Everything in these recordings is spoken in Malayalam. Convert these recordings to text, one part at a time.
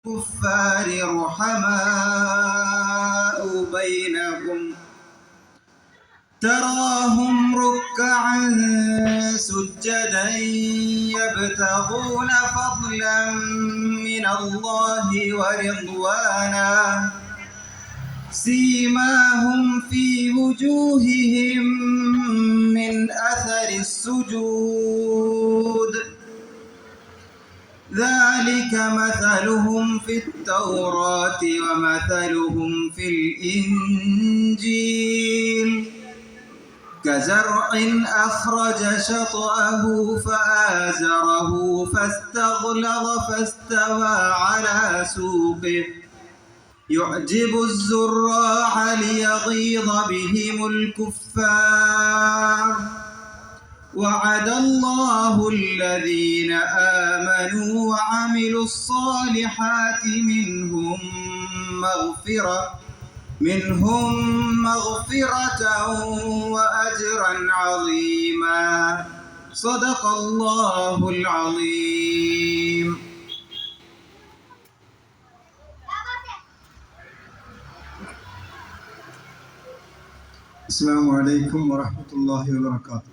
الكفار رحماء بينهم تراهم ركعا سجدا يبتغون فضلا من الله ورضوانا سيماهم في وجوههم من أثر السجود ذلك مثلهم في التوراة ومثلهم في الإنجيل كزرع أخرج شطأه فآزره فاستغلظ فاستوى على سوقه يعجب الزراع ليغيظ بهم الكفار وعد الله الذين آمنوا وعملوا الصالحات منهم مغفرة وأجرا عظيما صدق الله العظيم. السلام عليكم ورحمة الله وبركاته.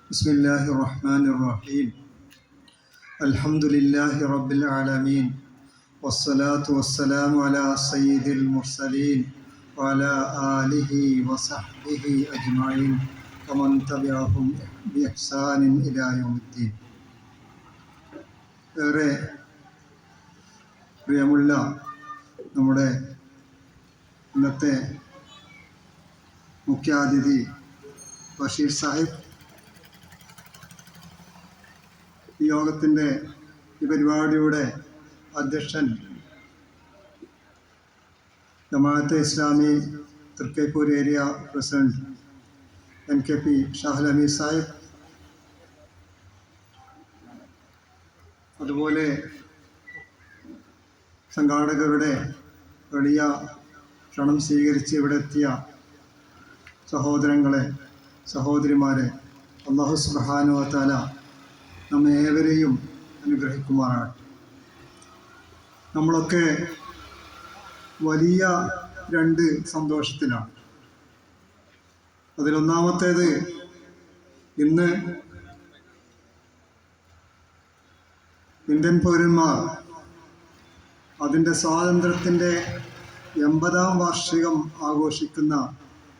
بسم الله الرحمن الرحيم. الحمد لله رب العالمين والصلاة والسلام على سيد المرسلين وعلى آله وصحبه أجمعين ومن تبعهم بإحسان إلى يوم الدين. ഏറെ പ്രിയമുള്ള നമ്മുടെ ഇന്നത്തെ മുഖ്യാതിഥി ബഷീർ സാഹിബ്, ഈ യോഗത്തിൻ്റെ ഈ പരിപാടിയുടെ അധ്യക്ഷൻ Jamaate Islami Trikaripur area president NKP Shahul Hameed Sahib, അതുപോലെ സംഘാടകരുടെ വലിയ ക്ഷണം സ്വീകരിച്ച് ഇവിടെ എത്തിയ സഹോദരങ്ങളെ, സഹോദരിമാരെ, അല്ലാഹു സുബ്ഹാനഹു വ തആല നമ്മെ ഏവരെയും അനുഗ്രഹിക്കുമാറാകട്ടെ. നമ്മളൊക്കെ വലിയ രണ്ട് സന്തോഷത്തിലാണ്. അതിലൊന്നാമത്തേത്, ഇന്ന് ഇന്ത്യൻ പൗരന്മാർ അതിൻ്റെ സ്വാതന്ത്ര്യത്തിൻ്റെ 80ാം വാർഷികം ആഘോഷിക്കുന്ന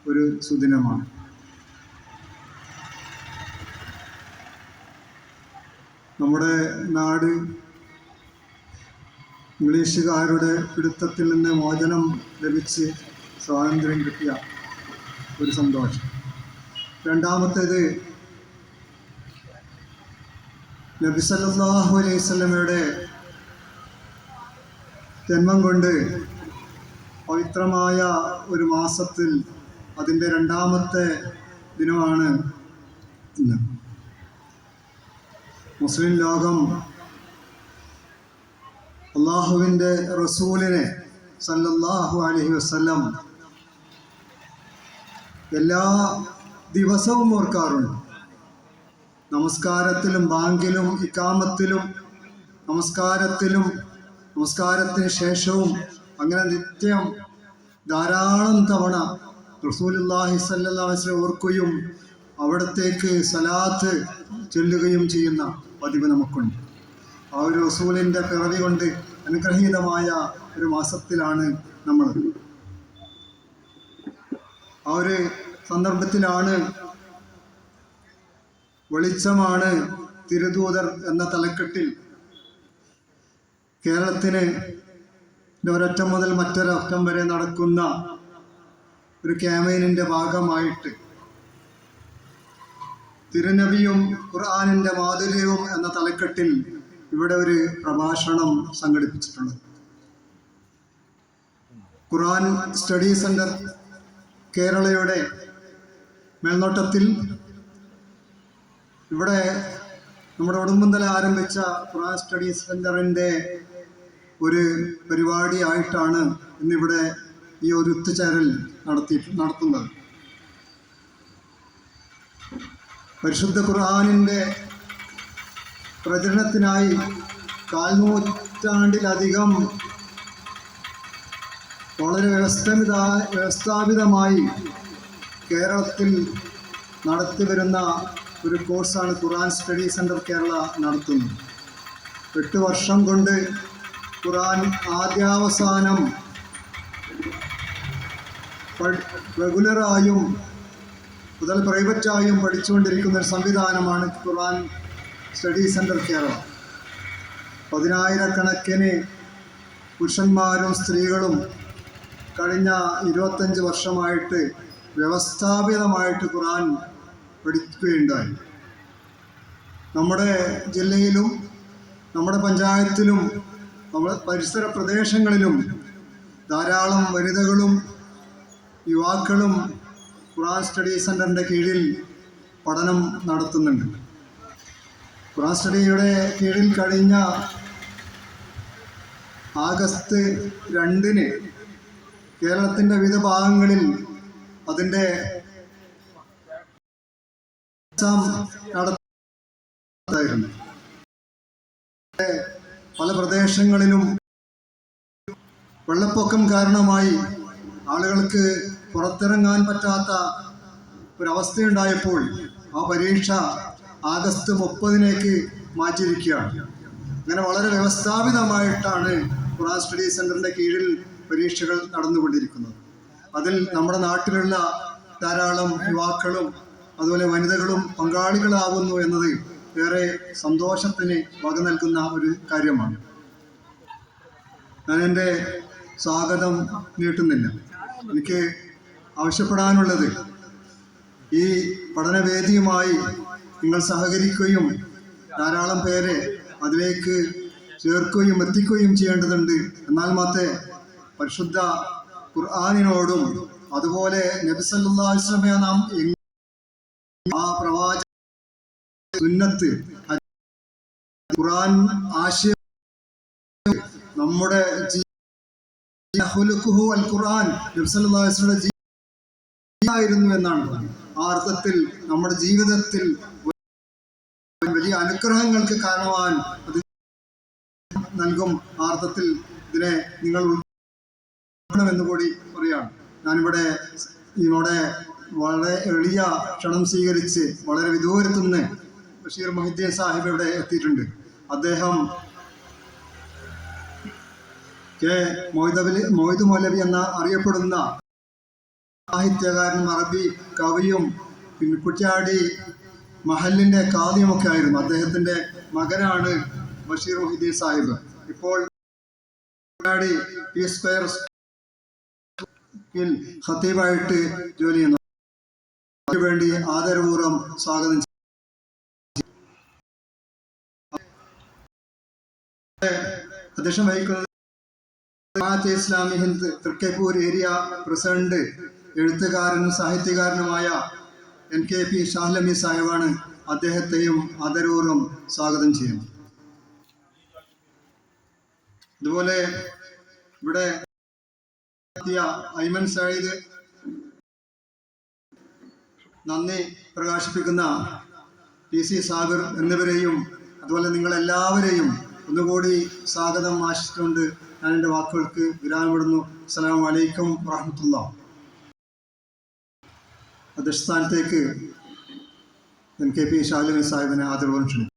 ഒരു സുദിനമാണ്. നമ്മുടെ നാട് ഇംഗ്ലീഷുകാരുടെ പിടുത്തത്തിൽ നിന്ന് മോചനം ലഭിച്ച് സ്വാതന്ത്ര്യം കിട്ടിയ ഒരു സന്തോഷം. രണ്ടാമത്തേത്, നബി സല്ലല്ലാഹു അലൈഹി വസല്ലമയുടെ ജന്മം കൊണ്ട് പവിത്രമായ ഒരു മാസത്തിൽ അതിൻ്റെ 2ാമത്തെ ദിനമാണ് ഇന്ന്. മുസ്ലിം ലോകം അള്ളാഹുവിൻ്റെ റസൂലിനെ സല്ലല്ലാഹു അലൈഹി വസല്ലം എല്ലാ ദിവസവും ഓർക്കാറുണ്ട്. നമസ്കാരത്തിലും ബാങ്കിലും ഇഖാമത്തിലും നമസ്കാരത്തിന് ശേഷവും അങ്ങനെ നിത്യം ധാരാളം തവണ റസൂലുള്ളാഹി സ്വല്ലല്ലാഹു അലൈഹി വസല്ലം ഓർക്കുകയും അവിടത്തേക്ക് സലാത്ത് ചൊല്ലുകയും ചെയ്യുന്ന പതിവ് നമുക്കുണ്ട്. ആ ഒരു റസൂലിൻ്റെ പിറവി കൊണ്ട് അനുഗ്രഹീതമായ ഒരു മാസത്തിലാണ് നമ്മൾ. ആ ഒരു സന്ദർഭത്തിലാണ് വെളിച്ചമാണ് തിരുദൂതർ എന്ന തലക്കെട്ടിൽ കേരളത്തിന് ഒരറ്റം മുതൽ മറ്റൊരറ്റം വരെ നടക്കുന്ന ഒരു ക്യാമ്പയിനിൻ്റെ ഭാഗമായിട്ട് തിരുനബിയും ഖുർആനിൻ്റെ മാധുര്യവും എന്ന തലക്കെട്ടിൽ ഇവിടെ ഒരു പ്രഭാഷണം സംഘടിപ്പിച്ചിട്ടുണ്ട്. ഖുർആൻ സ്റ്റഡി സെൻറ്റർ കേരളയുടെ മേൽനോട്ടത്തിൽ ഇവിടെ നമ്മുടെ ഉടുമ്പന്തല ആരംഭിച്ച ഖുർആൻ സ്റ്റഡി സെൻറ്ററിൻ്റെ ഒരു പരിപാടി ആയിട്ടാണ് ഇന്നിവിടെ ഈ ഒരു ഒത്തുചേരൽ നടത്തുന്നത്. പരിശുദ്ധ ഖുർആനിൻ്റെ പ്രചരണത്തിനായി 400 പതിറ്റാണ്ടിലധികം വളരെ വ്യവസ്ഥാപിതമായി കേരളത്തിൽ നടത്തിവരുന്ന ഒരു കോഴ്സാണ് ഖുർആൻ സ്റ്റഡി സെൻറ്റർ കേരള നടത്തുന്നത്. 8 വർഷം കൊണ്ട് ഖുർആൻ ആദ്യാവസാനം റെഗുലറായും മുതൽ പ്രൈവറ്റായും പഠിച്ചുകൊണ്ടിരിക്കുന്ന ഒരു സംവിധാനമാണ് ഖുർആൻ സ്റ്റഡി സെൻറ്റർ കേരള. 10,000-കണക്കിന് പുരുഷന്മാരും സ്ത്രീകളും കഴിഞ്ഞ 25 വർഷമായിട്ട് വ്യവസ്ഥാപിതമായിട്ട് ഖുർആൻ പഠിക്കുകയുണ്ടായി. നമ്മുടെ ജില്ലയിലും നമ്മുടെ പഞ്ചായത്തിലും നമ്മുടെ പരിസര പ്രദേശങ്ങളിലും ധാരാളം വനിതകളും യുവാക്കളും ഖുർആൻ സ്റ്റഡി സെൻറ്ററിൻ്റെ കീഴിൽ പഠനം നടത്തുന്നുണ്ട്. ഖുർആൻ സ്റ്റഡിയുടെ കീഴിൽ കഴിഞ്ഞ ആഗസ്റ്റ് 2-ന് കേരളത്തിൻ്റെ വിവിധ ഭാഗങ്ങളിൽ അതിൻ്റെ നടത്തായിരുന്നു. പല പ്രദേശങ്ങളിലും വെള്ളപ്പൊക്കം കാരണമായി ആളുകൾക്ക് പുറത്തിറങ്ങാൻ പറ്റാത്ത ഒരവസ്ഥയുണ്ടായപ്പോൾ ആ പരീക്ഷ ആഗസ്റ്റ് 30-ലേക്ക് മാറ്റിയിരിക്കുകയാണ്. അങ്ങനെ വളരെ വ്യവസ്ഥാപിതമായിട്ടാണ് ഖുർആൻ സ്റ്റഡി സെൻറ്ററിൻ്റെ കീഴിൽ പരീക്ഷകൾ നടന്നുകൊണ്ടിരിക്കുന്നത്. അതിൽ നമ്മുടെ നാട്ടിലുള്ള ധാരാളം യുവാക്കളും അതുപോലെ വനിതകളും പങ്കാളികളാവുന്നു എന്നത് ഏറെ സന്തോഷത്തിന് വക നൽകുന്ന ഒരു കാര്യമാണ്. ഞാൻ എൻ്റെ സ്വാഗതം നീട്ടുന്നില്ല. എനിക്ക് ആവശ്യപ്പെടാനുള്ളത് ഈ പഠനവേദിയുമായി നിങ്ങൾ സഹകരിക്കുകയും ധാരാളം പേരെ അതിലേക്ക് ചേർക്കുകയും എത്തിക്കുകയും ചെയ്യേണ്ടതുണ്ട്. എന്നാൽ മാത്രമേ പരിശുദ്ധ ഖുർആനിനോടും അതുപോലെ നബി സല്ലല്ലാഹു അലൈഹി വസല്ലമയെ നാം ആ പ്രവാചക സുന്നത്ത് ഖുർആൻ ആശയം നമ്മുടെ ഖുർആൻ നബി സല്ലല്ലാഹു അലൈഹി വസല്ലമയുടെ ജീവിതമായിരുന്നു എന്നാണ്. ആ അർത്ഥത്തിൽ നമ്മുടെ ജീവിതത്തിൽ വലിയ അനുഗ്രഹങ്ങൾക്ക് കാരണവാൻ അത് നൽകും. ആ അർത്ഥത്തിൽ ഇതിനെ നിങ്ങൾ ഉൾപ്പെടുത്തണമെന്ന് കൂടി പറയുകയാണ്. ഞാനിവിടെ വളരെ എളിയ ക്ഷണം സ്വീകരിച്ച് വളരെ വിദൂരത്തുനിന്ന് ബഷീർ മൊഹിദ്ദീൻ സാഹിബ് ഇവിടെ എത്തിയിട്ടുണ്ട്. അദ്ദേഹം കെ മൊയ്ദ് മൗലവി എന്ന അറിയപ്പെടുന്ന സാഹിത്യകാരനും അറബി കവിയും പിന്നെ കുറ്റ്യാടി മഹലിൻ്റെ കാദിയുമൊക്കെ ആയിരുന്നു. അദ്ദേഹത്തിൻ്റെ മകനാണ് ബഷീർ മൊഹിദ്ദീൻ സാഹിബ്. ഇപ്പോൾ കുറ്റ്യാടി പി സ്ക്വയർ ഖത്തീബായിട്ട് ജോലി ചെയ്യുന്നു. അതിനുവേണ്ടി ആദരപൂർവ്വം സ്വാഗതം ചെയ്യും. അധ്യക്ഷം വഹിക്കുന്നത് ഇസ്ലാമി ഹിന്ദ് തൃക്കേപ്പൂർ ഏരിയ പ്രസിഡന്റ് എഴുത്തുകാരനും സാഹിത്യകാരനുമായ NKP ഷാഹ്ലമി സാഹിബാണ്. അദ്ദേഹത്തെയും ആദരപൂർവ്വം സ്വാഗതം ചെയ്യും. അതുപോലെ ഇവിടെ ഐമൻ സയ്യിദ് നന്ദി പ്രകാശിപ്പിക്കുന്ന PC സാബിർ എന്നിവരെയും അതുപോലെ നിങ്ങളെല്ലാവരെയും ഒന്നുകൂടി സ്വാഗതം ആശിച്ചുകൊണ്ട് ഞാൻ എൻ്റെ വാക്കുകൾക്ക് വിരാമമിടുന്നു. അസ്സലാമു അലൈക്കും വറഹ്മത്തുള്ളാഹി. അധ്യക്ഷസ്ഥാനത്തേക്ക് NKP ഷാഹ്ലമി സാഹിബിനെ ആദരവോടെ ക്ഷണിക്കുന്നു.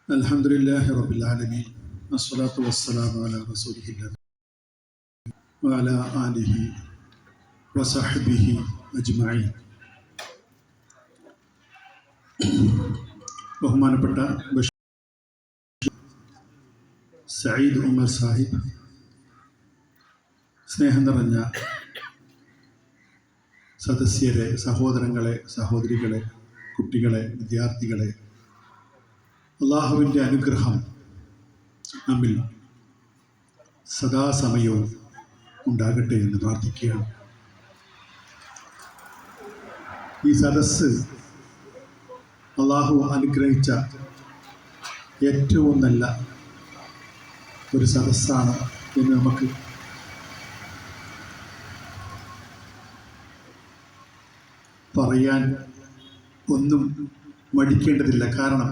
അൽഹംദുലില്ലാഹി റബ്ബിൽ ആലമീൻ വസ്സലാത്തു വസ്സലാമു അലാ റസൂലില്ലാഹി വഅലാ ആലിഹി വസഹ്ബിഹി അജ്മഈൻ. ബഹുമാനപ്പെട്ട സഈദ് ഉമർ സാഹിബ്, സ്നേഹം നിറഞ്ഞ സദസ്യരെ, സഹോദരങ്ങളെ, സഹോദരികളെ, കുട്ടികളെ, വിദ്യാർത്ഥികളെ, അള്ളാഹുവിൻ്റെ അനുഗ്രഹം നമ്മിൽ സദാസമയവും ഉണ്ടാകട്ടെ എന്ന് പ്രാർത്ഥിക്കുകയാണ്. ഈ സദസ്സ് അള്ളാഹു അനുഗ്രഹിച്ച ഏറ്റവും നല്ല ഒരു സദസ്സാണ് എന്ന് നമുക്ക് പറയാൻ ഒന്നും മടിക്കേണ്ടതില്ല. കാരണം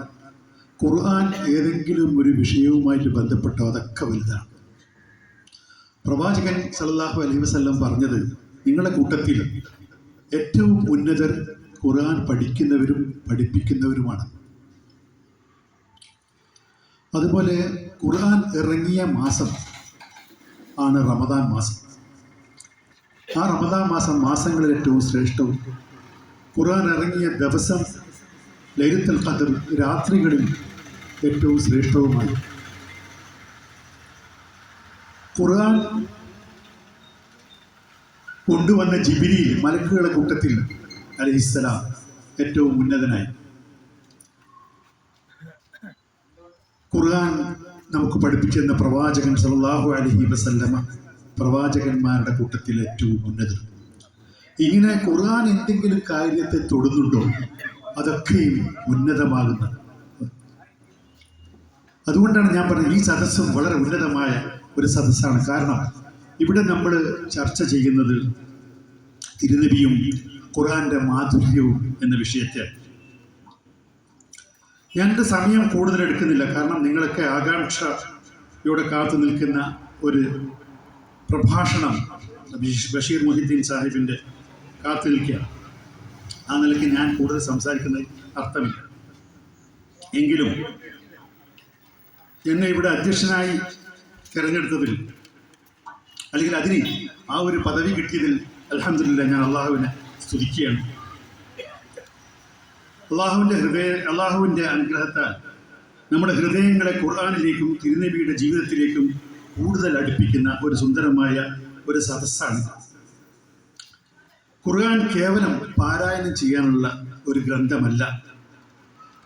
ഖുർആൻ ഏതെങ്കിലും ഒരു വിഷയവുമായിട്ട് ബന്ധപ്പെട്ടോ അതൊക്കെ വലുതാണ്. പ്രവാചകൻ സല്ലല്ലാഹു അലൈഹി വസല്ലം പറഞ്ഞത്, നിങ്ങളുടെ കൂട്ടത്തിൽ ഏറ്റവും ഉന്നതർ ഖുർആൻ പഠിക്കുന്നവരും പഠിപ്പിക്കുന്നവരുമാണ്. അതുപോലെ ഖുർആൻ ഇറങ്ങിയ മാസം ആണ് റമദാൻ മാസം. ആ റമദാൻ മാസം മാസങ്ങളിൽ ഏറ്റവും ശ്രേഷ്ഠവും, ഖുർആൻ ഇറങ്ങിയ ദിവസം ലൈലത്തുൽ ഖദ്ർ രാത്രികളിൽ ഏറ്റവും ശ്രേഷ്ഠവുമായി. ഖുർആൻ കൊണ്ടുവന്ന ജിബ്രീൽ മലക്കുകളുടെ കൂട്ടത്തിൽ അലൈഹിസ്സലാം ഏറ്റവും ഉന്നതനായി. ഖുർആൻ നമുക്ക് പഠിപ്പിച്ചെന്ന പ്രവാചകൻ സല്ലല്ലാഹു അലൈഹി വസല്ലമ പ്രവാചകന്മാരുടെ കൂട്ടത്തിൽ ഏറ്റവും ഉന്നതൻ. ഇങ്ങനെ ഖുർആൻ എന്തെങ്കിലും കാര്യത്തെ തൊടുന്നുണ്ടോ അതൊക്കെയും ഉന്നതമാകുന്നത്. അതുകൊണ്ടാണ് ഞാൻ പറഞ്ഞത് ഈ സദസ്സും വളരെ ഉന്നതമായ ഒരു സദസ്സാണ്. കാരണം ഇവിടെ നമ്മൾ ചർച്ച ചെയ്യുന്നത് തിരുനബിയും ഖുർആന്റെ മാധുര്യവും എന്ന വിഷയത്തെ. ഞാനെൻ്റെ സമയം കൂടുതൽ എടുക്കുന്നില്ല, കാരണം നിങ്ങളൊക്കെ ആകാംക്ഷയോടെ കാത്തു നിൽക്കുന്ന ഒരു പ്രഭാഷണം ബഷീർ മുഹിദ്ദീൻ സാഹിബിൻ്റെ കാത്തു നിൽക്കുകയാണ്. ആ നിലയ്ക്ക് ഞാൻ കൂടുതൽ സംസാരിക്കുന്നത് അർത്ഥമില്ല. എങ്കിലും എന്നെ ഇവിടെ അധ്യക്ഷനായി തിരഞ്ഞെടുത്തതിൽ, അല്ലെങ്കിൽ അതിന് ആ ഒരു പദവി കിട്ടിയതിൽ അൽഹംദുലില്ലാഹ് ഞാൻ അള്ളാഹുവിനെ സ്തുതിക്കുകയാണ്. അള്ളാഹുവിൻ്റെ അനുഗ്രഹത്താൽ നമ്മുടെ ഹൃദയങ്ങളെ ഖുർആനിലേക്കും തിരുനബിയുടെ ജീവിതത്തിലേക്കും കൂടുതൽ അടുപ്പിക്കുന്ന ഒരു സുന്ദരമായ ഒരു സദസ്സാണ്. ഖുർആൻ കേവലം പാരായണം ചെയ്യാനുള്ള ഒരു ഗ്രന്ഥമല്ല.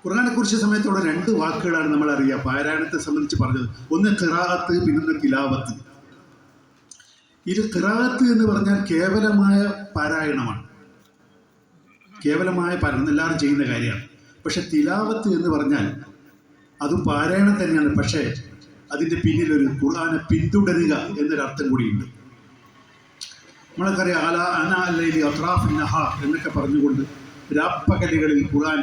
ഖുർആനെ കുറിച്ച് സമയത്തോടെ രണ്ട് വാക്കുകളാണ് നമ്മൾ അറിയുക പാരായണത്തെ സംബന്ധിച്ച് പറഞ്ഞത്. ഒന്ന് ഖിറാഅത്ത്, പിന്നൊന്ന് തിലാവത്ത്. ഇത് ഖിറാഅത്ത് എന്ന് പറഞ്ഞാൽ കേവലമായ പാരായണമാണ്. കേവലമായ പാരായണം എല്ലാവരും ചെയ്യുന്ന കാര്യമാണ്. പക്ഷെ തിലാവത്ത് എന്ന് പറഞ്ഞാൽ അതും പാരായണം തന്നെയാണ്. പക്ഷേ അതിൻ്റെ പിന്നിലൊരു ഖുർആനെ പിന്തുടരുക എന്നൊരർത്ഥം കൂടിയുണ്ട്. നമ്മളൊക്കറിയാം അല അന അല്ലൈലി അത്റാഫിൻ നഹാർ എന്നൊക്കെ പറഞ്ഞുകൊണ്ട് രാപ്പകലുകളിൽ ഖുർആൻ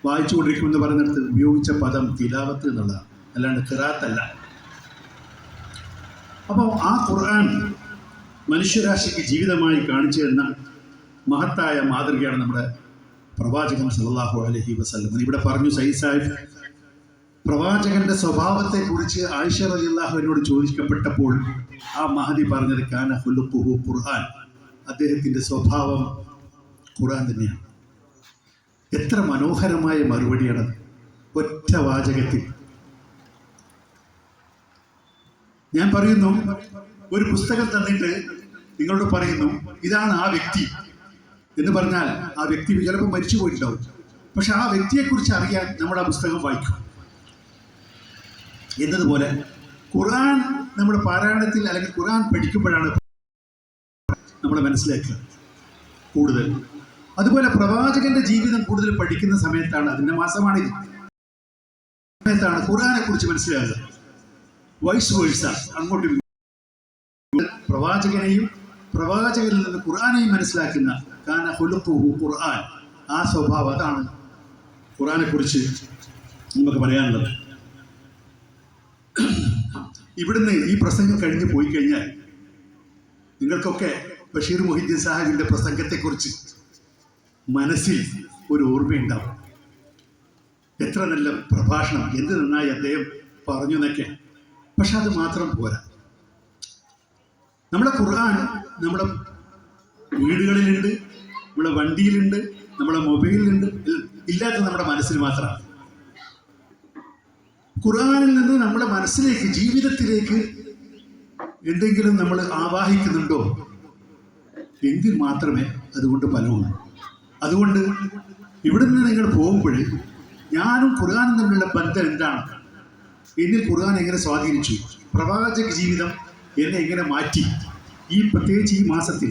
വായിച്ചുകൊണ്ടിരിക്കുമെന്ന് പറയുന്നിടത്ത് ഉപയോഗിച്ച പദം തിലാവത്ത് എന്നുള്ളതാണ്, അല്ലാണ്ട് ഖിറാഅത്തല്ല. അപ്പോൾ ആ ഖുർആൻ മനുഷ്യരാശിക്ക് ജീവിതമായി കാണിച്ചു തന്ന മഹത്തായ മാതൃകയാണ് നമ്മുടെ പ്രവാചകൻ സല്ലല്ലാഹു അലൈഹി വസല്ലം. ഇവിടെ പറഞ്ഞു സയ്യിദ് സാഹിബ്, പ്രവാചകന്റെ സ്വഭാവത്തെക്കുറിച്ച് ആയിഷ റളിയല്ലാഹു അൻഹയോട് ചോദിക്കപ്പെട്ടപ്പോൾ ആ മഹദി പറഞ്ഞത് കാന ഖുലുഖുഹു ഖുർആൻ, അദ്ദേഹത്തിൻ്റെ സ്വഭാവം ഖുർആൻ തന്നെയാണ്. എത്ര മനോഹരമായ മറുപടിയാണത്, ഒറ്റ വാചകത്തിൽ. ഞാൻ പറയുന്നു, ഒരു പുസ്തകം തന്നിട്ട് നിങ്ങളോട് പറയുന്നു ഇതാണ് ആ വ്യക്തി എന്ന് പറഞ്ഞാൽ ആ വ്യക്തി ചിലപ്പോൾ മരിച്ചു പോയിട്ടുണ്ടാവും. പക്ഷെ ആ വ്യക്തിയെക്കുറിച്ച് അറിയാൻ നമ്മൾ ആ പുസ്തകം വായിക്കും. എന്നതുപോലെ ഖുർആൻ നമ്മുടെ പാരായണത്തിൽ അല്ലെങ്കിൽ ഖുർആൻ പഠിക്കുമ്പോഴാണ് നമ്മൾ മനസ്സിലാക്കുക കൂടുതൽ. അതുപോലെ പ്രവാചകന്റെ ജീവിതം കൂടുതൽ പഠിക്കുന്ന സമയത്താണ്, അതിൻ്റെ മാസമാണിത്, സമയത്താണ് ഖുർആനെ കുറിച്ച് മനസ്സിലാകുക. വൈസ് വേഴ്സ, അങ്ങോട്ടും പ്രവാചകനെയും പ്രവാചകരിൽ നിന്ന് ഖുർആനെയും മനസ്സിലാക്കുന്ന കാന ഖുലുഖുഹു ഖുർആൻ, ആ സ്വഭാവം, അതാണ് ഖുർആനെ കുറിച്ച് നമുക്ക് പറയാനുള്ളത്. ഇവിടുന്ന് ഈ പ്രസംഗം കഴിഞ്ഞ് പോയി കഴിഞ്ഞാൽ നിങ്ങൾക്കൊക്കെ ബഷീർ മുഹിദ്ദീൻ സാഹിബിൻ്റെ പ്രസംഗത്തെക്കുറിച്ച് മനസ്സിൽ ഒരു ഓർമ്മയുണ്ടാവും. എത്ര നല്ല പ്രഭാഷണം, എന്ത് നന്നായി അദ്ദേഹം പറഞ്ഞു എന്നൊക്കെ. പക്ഷെ അത് മാത്രം പോരാ. നമ്മുടെ ഖുർആൻ നമ്മുടെ വീടുകളിലുണ്ട്, നമ്മുടെ വണ്ടിയിലുണ്ട്, നമ്മുടെ മൊബൈലിലുണ്ട്. ഇല്ലാത്ത നമ്മുടെ മനസ്സിൽ മാത്രമാണ്. ഖുർആനിൽ നിന്ന് നമ്മുടെ മനസ്സിലേക്ക്, ജീവിതത്തിലേക്ക് എന്തെങ്കിലും നമ്മൾ ആവാഹിക്കുന്നുണ്ടോ എങ്കിൽ മാത്രമേ അതുകൊണ്ട് ഫലമുള്ളൂ. അതുകൊണ്ട് ഇവിടുന്ന് നിങ്ങൾ പോകുമ്പോൾ ഞാനും ഖുർആനും തമ്മിലുള്ള ബന്ധം എന്താണ്, എന്നിൽ ഖുർആൻ എങ്ങനെ സ്വാധീനിച്ചു, പ്രവാചക ജീവിതം എന്നെ എങ്ങനെ മാറ്റി, ഈ പ്രത്യേകിച്ച് ഈ മാസത്തിൽ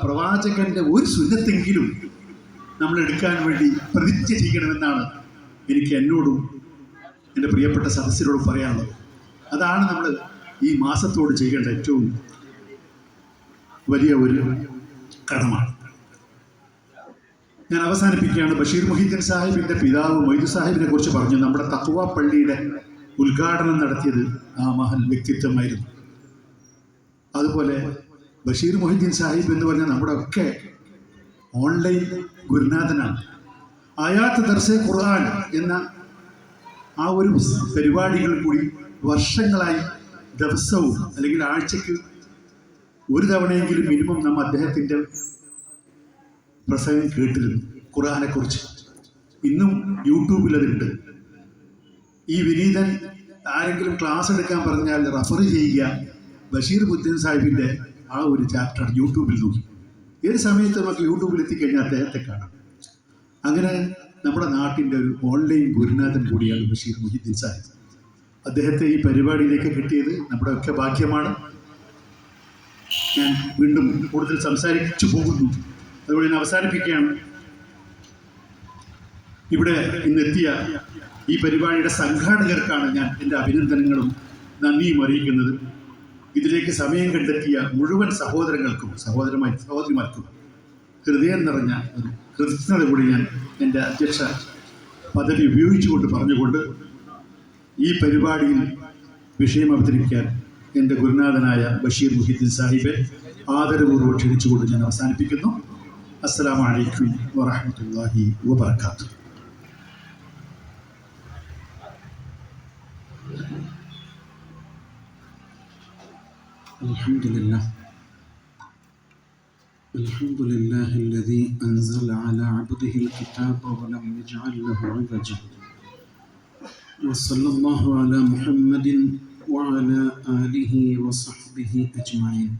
പ്രവാചകന്റെ ഒരു സുന്നത്തെങ്കിലും നമ്മൾ എടുക്കാൻ വേണ്ടി പ്രതിജ്ഞ ചെയ്യണമെന്നാണ് എനിക്ക് എന്നോടും എൻ്റെ പ്രിയപ്പെട്ട സദസ്യരോടും പറയാനുള്ളത്. അതാണ് നമ്മൾ ഈ മാസത്തോട് ചെയ്യേണ്ട ഏറ്റവും വലിയ ഒരു കടമാണ്. ഞാൻ അവസാനിപ്പിക്കുകയാണ്. ബഷീർ മുഹീദ്ദീൻ സാഹിബിൻ്റെ പിതാവ് മൊയ്തു സാഹിബിനെ കുറിച്ച് പറഞ്ഞു. നമ്മുടെ തഖ്വ പള്ളിയുടെ ഉദ്ഘാടനം നടത്തിയത് ആ മഹൽ വ്യക്തിത്വമായിരുന്നു. അതുപോലെ ബഷീർ മുഹീദ്ദീൻ സാഹിബ് എന്ന് പറഞ്ഞാൽ നമ്മുടെ ഒക്കെ ഓൺലൈൻ ഗുരുനാഥനാണ്. ആയാത്ത് ദർസെ ഖുർആൻ എന്ന ആ ഒരു പരിപാടികൾ കൂടി വർഷങ്ങളായി ദിവസവും അല്ലെങ്കിൽ ആഴ്ചക്ക് ഒരു തവണയെങ്കിലും മിനിമം നമ്മൾ അദ്ദേഹത്തിൻ്റെ പ്രസംഗം കേട്ടിരുന്നു ഖുർആനെക്കുറിച്ച്. ഇന്നും യൂട്യൂബിൽ അതുണ്ട്. ഈ വിനീതൻ ആരെങ്കിലും ക്ലാസ് എടുക്കാൻ പറഞ്ഞാൽ റഫർ ചെയ്യുക ബഷീർ മുഹീദ്ദീൻ സാഹിബിൻ്റെ ആ ഒരു ചാപ്റ്റർ യൂട്യൂബിൽ നോക്കി. ഏത് സമയത്ത് നമുക്ക് യൂട്യൂബിൽ എത്തിക്കഴിഞ്ഞാൽ അദ്ദേഹത്തെ കാണാം. അങ്ങനെ നമ്മുടെ നാട്ടിൻ്റെ ഒരു ഓൺലൈൻ ഗുരുനാഥൻ കൂടിയാണ് ബഷീർ മുഹീദ്ദീൻ സാഹിബ്. അദ്ദേഹത്തെ ഈ പരിപാടിയിലേക്ക് കിട്ടിയത് നമ്മുടെ ഒക്കെ ഭാഗ്യമാണ്. ഞാൻ വീണ്ടും കൂടുതൽ സംസാരിച്ചു പോകുന്നു, അതുകൊണ്ട് ഞാൻ അവസാനിപ്പിക്കുകയാണ്. ഇവിടെ ഇന്നെത്തിയ ഈ പരിപാടിയുടെ സംഘാടകർക്കാണ് ഞാൻ എൻ്റെ അഭിനന്ദനങ്ങളും നന്ദിയും അറിയിക്കുന്നത്. ഇതിലേക്ക് സമയം കണ്ടെത്തിയ മുഴുവൻ സഹോദരങ്ങൾക്കും സഹോദരിമാർക്കും ഹൃദയം നിറഞ്ഞ ഒരു കൃതജ്ഞത കൂടി ഞാൻ എൻ്റെ അധ്യക്ഷ പദവി ഉപയോഗിച്ചുകൊണ്ട് പറഞ്ഞുകൊണ്ട് ഈ പരിപാടിയിൽ വിഷയം അവതരിപ്പിക്കാൻ എൻ്റെ ഗുരുനാഥനായ ബഷീർ മുഹീദ്ദീൻ സാഹിബെ ആദരപൂർവ്വം ക്ഷണിച്ചുകൊണ്ട് ഞാൻ അവസാനിപ്പിക്കുന്നു. അസ്സലാമു അലൈക്കും വറഹ്മത്തുള്ളാഹി വബറകാതുഹു. الحمد لله الذي أنزل على عبده الكتاب ولم يجعل له عوجا وصلى الله على محمد وعلى آله وصحبه أجمعين.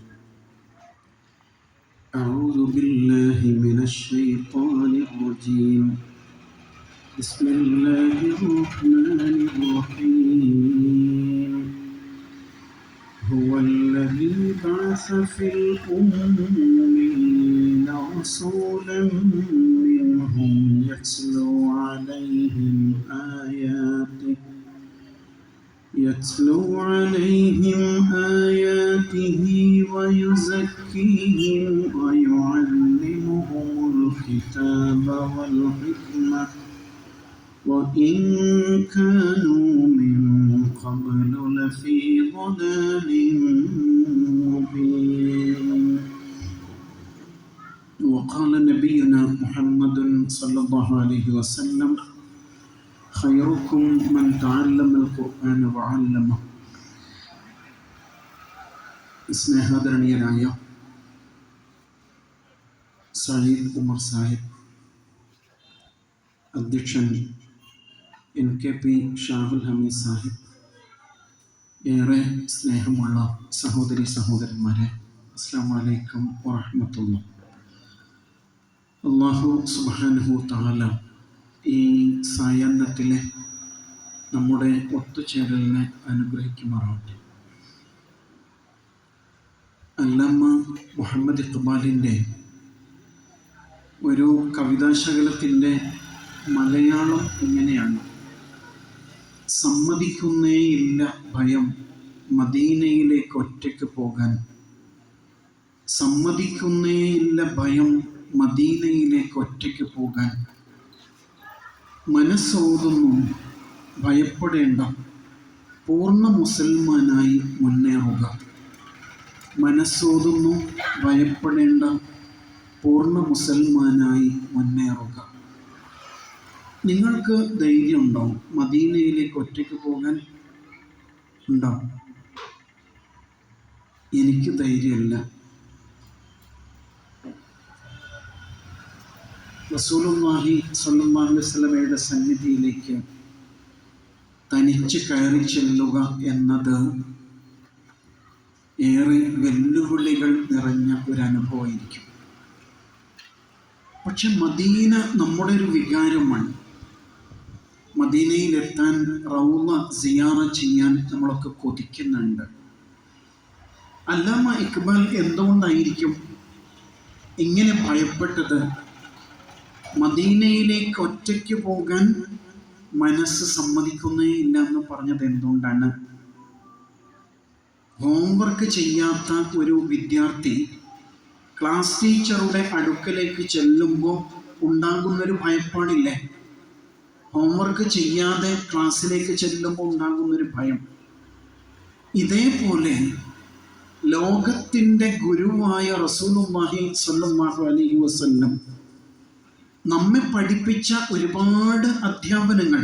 أعوذ بالله من الشيطان الرجيم. بسم الله الرحمن الرحيم. هو الذي بعث في الأمين رسولا منهم يتلو عليهم آياته ويزكيهم ويعلمهم الكتاب والحكمة وإن كانوا من قبل لفي ضلال مبين. وقال نبينا محمد صلى الله عليه وسلم خيركم من تعلم القرآن وعلمه. സ്നേഹാദരണീയനായ സയ്യിദ് ഉമർ സാഹിബ്, അധ്യക്ഷൻ NKP ഷാഹുൽ ഹമീദ് സാഹിബ്, ഏറെ സ്നേഹമുള്ള സഹോദരി സഹോദരന്മാരെ, അസ്സലാമു അലൈക്കും വറഹ്മത്തുള്ളാഹി. അല്ലാഹു സുബ്ഹാനഹു തആല ഈ സായാഹ്നത്തിലെ നമ്മുടെ ഒത്തുചേരലിനെ അനുഗ്രഹിക്കുമാറാവട്ടെ. അല്ലാമ മുഹമ്മദ് ഇഖ്ബാലിൻ്റെ ഒരു കവിതാശകലത്തിൻ്റെ മലയാളം ഇങ്ങനെയാണ്: സമ്മതിക്കുന്നേയില്ല ഭയം മദീനയിലേക്ക് ഒറ്റയ്ക്ക് പോകാൻ, സമ്മതിക്കുന്നേയില്ല ഭയം മദീനയിലേക്ക് ഒറ്റയ്ക്ക് പോകാൻ. മനസ്സോതുന്നു ഭയപ്പെടേണ്ട, പൂർണ്ണ മുസൽമാനായി മുന്നേറുക. മനസ്സോതുന്നു ഭയപ്പെടേണ്ട, പൂർണ്ണ മുസൽമാനായി മുന്നേറുക. നിങ്ങൾക്ക് ധൈര്യമുണ്ടോ മദീനയിലേക്ക് ഒറ്റയ്ക്ക് പോകാൻ? ഉണ്ടോ? എനിക്ക് ധൈര്യമില്ല. റസൂലുള്ളാഹി സ്വല്ലല്ലാഹു അലൈഹി വസല്ലമയുടെ സന്നിധിയിലേക്ക് തനിച്ച് കയറി ചെല്ലുക എന്നത് ഏറെ വെല്ലുവിളികൾ നിറഞ്ഞ ഒരു അനുഭവമായിരിക്കും. പക്ഷെ മദീന നമ്മുടെ ഒരു വികാരമാണ്. മദീനയിലെത്താൻ റൗള സിയാറ ചെയ്യാൻ നമ്മളൊക്കെ കൊതിക്കുന്നുണ്ട്. അല്ലാമ ഇഖ്ബാൽ എന്തുകൊണ്ടായിരിക്കും ഇങ്ങനെ ഭയപ്പെട്ടത്? മദീനയിലേക്ക് ഒറ്റയ്ക്ക് പോകാൻ മനസ്സ് സമ്മതിക്കുന്നേ ഇല്ല എന്ന് പറഞ്ഞത് എന്തുകൊണ്ടാണ്? ഹോംവർക്ക് ചെയ്യാത്ത ഒരു വിദ്യാർത്ഥി ക്ലാസ് ടീച്ചറുടെ അടുക്കലേക്ക് ചെല്ലുമ്പോൾ ഉണ്ടാകുന്നൊരു ഭയപ്പാടില്ലേ? ഹോംവർക്ക് ചെയ്യാതെ ക്ലാസ്സിലേക്ക് ചെല്ലുമ്പോൾ ഉണ്ടാകുന്നൊരു ഭയം. ഇതേപോലെ ലോകത്തിൻ്റെ ഗുരുവായ റസൂലുള്ളാഹി സ്വല്ലല്ലാഹു അലൈഹി വസല്ലം നമ്മെ പഠിപ്പിച്ച ഒരുപാട് അധ്യാപനങ്ങൾ,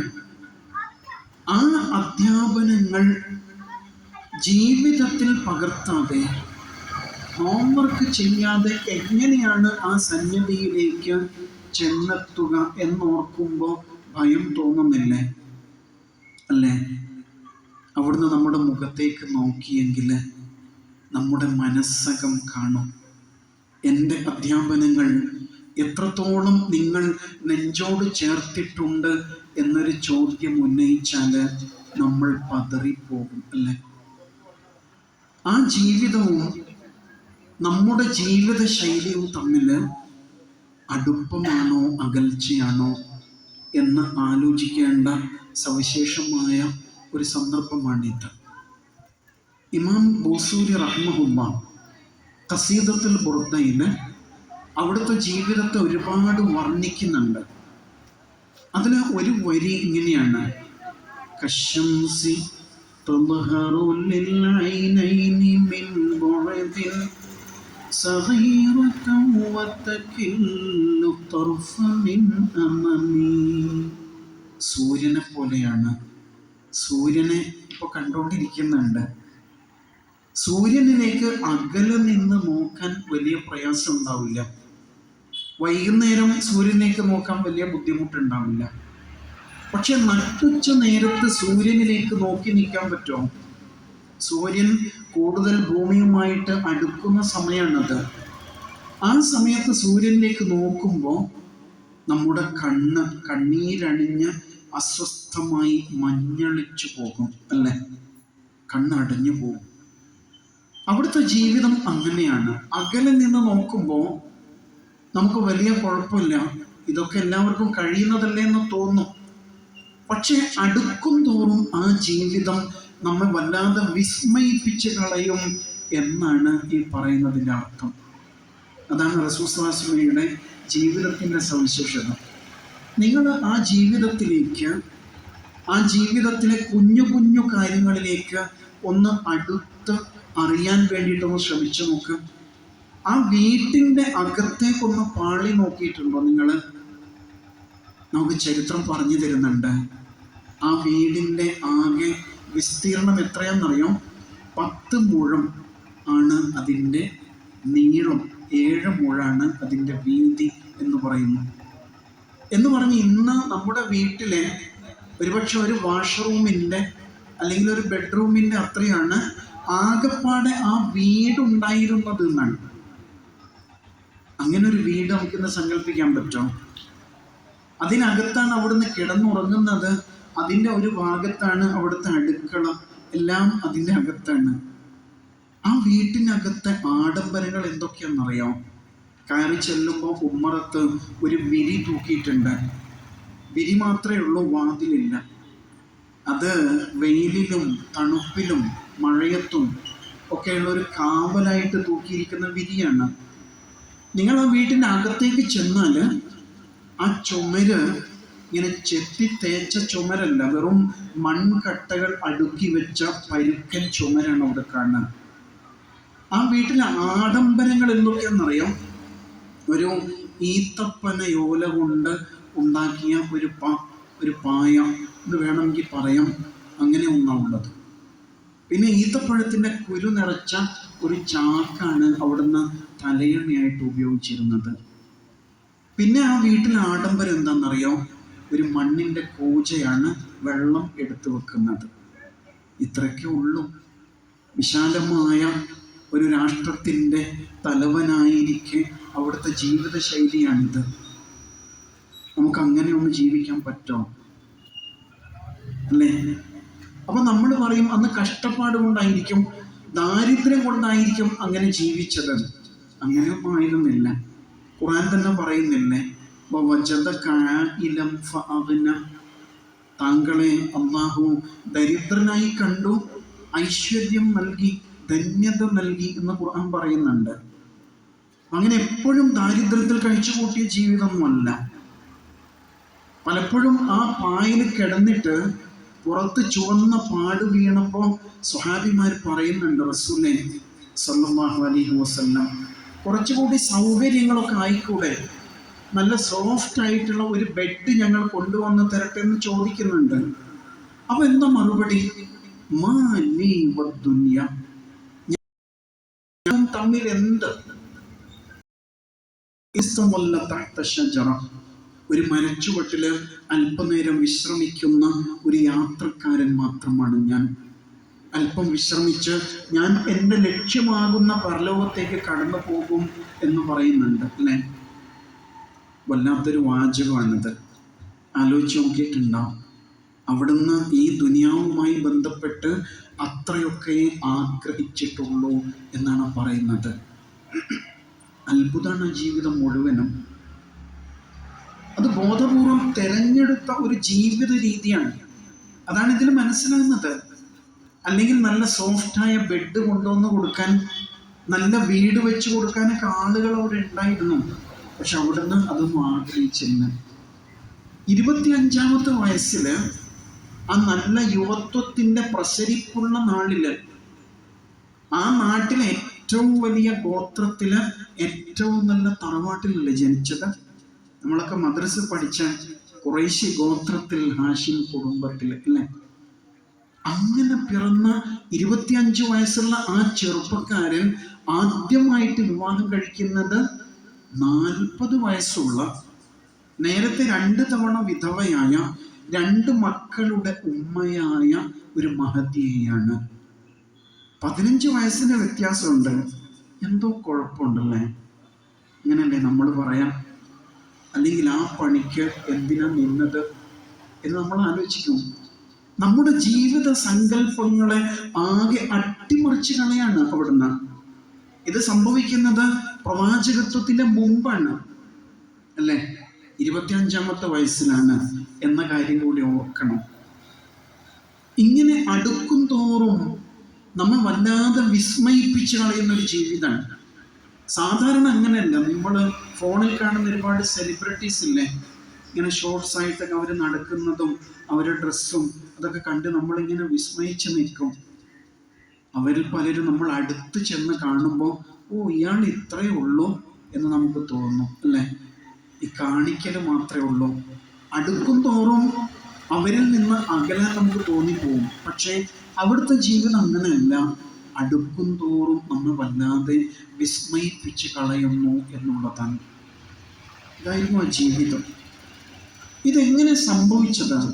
ആ അധ്യാപനങ്ങൾ ജീവിതത്തിൽ പകർത്താതെ ഹോംവർക്ക് ചെയ്യാതെ എങ്ങനെയാണ് ആ സന്നിധിയിലേക്ക് ചെന്നെത്തുക എന്നോർക്കുമ്പോൾ ഭയം തോന്നുന്നില്ലേ? അല്ലേ? അവിടുന്ന് നമ്മുടെ മുഖത്തേക്ക് നോക്കിയെങ്കിൽ നമ്മുടെ മനസ്സകം കാണും. എൻ്റെ അധ്യാപനങ്ങൾ എത്രത്തോളം നിങ്ങൾ നെഞ്ചോട് ചേർത്തിട്ടുണ്ട് എന്നൊരു ചോദ്യം ഉന്നയിച്ചാൽ നമ്മൾ പതറിപ്പോകും. അല്ലേ? ആ ജീവിതവും നമ്മുടെ ജീവിത ശൈലിയും തമ്മിൽ അടുപ്പമാണോ അകൽച്ചയാണോ എന്ന് ആലോചിക്കേണ്ട സവിശേഷമായ ഒരു സന്ദർഭമാണിത്. ഇമാം ബൂസൂരി റഹ്മഹുല്ലാഹ് ഖസീദത്തുൽ ബുർദയിൽ അവിടുത്തെ ജീവിതത്തെ ഒരുപാട് വർണ്ണിക്കുന്നുണ്ട്. അതിൽ ഒരു വരി ഇങ്ങനെയാണ്: കശംസി തദ്ഹറു ലിൽഐനൈനി മിൻ ബുഅദിൻ സഗീറതൻ വതകില്ലു തർഫ മിൻ അമമി. സൂര്യനെ പോലെയാണ്. സൂര്യനെ ഇപ്പോൾ കണ്ടുകൊണ്ടിരിക്കുന്നുണ്ട്. സൂര്യനിലേക്ക് അകലെ നിന്ന് നോക്കാൻ വലിയ പ്രയാസം ഉണ്ടാവില്ല. വൈകുന്നേരം സൂര്യനിലേക്ക് നോക്കാൻ വലിയ ബുദ്ധിമുട്ടുണ്ടാവില്ല. പക്ഷെ നട്ടുച്ച നേരത്ത് സൂര്യനിലേക്ക് നോക്കി നിൽക്കാൻ പറ്റുമോ? സൂര്യൻ കൂടുതൽ ഭൂമിയുമായിട്ട് അടുക്കുന്ന സമയമാണത്. ആ സമയത്ത് സൂര്യനിലേക്ക് നോക്കുമ്പോൾ നമ്മുടെ കണ്ണീരണിഞ്ഞ് അസ്വസ്ഥമായി മഞ്ഞളിച്ചു പോകും. അല്ലേ? കണ്ണടഞ്ഞു പോകും. അവിടുത്തെ ജീവിതം അങ്ങനെയാണ്. അകലെ നിന്ന് നോക്കുമ്പോൾ നമുക്ക് വലിയ കുഴപ്പമില്ല, ഇതൊക്കെ എല്ലാവർക്കും കഴിയുന്നതല്ലേ എന്ന് തോന്നും. പക്ഷെ അടുക്കും തോറും ആ ജീവിതം നമ്മെ വല്ലാതെ വിസ്മയിപ്പിച്ച് കളയും എന്നാണ് ഈ പറയുന്നതിൻ്റെ അർത്ഥം. അതാണ് റസൂൽ സ്വല്ലല്ലാഹു അലൈഹി വസല്ലമയുടെ ജീവിതത്തിൻ്റെ സവിശേഷത. നിങ്ങൾ ആ ജീവിതത്തിലെ കുഞ്ഞു കുഞ്ഞു കാര്യങ്ങളിലേക്ക് ഒന്ന് അടുത്ത് അറിയാൻ വേണ്ടിയിട്ടൊന്ന് ശ്രമിച്ചു നോക്ക്. ആ വീട്ടിൻ്റെ അകത്തേക്കൊന്ന് പാളി നോക്കിയിട്ടുണ്ടോ നിങ്ങൾ? നമുക്ക് ചരിത്രം പറഞ്ഞു തരുന്നുണ്ട്. ആ വീടിൻ്റെ ആകെ വിസ്തീർണം എത്രയാണെന്നറിയാം? 10 മുഴം ആണ് അതിൻ്റെ നീളം, 7 മുഴാണ് അതിൻ്റെ വീതി എന്ന് പറയുന്നു. എന്ന് പറഞ്ഞ് ഇന്ന് നമ്മുടെ വീട്ടിലെ ഒരുപക്ഷെ ഒരു വാഷ്റൂമിൻ്റെ അല്ലെങ്കിൽ ഒരു ബെഡ്റൂമിൻ്റെ അത്രയാണ് ആകെപ്പാടെ ആ വീടുണ്ടായിരുന്നത് എന്നാണ്. അങ്ങനെ ഒരു വീട് നമുക്കിന്ന് സങ്കല്പിക്കാൻ പറ്റുമോ? അതിനകത്താണ് അവിടുന്ന് കിടന്നുറങ്ങുന്നത്. അതിൻ്റെ ഒരു ഭാഗത്താണ് അവിടുത്തെ അടുക്കള. എല്ലാം അതിൻ്റെ അകത്താണ്. ആ വീട്ടിനകത്തെ ആഡംബരങ്ങൾ എന്തൊക്കെയാണെന്നറിയാം? കയറി ചെല്ലുമ്പോൾ ഉമ്മറത്ത് ഒരു വിരി തൂക്കിയിട്ടുണ്ട്. വിരി മാത്രമേ ഉള്ളൂ, വാതിലില്ല. അത് വെയിലിലും തണുപ്പിലും മഴയത്തും ഒക്കെയുള്ള ഒരു കാവലായിട്ട് തൂക്കിയിരിക്കുന്ന വിരിയാണ്. നിങ്ങൾ ആ വീട്ടിൻ്റെ അകത്തേക്ക് ചെന്നാൽ ആ ചുമര് ഇങ്ങനെ ചെത്തി തേച്ച ചുമരല്ല, വെറും മൺകട്ടകൾ അടുക്കി വെച്ച പരുക്കൻ ചുമരാണ് അവിടെ കാണുന്നത്. ആ വീട്ടിലെ ആഡംബരങ്ങൾ എന്തൊക്കെയാണെന്നറിയാം? ഒരു ഈത്തപ്പനയോല കൊണ്ട് ഉണ്ടാക്കിയ ഒരു പായ എന്ന് വേണമെങ്കിൽ പറയാം, അങ്ങനെ ഒന്നാണുള്ളത്. പിന്നെ ഈത്തപ്പഴത്തിൻ്റെ കുരു നിറച്ച ഒരു ചാക്കാണ് അവിടുന്ന് തലയണയായിട്ട് ഉപയോഗിച്ചിരുന്നത്. പിന്നെ ആ വീട്ടിലെ ആഡംബരം എന്താണെന്നറിയോ? ഒരു മണ്ണിൻ്റെ കൂജയാണ് വെള്ളം എടുത്തു വെക്കുന്നത്. ഇത്രയൊക്കെ ഉള്ളൂ. വിശാലമായ ഒരു രാഷ്ട്രത്തിൻ്റെ തലവനായിരിക്കെ അവിടുത്തെ ജീവിത ശൈലിയാണിത്. നമുക്ക് അങ്ങനെ ഒന്ന് ജീവിക്കാൻ പറ്റുമോ? അല്ലേ? അപ്പം നമ്മൾ പറയും അന്ന് കഷ്ടപ്പാട് കൊണ്ടായിരിക്കും, ദാരിദ്ര്യം കൊണ്ടായിരിക്കും അങ്ങനെ ജീവിച്ചത്. അങ്ങനെയൊന്നും ആയിരുന്നില്ല. ഖുർആൻ തന്നെ പറയുന്നില്ലേ, താങ്കളെ അള്ളാഹു ദരിദ്രനായി കണ്ടു, ഐശ്വര്യം നൽകി, ധന്യത നൽകി എന്ന് ഖുർആൻ പറയുന്നുണ്ട്. അങ്ങനെ എപ്പോഴും ദാരിദ്ര്യത്തിൽ കഴിച്ചുകൂട്ടിയ ജീവിതമൊന്നുമല്ല. പലപ്പോഴും ആ പായിൽ കിടന്നിട്ട് പുറത്ത് ചുവന്ന പാട് വീണപ്പോൾ സ്വഹാബിമാർ പറയുന്നുണ്ട്, റസൂലേ സല്ലല്ലാഹു അലൈഹി വസല്ലം, കുറച്ചുകൂടി സൗകര്യങ്ങളൊക്കെ ആയിക്കൂടെ, നല്ല സോഫ്റ്റ് ആയിട്ടുള്ള ഒരു ബെഡ് ഞങ്ങൾ കൊണ്ടുവന്ന് തരട്ടെ എന്ന് ചോദിക്കുന്നുണ്ട്. അപ്പൊ എന്താ മറുപടി? മാ ലീ വദ്ദുനിയ, ഞാൻ തമ്മിൽ എന്ത്? ഇസ്തമല്ല തഹ്ത ഷജറ, ഒരു മരച്ചുവട്ടില് അല്പനേരം വിശ്രമിക്കുന്ന ഒരു യാത്രക്കാരൻ മാത്രമാണ് ഞാൻ. അല്പം വിശ്രമിച്ച് ഞാൻ എൻ്റെ ലക്ഷ്യമാകുന്ന പരലോകത്തേക്ക് കടന്നു പോകും എന്ന് പറയുന്നുണ്ട് അല്ലേ? വല്ലാത്തൊരു വാചകമാണിത്. ആലോചിച്ച് നോക്കിയിട്ടുണ്ടാവും. അവിടുന്ന് ഈ ദുനിയാവുമായി ബന്ധപ്പെട്ട് അത്രയൊക്കെ ആഗ്രഹിച്ചിട്ടുള്ളൂ എന്നാണ് പറയുന്നത്. അത്ഭുതമാണ് ജീവിതം മുഴുവനും. അത് ബോധപൂർവം തിരഞ്ഞെടുത്ത ഒരു ജീവിത രീതിയാണ്. അതാണ് ഇതിൽ മനസ്സിലാകുന്നത്. അല്ലെങ്കിൽ നല്ല സോഫ്റ്റായ ബെഡ് കൊണ്ടുവന്ന് കൊടുക്കാൻ, നല്ല വീട് വെച്ച് കൊടുക്കാനൊക്കെ ആളുകൾ അവിടെ ഉണ്ടായിരുന്നു. പക്ഷെ അവിടുന്ന് അതൊന്നും ആഗ്രഹിച്ചില്ല. 25-ാമത്തെ വയസ്സിൽ ആ നല്ല യുവത്വത്തിൻ്റെ പ്രസരിപ്പുള്ള നാളില്, ആ നാട്ടിലെ ഏറ്റവും വലിയ ഗോത്രത്തില് ഏറ്റവും നല്ല തറവാട്ടിലല്ലേ ജനിച്ചത്? നമ്മളൊക്കെ മദ്രസ പഠിച്ച ഖുറൈശി ഗോത്രത്തിൽ, ഹാഷിം കുടുംബത്തിൽ അല്ലേ? അങ്ങനെ പിറന്ന 25 വയസ്സുള്ള ആ ചെറുപ്പക്കാരൻ ആദ്യമായിട്ട് വിവാഹം കഴിക്കുന്നത് 40 വയസ്സുള്ള, നേരത്തെ 2 തവണ വിധവയായ, 2 മക്കളുടെ ഉമ്മയായ ഒരു മഹതിയെയാണ്. 15 വയസ്സിന് വ്യത്യാസമുണ്ട്. എന്തോ കുഴപ്പമുണ്ടല്ലേ? ഇങ്ങനല്ലേ നമ്മൾ പറയാം? അല്ലെങ്കിൽ ആ പണിക്ക് എന്തിനാ നിന്നത് എന്ന് നമ്മൾ ആലോചിക്കും. നമ്മുടെ ജീവിത സങ്കല്പങ്ങളെ ആകെ അട്ടിമറിച്ച് കളയാണ് അവിടുന്ന്. ഇത് സംഭവിക്കുന്നത് പ്രവാചകത്വത്തിന്റെ മുമ്പാണ് അല്ലേ? 25-ാമത്തെ വയസ്സിലാണ് എന്ന കാര്യം കൂടി ഓർക്കണം. ഇങ്ങനെ അടുക്കും തോറും നമ്മെ വല്ലാതെ വിസ്മയിപ്പിച്ച് കളയുന്നൊരു ജീവിതമാണ്. സാധാരണ അങ്ങനെയല്ല. നമ്മൾ ഫോണിൽ കാണുന്ന ഒരുപാട് സെലിബ്രിറ്റീസ് ഇല്ലേ, ഇങ്ങനെ ഷോർട്സ് ആയിട്ടൊക്കെ അവർ നടക്കുന്നതും അവരുടെ ഡ്രസ്സും അതൊക്കെ കണ്ട് നമ്മളിങ്ങനെ വിസ്മയിച്ച് നിൽക്കും. അവരിൽ പലരും നമ്മൾ അടുത്ത് ചെന്ന് കാണുമ്പോൾ, ഓ ഇയാൾ ഇത്രയേ ഉള്ളൂ എന്ന് നമുക്ക് തോന്നും അല്ലേ? ഈ കാണിക്കൽ മാത്രമേ ഉള്ളൂ. അടുക്കും തോറും അവരിൽ നിന്ന് അകലാൻ നമുക്ക് തോന്നിപ്പോവും. പക്ഷേ അവിടുത്തെ ജീവിതം അങ്ങനെയല്ല. അടുക്കും തോറും നമ്മൾ വല്ലാതെ വിസ്മയിപ്പിച്ച് കളയുന്നു എന്നുള്ളതാണ്. ഇതായിരുന്നു ആ ജീവിതം. ഇതെങ്ങനെ സംഭവിച്ചതാണ്?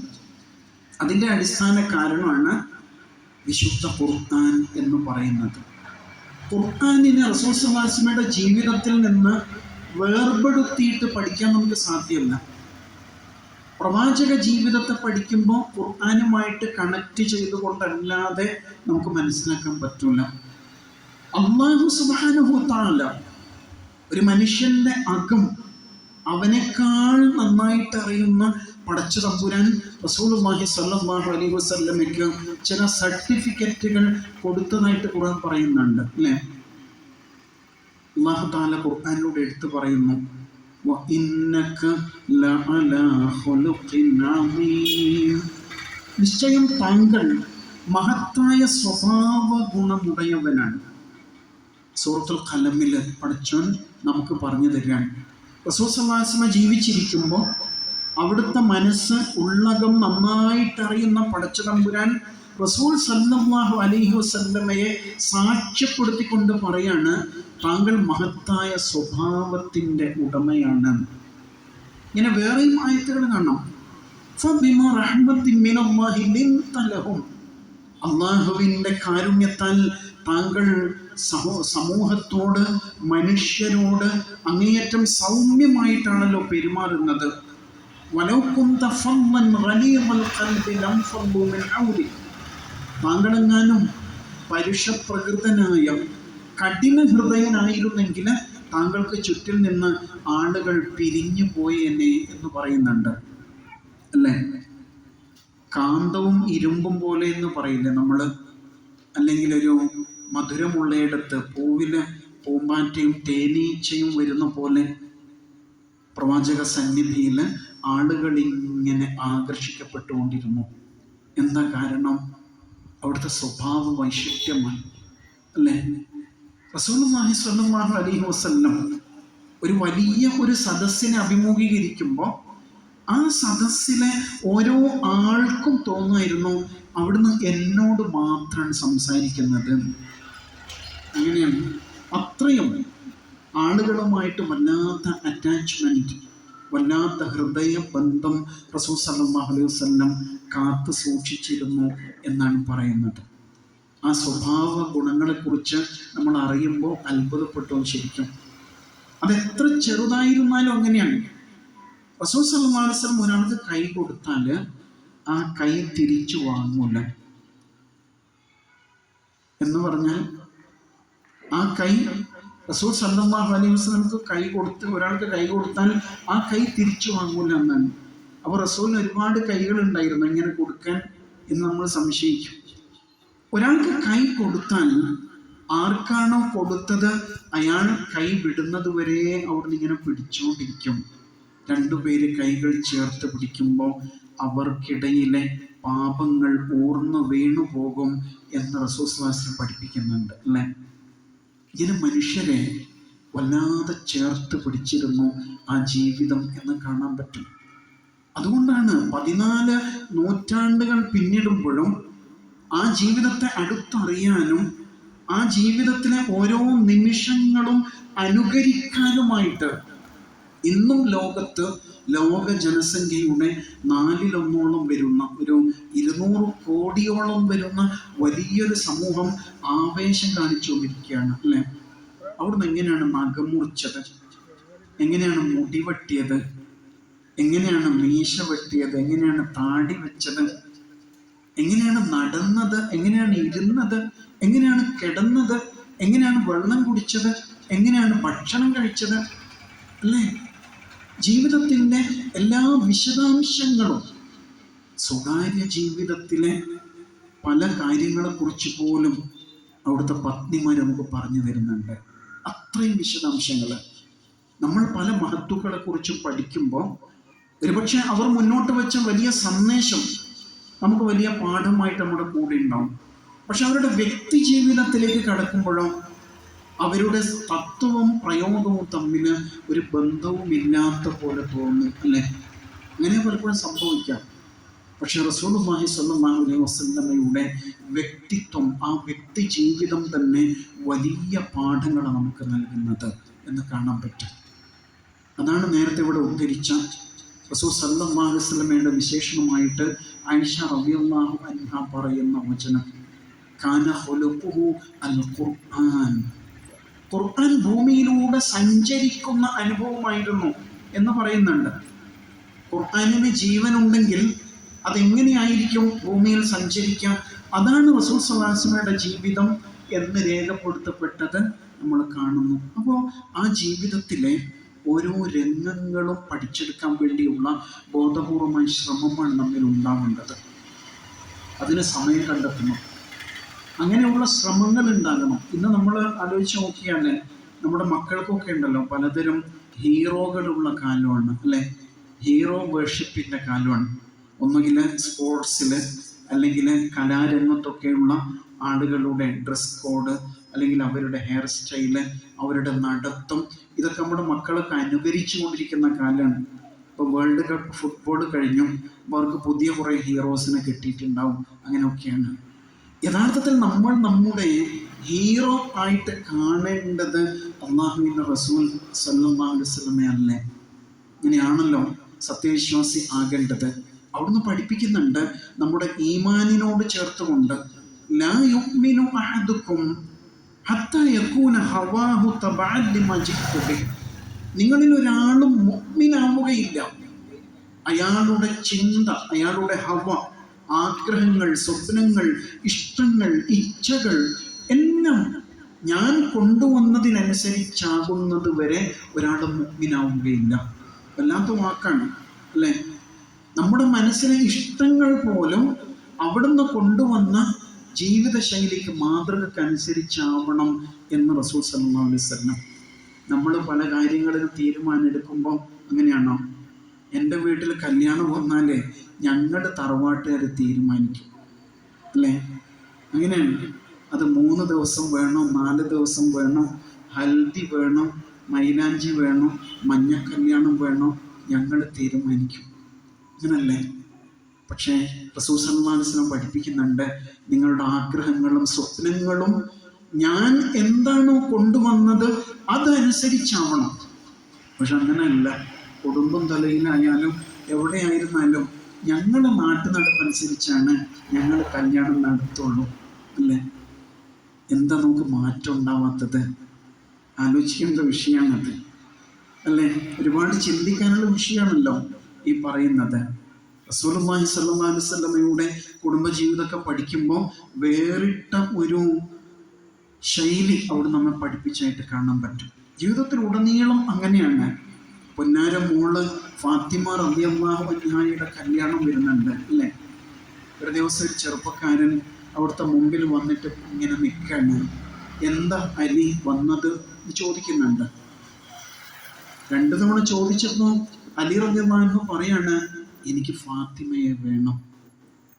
അതിൻ്റെ അടിസ്ഥാന കാരണമാണ് വിശുദ്ധ ഖുർആൻ എന്ന് പറയുന്നത്. ഖുർആനിനെ റസൂൽ സല്ലല്ലാഹു അലൈഹി വസല്ലമയുടെ ജീവിതത്തിൽ നിന്ന് വേർപെടുത്തിയിട്ട് പഠിക്കാൻ നമുക്ക് സാധ്യമല്ല. പ്രവാചക ജീവിതത്തെ പഠിക്കുമ്പോൾ ഖുർആനുമായിട്ട് കണക്ട് ചെയ്തുകൊണ്ടല്ലാതെ നമുക്ക് മനസ്സിലാക്കാൻ പറ്റില്ല. അല്ലാഹു സുബ്ഹാനഹു വ തആല ഒരു മനുഷ്യൻ്റെ അകം അവനേക്കാൾ നന്നായിട്ട് അറിയുന്ന പടച്ച തമ്പുരാൻ റസൂലുള്ളാഹി സ്വല്ലല്ലാഹു അലൈഹി വസല്ലമയ്ക്ക് ചില സർട്ടിഫിക്കറ്റുകൾ കൊടുത്തതായിട്ട് ഖുർആൻ പറയുന്നുണ്ട് അല്ലേ? അല്ലാഹു തആല ഖുർആനിലൂടെ എടുത്തു പറയുന്നു, നിശ്ചയം താങ്കൾ മഹത്തായ സ്വഭാവ ഗുണമുടയവനാണ്. സൂറത്തുൽ ഖലമിൽ പഠിച്ചവൻ നമുക്ക് പറഞ്ഞു തരികയാണ്. റസൂൽ സല്ലല്ലാഹു അലൈഹി വസല്ലം ജീവിച്ചിരിക്കുമ്പോൾ അവിടുത്തെ മനസ്സ് ഉള്ളകം നന്നായിട്ടറിയുന്ന പടച്ച തമ്പുരാൻ റസൂൽ സല്ലല്ലാഹു അലൈഹി വസല്ലമയെ സാക്ഷ്യപ്പെടുത്തിക്കൊണ്ട് പറയാണ്, താങ്കൾ മഹത്തായ സ്വഭാവത്തിൻ്റെ ഉടമയാണ്. ഇങ്ങനെ വേറെയും ആയത്തുകൾ കാണാം. ഫബിമാ റഹ്മത്തിൻ മിനല്ലാഹി ലിൻത ലഹും, അള്ളാഹുവിൻ്റെ കാരുണ്യത്താൽ താങ്കൾ സമൂഹത്തോട്, മനുഷ്യരോട് അങ്ങേയറ്റം സൗമ്യമായിട്ടാണല്ലോ പെരുമാറുന്നത്. വലൗ കുന്ത ഫദ്ദൻ ഗലീദൽ ഖൽബി ലൻഫദ്ദു മിൻ ഹൗലിക്, താങ്കളെങ്ങാനും പരുഷപ്രകൃതനായ കഠിന ഹൃദയനായിരുന്നെങ്കിൽ താങ്കൾക്ക് ചുറ്റിൽ നിന്ന് ആളുകൾ പിരിഞ്ഞു പോയേനെ എന്ന് പറയുന്നുണ്ട് അല്ലേ? കാന്തവും ഇരുമ്പും പോലെ എന്ന് പറയില്ലേ നമ്മൾ, അല്ലെങ്കിൽ ഒരു മധുരമുള്ളയിടത്ത് പൂവില് പൂമ്പാറ്റയും തേനീച്ചയും വരുന്ന പോലെ പ്രവാചക സന്നിധിയിൽ ആളുകൾ ഇങ്ങനെ ആകർഷിക്കപ്പെട്ടുകൊണ്ടിരുന്നു. എന്താ കാരണം? അവിടുത്തെ സ്വഭാവ വൈശിഷ്ട്യമാണ് അല്ലേ? റസൂലുള്ളാഹി സ്വല്ലല്ലാഹു അലൈഹി വസല്ലം ഒരു വലിയ ഒരു സദസ്സിനെ അഭിമുഖീകരിക്കുമ്പോൾ ആ സദസ്സിലെ ഓരോ ആൾക്കും തോന്നുമായിരുന്നു അവിടുന്ന് എന്നോട് മാത്രമാണ് സംസാരിക്കുന്നത്. അങ്ങനെയാണ്. അത്രയും ആളുകളുമായിട്ട് വല്ലാത്ത അറ്റാച്ച്മെൻറ്റ്, വല്ലാത്ത ഹൃദയ ബന്ധം റസൂൽ സല്ലല്ലാഹു അലൈഹി വസല്ലം കാത്തു സൂക്ഷിച്ചിരുന്നു എന്നാണ് പറയുന്നത്. ആ സ്വഭാവ ഗുണങ്ങളെക്കുറിച്ച് നമ്മൾ അറിയുമ്പോൾ അത്ഭുതപ്പെട്ടു ശരിക്കും. അതെത്ര ചെറുതായിരുന്നാലും അങ്ങനെയാണ്. റസൂൽ സല്ലല്ലാഹു അലൈഹി വസല്ലം ഒരാൾക്ക് കൈ കൊടുത്താൽ ആ കൈ തിരിച്ചു വാങ്ങൂല. എന്ന് പറഞ്ഞാൽ ആ കൈ റസൂൽ സല്ലല്ലാഹു അലൈഹി വസല്ലമക്ക് ഒരാൾക്ക് കൈ കൊടുത്താൽ ആ കൈ തിരിച്ചു വാങ്ങൂല എന്നാണ്. അപ്പോൾ റസൂലിന് ഒരുപാട് കൈകളുണ്ടായിരുന്നു ഇങ്ങനെ കൊടുക്കാൻ എന്ന് നമ്മൾ സംശയിക്കും. ഒരാൾക്ക് കൈ കൊടുത്താൽ ആർക്കാണോ കൊടുത്തത് അയാൾ കൈ വിടുന്നത് വരെ അവിടുന്ന് ഇങ്ങനെ പിടിച്ചുകൊണ്ടിരിക്കും. രണ്ടുപേര് കൈകൾ ചേർത്ത് പിടിക്കുമ്പോൾ അവർക്കിടയിലെ പാപങ്ങൾ ഊർന്നു വീണു പോകും എന്ന് റസൂൽ സ്വല്ലല്ലാഹു അലൈഹി വസല്ലം പഠിപ്പിക്കുന്നുണ്ട് അല്ലേ? ഇങ്ങനെ മനുഷ്യരെ വല്ലാതെ ചേർത്ത് പിടിച്ചിരുന്നു ആ ജീവിതം എന്ന് കാണാൻ പറ്റും. അതുകൊണ്ടാണ് 14 നൂറ്റാണ്ടുകൾ പിന്നിടുമ്പോഴും ആ ജീവിതത്തെ അടുത്തറിയാനും ആ ജീവിതത്തിലെ ഓരോ നിമിഷങ്ങളും അനുകരിക്കാനുമായിട്ട് ഇന്നും ലോക ജനസംഖ്യയുടെ 1/4 വരുന്ന ഒരു 200 കോടിയോളം വരുന്ന വലിയൊരു സമൂഹം ആവേശം കാണിച്ചുകൊണ്ടിരിക്കുകയാണ് അല്ലേ? അവിടുന്ന് എങ്ങനെയാണ് നഖം മുറിച്ചത്, എങ്ങനെയാണ് മുടി വെട്ടിയത്, എങ്ങനെയാണ് മീശ വെട്ടിയത്, എങ്ങനെയാണ് താടി വെച്ചത്, എങ്ങനെയാണ് നടന്നത്, എങ്ങനെയാണ് ഇരുന്നത്, എങ്ങനെയാണ് കിടന്നത്, എങ്ങനെയാണ് വെള്ളം കുടിച്ചത്, എങ്ങനെയാണ് ഭക്ഷണം കഴിച്ചത് അല്ലേ? ജീവിതത്തിൻ്റെ എല്ലാ വിശദാംശങ്ങളും സ്വകാര്യ ജീവിതത്തിലെ പല കാര്യങ്ങളെക്കുറിച്ച് പോലും അവിടുത്തെ പത്നിമാർ നമുക്ക് പറഞ്ഞു തരുന്നുണ്ട്. അത്രയും വിശദാംശങ്ങൾ നമ്മൾ പല മഹത്തുക്കളെക്കുറിച്ച് പഠിക്കുമ്പോൾ ഒരുപക്ഷെ അവർ മുന്നോട്ട് വെച്ച വലിയ സന്ദേശം നമുക്ക് വലിയ പാഠമായിട്ട് നമ്മുടെ കൂടെ ഉണ്ടാവും. പക്ഷെ അവരുടെ വ്യക്തി ജീവിതത്തിലേക്ക് കടക്കുമ്പോഴോ അവരുടെ തത്വവും പ്രയോഗവും തമ്മിൽ ഒരു ബന്ധവും ഇല്ലാത്ത പോലെ തോന്നും അല്ലേ? അങ്ങനെ പലപ്പോഴും സംഭവിക്കാം. പക്ഷെ റസൂലുള്ളാഹി സ്വല്ലല്ലാഹു അലൈഹി വസല്ലമയുടെ വ്യക്തിത്വം, ആ വ്യക്തി ജീവിതം തന്നെ വലിയ പാഠങ്ങൾ നമുക്ക് നൽകുന്നത് എന്ന് കാണാൻ പറ്റും. അതാണ് നേരത്തെ ഇവിടെ ഉദ്ധരിച്ച റസൂൽ സല്ലല്ലാഹു അലൈഹി വസല്ലമയുടെ വിശേഷണമായിട്ട് ആയിഷ റളിയല്ലാഹു അൻഹ പറയുന്ന വചനം, കാന ഖുലുഖുഹു അൽ ഖുർആൻ. ഖുർആൻ ഭൂമിയിലൂടെ സഞ്ചരിക്കുന്ന അനുഭവമായിരുന്നു എന്ന് പറയുന്നുണ്ട്. ഖുർആനിന് ജീവനുണ്ടെങ്കിൽ അതെങ്ങനെയായിരിക്കും ഭൂമിയിൽ സഞ്ചരിക്കുക? അതാണ് റസൂൽ സ്വല്ലല്ലാഹു അലൈഹി വസല്ലമയുടെ ജീവിതം എന്ന് രേഖപ്പെടുത്തപ്പെട്ടത് നമ്മൾ കാണുന്നു. അപ്പോൾ ആ ജീവിതത്തിലെ ഓരോ രംഗങ്ങളും പഠിച്ചെടുക്കാൻ വേണ്ടിയുള്ള ബോധപൂർവമായ ശ്രമമാണ് നമ്മിൽ ഉണ്ടാവേണ്ടത്. അതിന് സമയം കണ്ടെത്തണം. അങ്ങനെയുള്ള ശ്രമങ്ങൾ ഉണ്ടാകണം. ഇന്ന് നമ്മൾ ആലോചിച്ച് നോക്കിയാൽ നമ്മുടെ മക്കൾക്കൊക്കെ ഉണ്ടല്ലോ പലതരം ഹീറോകളുള്ള കാലമാണ് അല്ലേ? ഹീറോ വേർഷിപ്പിൻ്റെ കാലമാണ്. ഒന്നുകിൽ സ്പോർട്സിൽ അല്ലെങ്കിൽ കലാരംഗത്തൊക്കെയുള്ള ആളുകളുടെ ഡ്രസ് കോഡ്, അല്ലെങ്കിൽ അവരുടെ ഹെയർ സ്റ്റൈല്, അവരുടെ നടത്തം, ഇതൊക്കെ നമ്മുടെ മക്കളൊക്കെ അനുകരിച്ചു കൊണ്ടിരിക്കുന്ന കാലമാണ്. ഇപ്പോൾ വേൾഡ് കപ്പ് ഫുട്ബോൾ കഴിഞ്ഞു, അവർക്ക് പുതിയ കുറേ ഹീറോസിനെ കിട്ടിയിട്ടുണ്ടാവും. അങ്ങനെയൊക്കെയാണ്. യഥാർത്ഥത്തിൽ നമ്മൾ നമ്മുടെ ഹീറോ ആയിട്ട് കാണേണ്ടത് അല്ലാഹുവിൻ്റെ റസൂൽ സല്ലല്ലാഹു അലൈഹി വസല്ലമയല്ലേ? ഇങ്ങനെയാണല്ലോ സത്യവിശ്വാസി ആകേണ്ടത്. അവിടുന്ന് പഠിപ്പിക്കുന്നുണ്ട് നമ്മുടെ ഈമാനിനോട് ചേർത്തുകൊണ്ട്, ലാ യുഅ്മിനു അഹദുക്കും ഹത്താ യകൂന ഹവാഹു തബഅൻ ലിമാ ജിഅ്തു ബിഹി. നിങ്ങളിൽ ഒരാളും മുഅ്മിനാവുകയില്ല, അയാളുടെ ചിന്ത, അയാളുടെ ഹവ, ആഗ്രഹങ്ങൾ, സ്വപ്നങ്ങൾ, ഇഷ്ടങ്ങൾ, ഇച്ഛകൾ എല്ലാം ഞാൻ കൊണ്ടുവന്നതിനനുസരിച്ചാകുന്നത് വരെ ഒരാളും മുഅ്മിനാവുകയില്ല. വല്ലാത്ത വാക്കാണ് അല്ലേ? നമ്മുടെ മനസ്സിലെ ഇഷ്ടങ്ങൾ പോലും അവിടുന്ന് കൊണ്ടുവന്ന ജീവിതശൈലിക്ക് മാതൃകക്കനുസരിച്ചാവണം എന്ന് റസൂൽ സല്ലല്ലാഹു അലൈഹി വസല്ലം. നമ്മൾ പല കാര്യങ്ങളിലും തീരുമാനം എടുക്കുമ്പോൾ അങ്ങനെയാണോ? എൻ്റെ വീട്ടിൽ കല്യാണം വന്നാൽ ഞങ്ങളുടെ തറവാട്ടുകാർ തീരുമാനിക്കും, അല്ലേ? അങ്ങനെയാണ്. അത് 3 ദിവസം വേണം, 4 ദിവസം വേണം, ഹൽദി വേണം, മൈലാഞ്ചി വേണം, മഞ്ഞ കല്യാണം വേണം, ഞങ്ങൾ തീരുമാനിക്കും. അങ്ങനല്ലേ? പക്ഷേ റസൂൽ സല്ലല്ലാഹു അലൈഹി വസല്ലം പഠിപ്പിക്കുന്നുണ്ട്, നിങ്ങളുടെ ആഗ്രഹങ്ങളും സ്വപ്നങ്ങളും ഞാൻ എന്താണോ കൊണ്ടുവന്നത് അതനുസരിച്ചാവണം. പക്ഷെ അങ്ങനെയല്ല. കുടുംബം തലയിലായാലും എവിടെയായിരുന്നാലും ഞങ്ങളുടെ നാട്ടു നടപ്പനുസരിച്ചാണ് ഞങ്ങൾ കല്യാണം നടത്തുള്ളൂ, അല്ലേ? എന്താ നമുക്ക് മാറ്റം ഉണ്ടാവാത്തത്? ആലോചിക്കേണ്ട വിഷയമാണത്, അല്ലേ? ഒരുപാട് ചിന്തിക്കാനുള്ള വിഷയമാണല്ലോ ഈ പറയുന്നത്. റസൂലുള്ളാഹി സ്വല്ലല്ലാഹു അലൈഹി വസല്ലമയുടെ കുടുംബജീവിതമൊക്കെ പഠിക്കുമ്പോൾ വേറിട്ട ഒരു ശൈലി അവിടെ നമ്മെ പഠിപ്പിച്ചായിട്ട് കാണാൻ പറ്റും. ജീവിതത്തിലുടനീളം അങ്ങനെയാണ്. പൊന്നാര മോള് ഫാത്തിമ റളിയല്ലാഹു അൻഹയുടെ കല്യാണം വരുന്നുണ്ട്, അല്ലേ? ഒരു ദിവസം ഒരു ചെറുപ്പക്കാരൻ അവിടുത്തെ മുമ്പിൽ വന്നിട്ട് ഇങ്ങനെ നിൽക്കാണ്. എന്താ അലി വന്നത് എന്ന് ചോദിക്കുന്നുണ്ട്. 2 തവണ ചോദിച്ചപ്പോൾ അലി റളിയല്ലാഹു അൻഹു പറയാണ്, എനിക്ക് ഫാത്തിമയെ വേണം,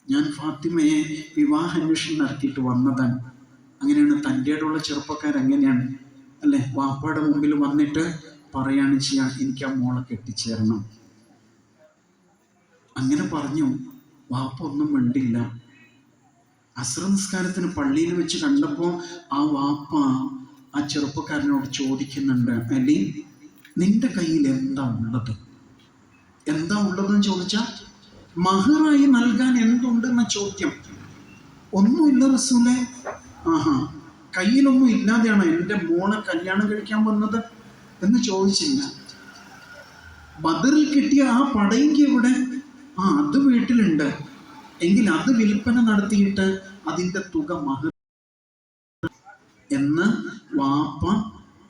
ഞാൻ ഫാത്തിമയെ വിവാഹാന്വേഷണം നടത്തിയിട്ട് വന്നതാണ്. അങ്ങനെയാണ് തൻ്റെ ഇടമുള്ള ചെറുപ്പക്കാരെങ്ങനെയാണ്, അല്ലേ? വാപ്പയുടെ മുമ്പിൽ വന്നിട്ട് പറയാണ് ചെയ്യാൻ, എനിക്ക് ആ മോളെ കെട്ടിച്ചേരണം. അങ്ങനെ പറഞ്ഞു. വാപ്പ ഒന്നും മിണ്ടില്ല. അസ്ർ നിസ്കാരത്തിന് പള്ളിയിൽ വെച്ച് കണ്ടപ്പോൾ ആ വാപ്പ ആ ചെറുപ്പക്കാരനോട് ചോദിക്കുന്നുണ്ട്, അലി നിന്റെ കയ്യിൽ എന്താ ഉള്ളത്? എന്താ ഉള്ളതെന്ന് ചോദിച്ചാൽ മഹറായി നൽകാൻ എന്തുണ്ടെന്ന ചോദ്യം. ഒന്നുമില്ല റസൂലേ. ആഹാ, കയ്യിലൊന്നും ഇല്ലാതെയാണ് എൻ്റെ മോളെ കല്യാണം കഴിക്കാൻ വന്നത് എന്ന് ചോദിച്ചില്ല. ബദറിൽ കിട്ടിയ ആ പടയെങ്കി എവിടെ? അത് വീട്ടിലുണ്ട്. എങ്കിൽ അത് വിൽപ്പന നടത്തിയിട്ട് അതിൻ്റെ തുക മഹർ എന്ന് വാപ്പ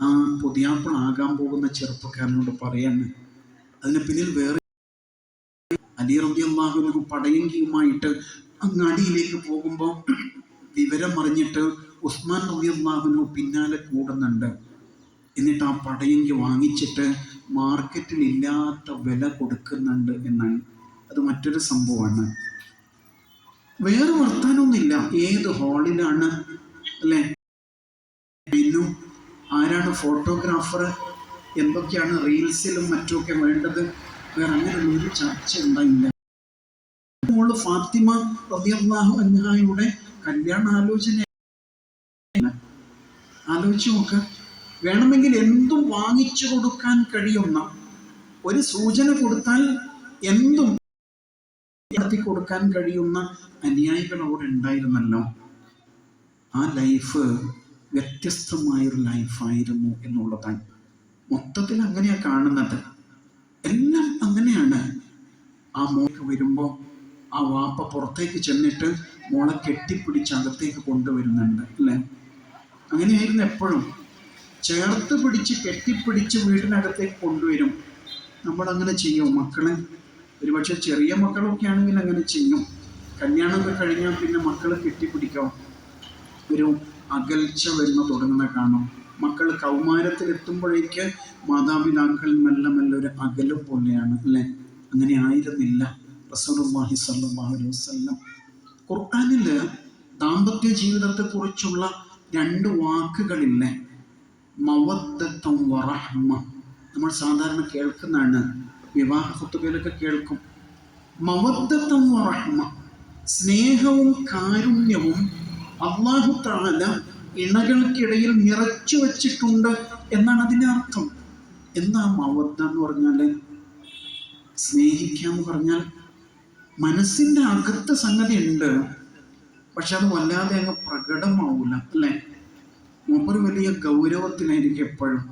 ആ പുതിയാപ്പിള ആകാൻ പോകുന്ന ചെറുപ്പക്കാരനോട് പറയാണ്. അതിന് പിന്നിൽ വേറെ അലി റളിയല്ലാഹു അൻഹു പടയങ്കിയുമായിട്ട് അങ്ങാടിയിലേക്ക് പോകുമ്പോൾ വിവരം അറിഞ്ഞിട്ട് ഉസ്മാൻ റളിയല്ലാഹു അൻഹു പിന്നാലെ കൂടുന്നുണ്ട്. എന്നിട്ട് ആ പടയങ്കി വാങ്ങിച്ചിട്ട് മാർക്കറ്റിൽ ഇല്ലാത്ത വില കൊടുക്കുന്നുണ്ട് എന്നാണ്. അത് മറ്റൊരു സംഭവമാണ്. വേറെ വർത്താനമൊന്നുമില്ല. ഏത് ഹാളിലാണ്, അല്ലേ? മെനു, ആരാണ് ഫോട്ടോഗ്രാഫർ, എന്തൊക്കെയാണ് റീൽസിലും മറ്റുമൊക്കെ വേണ്ടത്, വേറെ അങ്ങനെയുള്ള ഒരു ചർച്ച ഉണ്ടായില്ല. മോള് ഫാത്തിമ റളിയല്ലാഹു അൻഹയുടെ കല്യാണ ആലോചന ആലോചിച്ച് നോക്ക്. വേണമെങ്കിൽ എന്തും വാങ്ങിച്ചു കൊടുക്കാൻ കഴിയുന്ന, ഒരു സൂചന കൊടുത്താൽ എന്തും നടത്തി കൊടുക്കാൻ കഴിയുന്ന അനുയായികൾ അവിടെ ഉണ്ടായിരുന്നല്ലോ. ആ ലൈഫ് വ്യത്യസ്തമായൊരു ലൈഫായിരുന്നു എന്നുള്ളതാണ്. മൊത്തത്തിൽ അങ്ങനെയാണ് കാണുന്നത്. എല്ലാം അങ്ങനെയാണ്. ആ മോൾക്ക് വരുമ്പോൾ ആ വാപ്പ പുറത്തേക്ക് ചെന്നിട്ട് മോളെ കെട്ടിപ്പിടിച്ച് അകത്തേക്ക് കൊണ്ടുവരുന്നുണ്ട്, അല്ലേ? അങ്ങനെയായിരുന്നു എപ്പോഴും. ചേർത്ത് പിടിച്ച് കെട്ടിപ്പിടിച്ച് വീട്ടിനകത്തേക്ക് കൊണ്ടുവരും. നമ്മളങ്ങനെ ചെയ്യും മക്കളെ. ഒരുപക്ഷെ ചെറിയ മക്കളൊക്കെ ആണെങ്കിൽ അങ്ങനെ ചെയ്യും. കല്യാണമൊക്കെ കഴിഞ്ഞാൽ പിന്നെ മക്കളെ കെട്ടിപ്പിടിക്കാം, ഒരു അകൽച്ച വരുന്ന തുടങ്ങുന്ന കാണും. മക്കൾ കൗമാരത്തിലെത്തുമ്പോഴേക്ക് മാതാപിതാക്കൾ മെല്ലെ മെല്ലെ ഒരു അകല് പോലെയാണ്, അല്ലേ? അങ്ങനെ ആയിരുന്നില്ല റസൂലുള്ളാഹി സ്വല്ലല്ലാഹു അലൈഹി വസല്ലം. ഖുർആനിൽ ദാമ്പത്യ ജീവിതത്തെക്കുറിച്ചുള്ള 2 വാക്കുകളില്ലേ? മവദ്ദത്തും വറഹ്മ. നമ്മൾ സാധാരണ കേൾക്കുന്നതാണ്, വിവാഹ ഖുതുബയിലൊക്കെ കേൾക്കും. മവദ്ദത്തും വറഹ്മ, സ്നേഹവും കാരുണ്യവും അല്ലാഹു തആല ഇണകൾക്കിടയിൽ നിറച്ചു വച്ചിട്ടുണ്ട് എന്നാണ് അതിൻ്റെ അർത്ഥം. എന്താ മവദ്ദ എന്ന് പറഞ്ഞാൽ? സ്നേഹിക്കുക എന്ന് പറഞ്ഞാൽ മനസ്സിൻ്റെ അകത്ത് സംഗതി ഉണ്ട്, പക്ഷെ അത് വല്ലാതെ അങ്ങ് പ്രകടമാവൂല, അല്ലേ? മൂപ്പര് വലിയ ഗൗരവത്തിലായിരിക്കും എപ്പോഴും.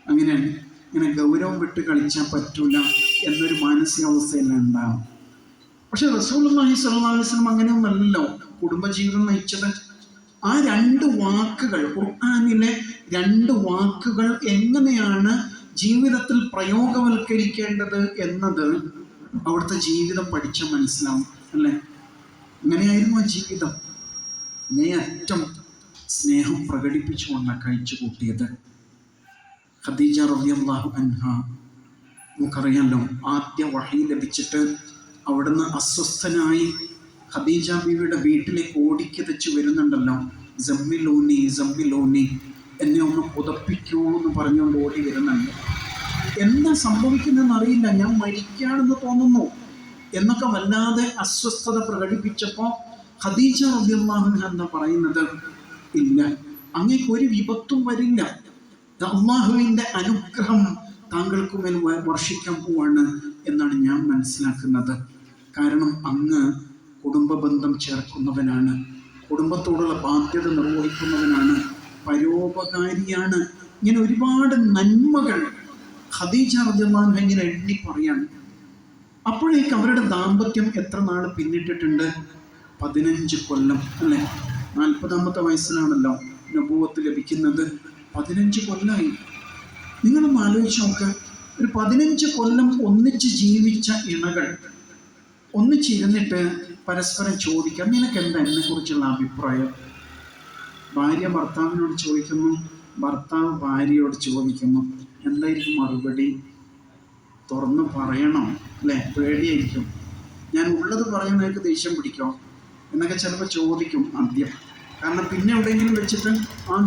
അങ്ങനെയാണ്. ഇങ്ങനെ ഗൗരവം വിട്ട് കളിച്ചാൽ പറ്റൂല എന്നൊരു മാനസികാവസ്ഥയെല്ലാം ഉണ്ടാവും. പക്ഷെ റസൂലുള്ളാഹി സ്വല്ലല്ലാഹു അലൈഹി വസല്ലം അങ്ങനെയൊന്നല്ലോ കുടുംബജീവിതം നയിച്ചത്. ആ 2 വാക്കുകൾ, ഖുർആനിലെ 2 വാക്കുകൾ എങ്ങനെയാണ് ജീവിതത്തിൽ പ്രയോഗവൽക്കരിക്കേണ്ടത് എന്നത് അവിടുത്തെ ജീവിതം പഠിച്ചാൽ മനസ്സിലാവും അല്ലേ? അങ്ങനെയായിരുന്നു ആ ജീവിതം. അങ്ങേയറ്റം സ്നേഹം പ്രകടിപ്പിച്ചുകൊണ്ടാണ് കഴിച്ചു കൂട്ടിയത്. ഖദീജ റളിയല്ലാഹു അൻഹ, നമുക്കറിയാമല്ലോ, ആദ്യ വഹി ലഭിച്ചിട്ട് അവിടുന്ന് അസ്വസ്ഥനായി ഖദീജ ബീവിയുടെ വീട്ടിലേക്ക് ഓടിക്കിതച്ച് വരുന്നുണ്ടല്ലോ. സമ്മിലൂനി സമ്മിലൂനി, എന്നെ ഒന്ന് പുതപ്പിക്കൂ എന്ന് പറഞ്ഞുകൊണ്ട് ഓടി വരുന്നുണ്ട്. എന്താ സംഭവിക്കുന്നതെന്ന് അറിയില്ല, ഞാൻ മരിക്കുകയാണെന്ന് തോന്നുന്നു എന്നൊക്കെ വല്ലാതെ അസ്വസ്ഥത പ്രകടിപ്പിച്ചപ്പോൾ ഖദീജ റളിയല്ലാഹു അൻഹ എന്താ പറയുന്നത്? ഇല്ല, അങ്ങേക്ക് ഒരു വിപത്തും വരില്ല, അള്ളാഹുവിൻ്റെ അനുഗ്രഹം താങ്കൾക്ക് മേൽ വർഷിക്കാൻ പോവാണ് എന്നാണ് ഞാൻ മനസ്സിലാക്കുന്നത്. കാരണം അങ്ങ് കുടുംബ ബന്ധം ചേർക്കുന്നവനാണ്, കുടുംബത്തോടുള്ള ബാധ്യത നിർവഹിക്കുന്നവനാണ്, പരോപകാരിയാണ്. ഇങ്ങനെ ഒരുപാട് നന്മകൾ ഖദീജ റളിയല്ലാഹു അൻഹ ഇങ്ങനെ എണ്ണി പറയാണ്. അപ്പോഴേക്ക് അവരുടെ ദാമ്പത്യം എത്ര നാൾ പിന്നിട്ടിട്ടുണ്ട്? 15 കൊല്ലം അല്ലേ? 40ാമത്തെ വയസ്സിലാണല്ലോ നബൂവത്ത് ലഭിക്കുന്നത്. 15 കൊല്ലമായി. നിങ്ങളൊന്ന് ആലോചിച്ച് നോക്ക്. ഒരു 15 കൊല്ലം ഒന്നിച്ച് ജീവിച്ച ഇണകൾ ഒന്നിച്ചിരുന്നിട്ട് പരസ്പരം ചോദിക്കാം, നിനക്ക് എന്താ എന്നെക്കുറിച്ചുള്ള അഭിപ്രായം? ഭാര്യ ഭർത്താവിനോട് ചോദിക്കുന്നു, ഭർത്താവ് ഭാര്യയോട് ചോദിക്കുന്നു. എന്തായിരിക്കും മറുപടി? തുറന്ന് പറയണം അല്ലേ? പേടിയായിരിക്കും. ഞാൻ ഉള്ളത് പറയുന്നവർക്ക് ദേഷ്യം പിടിക്കോ എന്നൊക്കെ ചിലപ്പോൾ ചോദിക്കും ആദ്യം. കാരണം പിന്നെ എവിടെയെങ്കിലും വെച്ചിട്ട്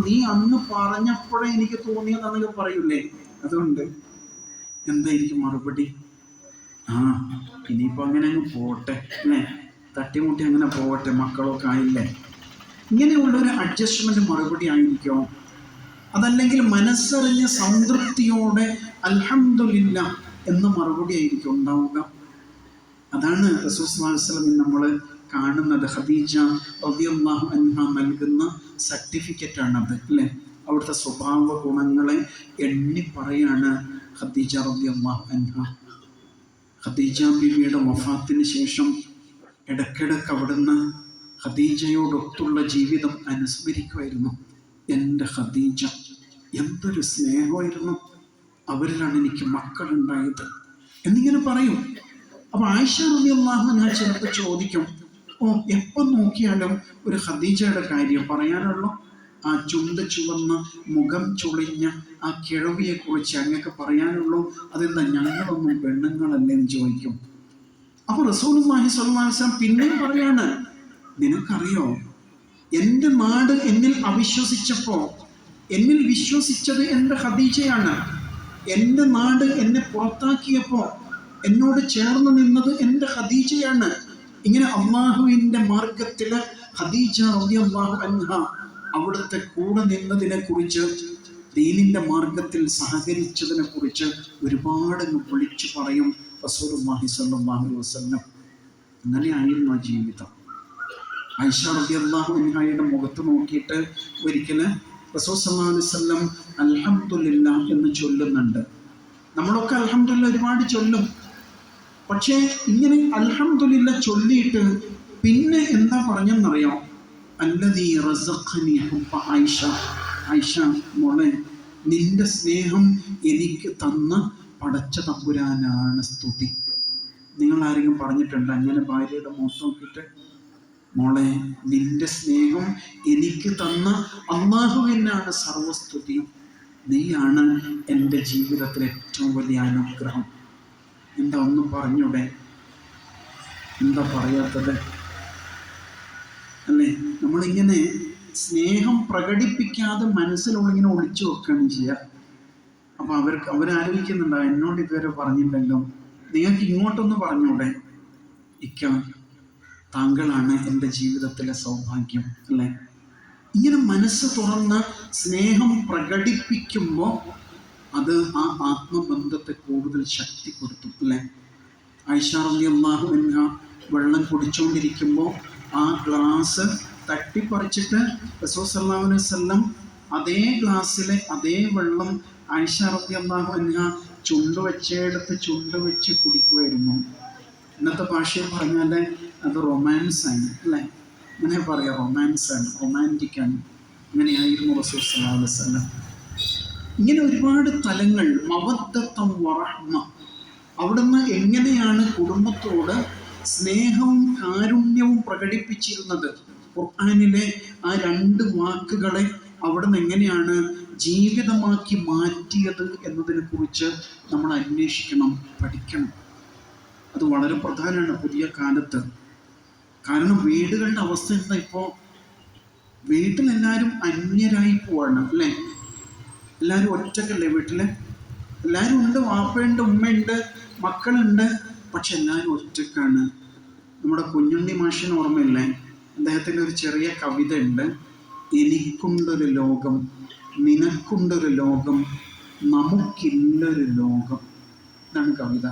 നീ അന്ന് പറഞ്ഞപ്പോഴേ എനിക്ക് തോന്നിയതാണെന്നൊക്കെ പറയൂലേ. അതുകൊണ്ട് എന്തായിരിക്കും മറുപടി? ഇനിയിപ്പോൾ അങ്ങനെ അങ്ങ് പോട്ടെ അല്ലേ, തട്ടിമുട്ടി അങ്ങനെ പോകട്ടെ, മക്കളൊക്കെ ആയില്ലേ. ഇങ്ങനെയുള്ളൊരു അഡ്ജസ്റ്റ്മെൻറ്റ് മറുപടി ആയിരിക്കും. അതല്ലെങ്കിൽ മനസ്സറിഞ്ഞ സംതൃപ്തിയോടെ അൽഹംദുലില്ലാ എന്ന മറുപടി ആയിരിക്കും ഉണ്ടാവുക. അതാണ് റസൂൽ സ്വല്ലല്ലാഹു അലൈഹി വസല്ലം നമ്മൾ കാണുന്നത്. ഖദീജ റളിയല്ലാഹു അൻഹ നൽകുന്ന സർട്ടിഫിക്കറ്റാണത് അല്ലേ? അവിടുത്തെ സ്വഭാവ ഗുണങ്ങളെ എണ്ണി പറയാണ് ഖദീജ റളിയല്ലാഹു അൻഹ. ഖദീജ ബീവിയുടെ വഫാത്തിന് ശേഷം ഇടയ്ക്കിടയ്ക്ക് അവിടുന്ന് ഖദീജയോടൊത്തുള്ള ജീവിതം അനുസ്മരിക്കുമായിരുന്നു. എൻ്റെ ഖദീജ, എന്തൊരു സ്നേഹമായിരുന്നു, അവരിലാണ് എനിക്ക് മക്കളുണ്ടായത് എന്നിങ്ങനെ പറയും. അപ്പോൾ ആയിഷ റളിയല്ലാഹു അൻഹ ചിലപ്പോൾ ചോദിക്കും, എപ്പം നോക്കിയാലും ഒരു ഖദീജയുടെ കാര്യം പറയാനുള്ളൂ, ആ ചുണ്ട് ചുവന്ന മുഖം ചുളിഞ്ഞ ആ കിഴവിയെക്കുറിച്ച് അങ്ങക്ക് പറയാനുള്ളൂ, അതെന്താ ഞങ്ങളൊന്നും പെണ്ണുങ്ങളല്ലേ എന്ന് ചോദിക്കും. അപ്പോൾ റസൂലുള്ളാഹി സ്വല്ലല്ലാഹു അലൈഹി വസല്ലം പിന്നെയും പറയാണ്, നിനക്കറിയോ, എൻ്റെ നാട് എന്നിൽ അവിശ്വസിച്ചപ്പോൾ എന്നിൽ വിശ്വസിച്ചത് എൻ്റെ ഖദീജയാണ്. എൻ്റെ നാട് എന്നെ പുറത്താക്കിയപ്പോൾ എന്നോട് ചേർന്ന് നിന്നത് എൻ്റെ ഖദീജയാണ്. ഇങ്ങനെ അള്ളാഹുവിൻ്റെ മാർഗത്തിൽ ഖദീജ റളിയല്ലാഹു അൻഹ അവിടുത്തെ കൂടെ നിന്നതിനെ കുറിച്ച്, ദീനിൻ്റെ മാർഗത്തിൽ സഹകരിച്ചതിനെ കുറിച്ച് ഒരുപാട് വിളിച്ചു പറയും റസൂലുള്ളാഹി സ്വല്ലല്ലാഹു അലൈഹി വസല്ലം. അങ്ങനെയായിരുന്നു ആ ജീവിതം. ആയിഷ റളിയല്ലാഹു അൻഹയുടെ മുഖത്ത് നോക്കിയിട്ട് ഒരിക്കൽ റസൂൽ സ്വല്ലല്ലാഹു അലൈഹി വസല്ലം അൽഹംദുലില്ലാ എന്ന് ചൊല്ലുന്നുണ്ട്. നമ്മളൊക്കെ അൽഹംദുലില്ലാ ഒരുപാട് ചൊല്ലും. പക്ഷേ ഇങ്ങനെ അൽഹംദുലില്ലാ ചൊല്ലിയിട്ട് പിന്നെ എന്താ പറഞ്ഞെന്നറിയോ? അല്ലദീ റസഖനി ഹുബ്ബ ആയിഷ, ആയിഷ മോളെ, നിന്റെ സ്നേഹം എനിക്ക് തന്ന പടച്ച തമ്പുരാനാണ് സ്തുതി. നിങ്ങൾ ആരെങ്കിലും പറഞ്ഞിട്ടുണ്ട് അങ്ങനെ ഭാര്യയുടെ മുഖത്ത് നോക്കിയിട്ട്, മോളെ നിന്റെ സ്നേഹം എനിക്ക് തന്ന അല്ലാഹുവിനാണ് സർവസ്തുതിയും, നീയാണ് എൻ്റെ ജീവിതത്തിലെ ഏറ്റവും വലിയ അനുഗ്രഹം. എന്താ ഒന്നും പറഞ്ഞൂടെ? എന്താ പറയാത്തത് അല്ലേ? നമ്മളിങ്ങനെ സ്നേഹം പ്രകടിപ്പിക്കാതെ മനസ്സിലുള്ളിങ്ങനെ ഒളിച്ചു വെക്കുകയാണ് ചെയ്യുക. അപ്പോൾ അവരാലോചിക്കുന്നുണ്ടാവും, എന്നോട് ഇതുവരെ പറഞ്ഞില്ലല്ലോ, നിങ്ങൾക്ക് ഇങ്ങോട്ടൊന്ന് പറഞ്ഞൂടെ? താങ്കളാണ് എൻ്റെ ജീവിതത്തിലെ സൗഭാഗ്യം അല്ലേ? ഇങ്ങനെ മനസ്സ് തുറന്ന് സ്നേഹം പ്രകടിപ്പിക്കുമ്പോൾ അത് ആ ആത്മബന്ധത്തെ കൂടുതൽ ശക്തിപ്പെടുത്തും അല്ലേ? ആയിഷ റളിയല്ലാഹു അൻഹ വെള്ളം കുടിച്ചുകൊണ്ടിരിക്കുമ്പോൾ ആ ഗ്ലാസ് തട്ടിപ്പറിച്ചിട്ട് റസൂൽ സ്വല്ലല്ലാഹു അലൈഹി വസല്ലം അതേ ഗ്ലാസ്സിലെ അതേ വെള്ളം ആയിഷ റളിയല്ലാഹു അൻഹ ചുണ്ട് വെച്ച് കുടിക്കുമായിരുന്നു. ഇന്നത്തെ ഭാഷയിൽ പറഞ്ഞാൽ അത് റൊമാൻസാണ് അല്ലേ? അങ്ങനെ പറയാം, റൊമാൻസാണ്, റൊമാൻറ്റിക്കാണ്. അങ്ങനെയായിരുന്നു റസൂൽ സ്വല്ലല്ലാഹു അലൈഹി വസല്ലം. ഇങ്ങനെ ഒരുപാട് തലങ്ങൾ, മവദ്ദത്തും വറഹ്മ, അവിടുന്ന് എങ്ങനെയാണ് കുടുംബത്തോട് സ്നേഹവും കാരുണ്യവും പ്രകടിപ്പിച്ചിരുന്നത്, ഖുർആനിലെ ആ 2 വാക്കുകളെ അവിടുന്ന് എങ്ങനെയാണ് ജീവിതമാക്കി മാറ്റിയത് എന്നതിനെ കുറിച്ച് നമ്മൾ അന്വേഷിക്കണം, പഠിക്കണം. അത് വളരെ പ്രധാനമാണ് പുതിയ കാലത്ത്. കാരണം വീടുകളുടെ അവസ്ഥ എന്താ? ഇപ്പോൾ വീട്ടിലെല്ലാവരും അന്യരായി പോവാണ് അല്ലേ? എല്ലാവരും ഒറ്റക്കല്ലേ വീട്ടില്? എല്ലാവരും ഉണ്ട്, വാപ്പയുണ്ട്, ഉമ്മയുണ്ട്, മക്കളുണ്ട്, പക്ഷെ എല്ലാവരും ഒറ്റക്കാണ്. നമ്മുടെ കുഞ്ഞുണ്ണി മാഷിന് ഓർമ്മയില്ലേ? അദ്ദേഹത്തിൻ്റെ ഒരു ചെറിയ കവിത ഉണ്ട്. എനിക്കുണ്ടൊരു ലോകം, നിനക്കുണ്ടൊരു ലോകം, നമുക്കില്ലൊരു ലോകം. ഇതാണ് കവിത.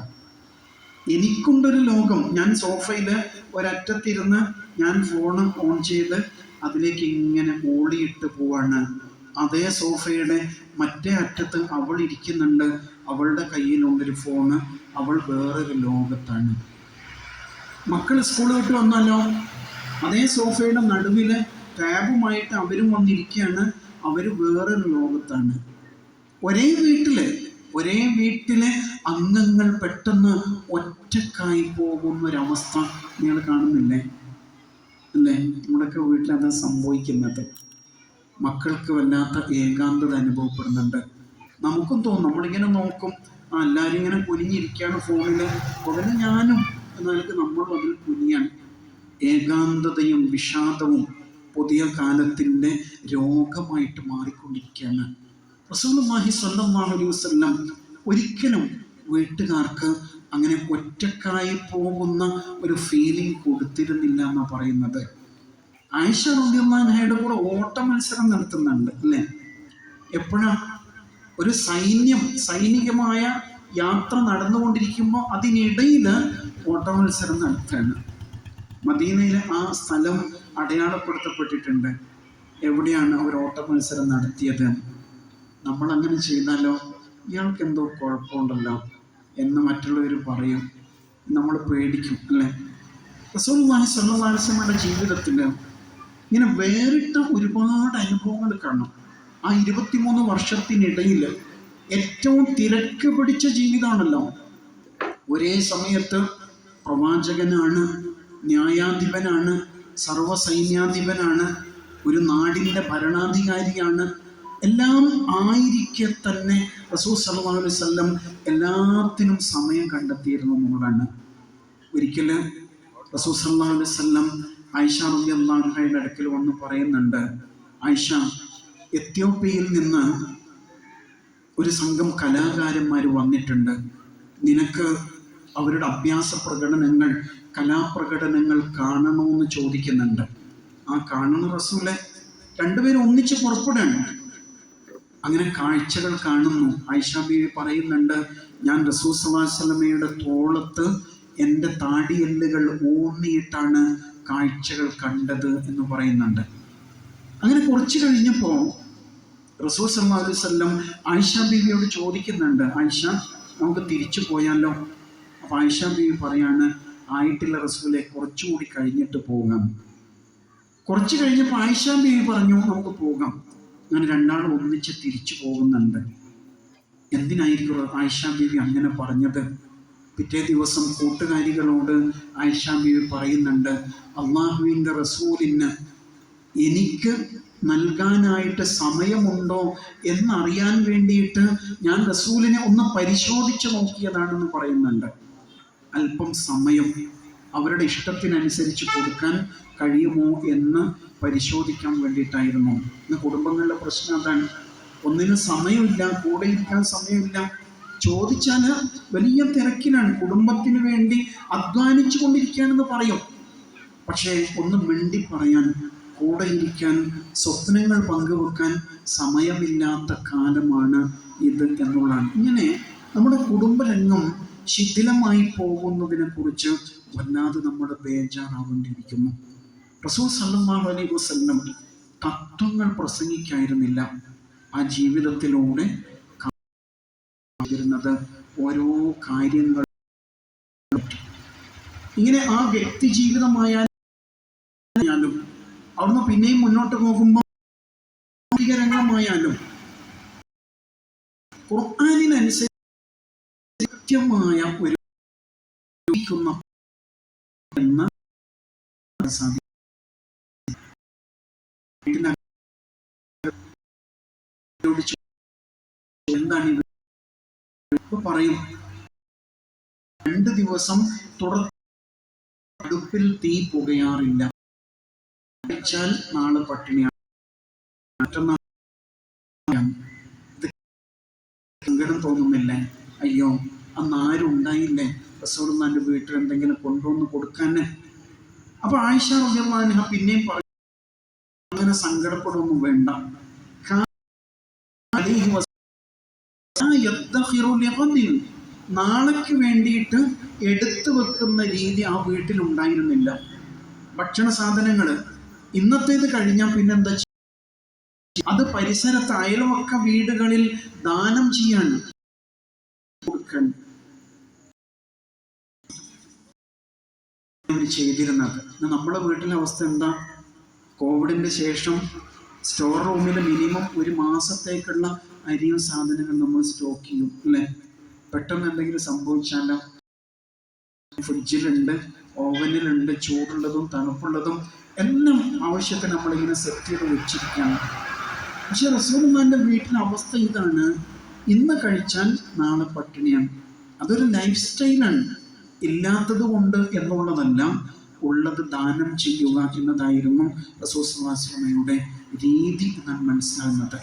എനിക്കുണ്ടൊരു ലോകം. ഞാൻ സോഫയിൽ ഒരറ്റത്തിരുന്ന് ഞാൻ ഫോൺ ഓൺ ചെയ്ത് അതിലേക്ക് ഇങ്ങനെ ഓളിയിട്ട് പോവാണ്. അതേ സോഫയുടെ മറ്റേ അറ്റത്ത് അവൾ ഇരിക്കുന്നുണ്ട്, അവളുടെ കയ്യിലുണ്ടൊരു ഫോണ്, അവൾ വേറൊരു ലോകത്താണ്. മക്കൾ സ്കൂൾ വിട്ട് വന്നാലോ അതേ സോഫയുടെ നടുവിൽ ടാബുമായിട്ട് അവരും വന്നിരിക്കുകയാണ്, അവർ വേറൊരു ലോകത്താണ്. ഒരേ വീട്ടിലെ അംഗങ്ങൾ പെട്ടെന്ന് ഒറ്റക്കായി പോകുന്നൊരവസ്ഥ നിങ്ങൾ കാണുന്നില്ലേ? അല്ലേ? നമ്മുടെയൊക്കെ വീട്ടിൽ അത് സംഭവിക്കുന്നത്. മക്കൾക്ക് വല്ലാത്ത ഏകാന്തത അനുഭവപ്പെടുന്നുണ്ട്. നമുക്കും തോന്നും, നമ്മളിങ്ങനെ നോക്കും, എല്ലാവരും ഇങ്ങനെ കുനിഞ്ഞിരിക്കുകയാണ് ഫോണിൽ, ഉടനെ ഞാനും എന്നാലേക്ക് നമ്മളും അതിൽ കുനിയാണ്. ഏകാന്തതയും വിഷാദവും പുതിയ കാലത്തിൻ്റെ രോഗമായിട്ട് മാറിക്കൊണ്ടിരിക്കുകയാണ്. റസൂലുള്ളാഹി സ്വല്ലല്ലാഹു അലൈഹി വസല്ലം ഒരിക്കലും വീട്ടുകാർക്ക് അങ്ങനെ ഒറ്റക്കായി പോകുന്ന ഒരു ഫീലിംഗ് കൊടുത്തിരുന്നില്ല എന്നാണ് പറയുന്നത്. ആയിഷ റളിയല്ലാഹു അൻഹയുടെ കൂടെ ഓട്ട മത്സരം നടത്തുന്നുണ്ട് അല്ലേ? എപ്പോഴാ? ഒരു സൈനികമായ യാത്ര നടന്നുകൊണ്ടിരിക്കുമ്പോൾ അതിനിടയിൽ ഓട്ട മത്സരം നടത്തുകയാണ്. മദീനയിലെ ആ സ്ഥലം അടയാളപ്പെടുത്തപ്പെട്ടിട്ടുണ്ട്. എവിടെയാണ് അവർ ഓട്ട മത്സരം നടത്തിയത്? നമ്മളങ്ങനെ ചെയ്താലോ ഇയാൾക്ക് എന്തോ കുഴപ്പമുണ്ടല്ലോ എന്ന് മറ്റുള്ളവർ പറയും, നമ്മൾ പേടിക്കും അല്ലേ? റസൂലുള്ളാഹി സ്വല്ലല്ലാഹു അലൈഹി വസല്ലമയുടെ ജീവിതത്തിൽ ഇങ്ങനെ വേറിട്ട ഒരുപാട് അനുഭവങ്ങൾ കാണും. ആ 23 വർഷത്തിനിടയിൽ ഏറ്റവും തിരക്ക് പിടിച്ച ജീവിതമാണല്ലോ. ഒരേ സമയത്ത് പ്രവാചകനാണ്, ന്യായാധിപനാണ്, സർവ്വസൈന്യാധിപനാണ്, ഒരു നാടിൻ്റെ ഭരണാധികാരിയാണ്. എല്ലാം ആയിരിക്കെ തന്നെ റസൂൽ സല്ലല്ലാഹു അലൈഹി വസല്ലം എല്ലാത്തിനും സമയം കണ്ടെത്തിയിരുന്നു എന്നുള്ളതാണ്. ഒരിക്കൽ റസൂൽ സല്ലല്ലാഹു അലൈഹി വസല്ലം ആയിഷ റളിയല്ലാഹു അൻഹയുടെ അടുക്കൽ വന്ന് പറയുന്നുണ്ട്, ആയിഷ, എത്യോപ്യയിൽ നിന്ന് ഒരു സംഘം കലാകാരന്മാർ വന്നിട്ടുണ്ട്, നിനക്ക് അവരുടെ അഭ്യാസ പ്രകടനങ്ങൾ, കലാപ്രകടനങ്ങൾ കാണണമെന്ന് ചോദിക്കുന്നുണ്ട്. ആ കാണണം റസൂലെ. രണ്ടുപേരും ഒന്നിച്ച് പുറപ്പെടുകയാണ്. അങ്ങനെ കാഴ്ചകൾ കാണുന്നു. ആയിഷ ബീവി പറയുന്നുണ്ട്, ഞാൻ റസൂൽ സ്വല്ലല്ലാഹു അലൈഹി വസല്ലമയുടെ തോളത്ത് എൻ്റെ താടിയെല്ലുകൾ ഊന്നിയിട്ടാണ് കാഴ്ചകൾ കണ്ടത് എന്ന് പറയുന്നുണ്ട്. അങ്ങനെ കുറച്ച് കഴിഞ്ഞപ്പോൾ റസൂൽ സല്ലല്ലാഹു അലൈഹി വസല്ലം ആയിഷ ബീവിയോട് ചോദിക്കുന്നുണ്ട്, ആയിഷ, നമുക്ക് തിരിച്ചു പോയാലോ? അപ്പോൾ ആയിഷ ബീവി പറയാണ്, ആയിട്ടില്ല റസൂലെ, കുറച്ചുകൂടി കഴിഞ്ഞിട്ട് പോകാം. കുറച്ച് കഴിഞ്ഞപ്പോൾ ആയിഷ ബീവി പറഞ്ഞു, നമുക്ക് പോകാം. അങ്ങനെ രണ്ടാളും ഒന്നിച്ച് തിരിച്ചു പോകുന്നുണ്ട്. എന്തിനായിരിക്കും ആയിഷ ബീവി അങ്ങനെ പറഞ്ഞത്? പിറ്റേ ദിവസം കൂട്ടുകാരികളോട് ആയിഷ ബീവി പറയുന്നുണ്ട്, അള്ളാഹുവിൻ്റെ റസൂലിന് എനിക്ക് നൽകാനായിട്ട് സമയമുണ്ടോ എന്നറിയാൻ വേണ്ടിയിട്ട് ഞാൻ റസൂലിനെ ഒന്ന് പരിശോധിച്ച് നോക്കിയതാണെന്ന് പറയുന്നുണ്ട്. അല്പം സമയം അവരുടെ ഇഷ്ടത്തിനനുസരിച്ച് കൊടുക്കാൻ കഴിയുമോ എന്ന് പരിശോധിക്കാൻ വേണ്ടിയിട്ടായിരുന്നു. ഇന്ന് കുടുംബങ്ങളുടെ പ്രശ്നം അതാണ്. ഒന്നിനും സമയമില്ല, കൂടെ ഇരിക്കാൻ സമയമില്ല. ചോദിച്ചാൽ വലിയ തിരക്കിലാണ്, കുടുംബത്തിന് വേണ്ടി അധ്വാനിച്ചു കൊണ്ടിരിക്കുകയാണെന്ന് പറയും. പക്ഷേ ഒന്ന് മിണ്ടി പറയാൻ, കൂടെ ഇരിക്കാൻ, സ്വപ്നങ്ങൾ പങ്കുവെക്കാൻ സമയമില്ലാത്ത കാലമാണ് ഇത് എന്നുള്ളതാണ്. ഇങ്ങനെ നമ്മുടെ കുടുംബരംഗം ശിഥിലമായി പോകുന്നതിനെ കുറിച്ച് വല്ലാതെ നമ്മുടെ ബേജാറാവേണ്ടിയിരിക്കുന്നു. റസൂൽ സല്ലല്ലാഹു അലൈഹി വസല്ലം തത്വങ്ങൾ പ്രസംഗിക്കായിരുന്നില്ല, ആ ജീവിതത്തിലൂടെ ുന്നത് ഓരോ കാര്യങ്ങൾ. ഇങ്ങനെ ആ വ്യക്തി ജീവിതമായാലും അവിടുന്ന് പിന്നെയും മുന്നോട്ട് പോകുമ്പോൾ രംഗമായാലും ഖുർആനിനനുസരിച്ച് കൃത്യമായ ഒരു എന്ന എന്താണ് ഇപ്പൊ പറയും 2 ദിവസം തുടർ അടുപ്പിൽ തീ പുകയാറില്ല, കഴിച്ചാൽ നാളെ പട്ടിണിയാണ്, മറ്റന്നാൾ സങ്കടം തോന്നുന്നില്ലേ? അയ്യോ അന്ന് ആരും ഉണ്ടായില്ലേ റസൂലുള്ളാഹിന്റെ വീട്ടിൽ എന്തെങ്കിലും കൊണ്ടുവന്ന് കൊടുക്കാൻ? അപ്പൊ ആയിഷ റളിയല്ലാഹു അൻഹ പിന്നെയും പറഞ്ഞു, അങ്ങനെ സങ്കടപ്പെടുമൊന്നും വേണ്ട. നാളേക്ക് വേണ്ടിയിട്ട് എടുത്തു വെക്കുന്ന രീതി ആ വീട്ടിലുണ്ടായിരുന്നില്ല. ഭക്ഷണ സാധനങ്ങൾ ഇന്നത്തേത് കഴിഞ്ഞാൽ പിന്നെന്താ, അത് പരിസരത്ത് അയൽവക്ക വീടുകളിൽ ദാനം ചെയ്യാൻ കൊടുക്കാൻ ചെയ്തിരുന്നത്. നമ്മുടെ വീട്ടിലെ അവസ്ഥ എന്താ? കോവിഡിന്റെ ശേഷം സ്റ്റോർ റൂമിൽ മിനിമം 1 മാസത്തേക്കുള്ള അരിയും സാധനങ്ങൾ നമ്മൾ സ്റ്റോക്ക് ചെയ്യും അല്ലേ? പെട്ടെന്ന് എന്തെങ്കിലും സംഭവിച്ചാലോ ഫ്രിഡ്ജിലുണ്ട്, ഓവനിലുണ്ട്, ചൂടുള്ളതും തണുപ്പുള്ളതും എല്ലാം ആവശ്യത്തിന് നമ്മളിങ്ങനെ സെറ്റ് ചെയ്ത് വെച്ചിരിക്കുകയാണ്. പക്ഷെ റസൂലുള്ളാഹിന്റെ വീട്ടിലെ അവസ്ഥ ഇതാണ്, ഇന്ന് കഴിച്ചാൽ നാളെ പട്ടിണിയാണ്. അതൊരു ലൈഫ് സ്റ്റൈലാണ്. ഇല്ലാത്തത് കൊണ്ട് എന്നുള്ളതല്ല, ഉള്ളത് ദാനം ചെയ്യുക എന്നതായിരുന്നു റസൂൽ സ്വല്ലല്ലാഹു അലൈഹി വസല്ലമയുടെ രീതി എന്നാണ് മനസ്സിലാകുന്നത്.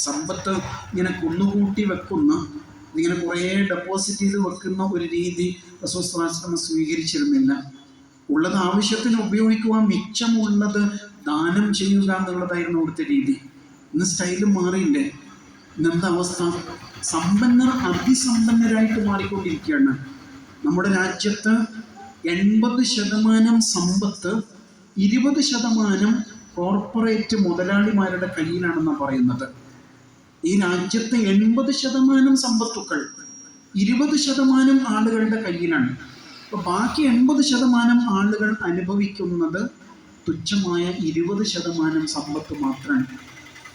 സമ്പത്ത് ഇങ്ങനെ കുന്നുകൂട്ടി വെക്കുന്ന, ഇങ്ങനെ കുറേ ഡെപ്പോസിറ്റ് ചെയ്ത് വെക്കുന്ന ഒരു രീതി റസൂൽ സ്വല്ലല്ലാഹു അലൈഹി വസല്ലം സ്വീകരിച്ചിരുന്നില്ല. ഉള്ളത് ആവശ്യത്തിന് ഉപയോഗിക്കുക, മിച്ചമുള്ളത് ദാനം ചെയ്യുക എന്നുള്ളതായിരുന്നു അവിടുത്തെ രീതി. ഇന്ന് സ്റ്റൈല് മാറിയില്ലേ? ഇന്നെന്താ അവസ്ഥ? സമ്പന്നർ അതിസമ്പന്നരായിട്ട് മാറിക്കൊണ്ടിരിക്കുകയാണ്. നമ്മുടെ രാജ്യത്ത് 80% സമ്പത്ത് 20% കോർപ്പറേറ്റ് മുതലാളിമാരുടെ കയ്യിലാണെന്നാണ് പറയുന്നത്. ഈ രാജ്യത്തെ 80% സമ്പത്തുക്കൾ 20% ആളുകളുടെ കയ്യിലാണ്. അപ്പോൾ ബാക്കി 80% ആളുകൾ അനുഭവിക്കുന്നത് തുച്ഛമായ 20% സമ്പത്ത് മാത്രമാണ്.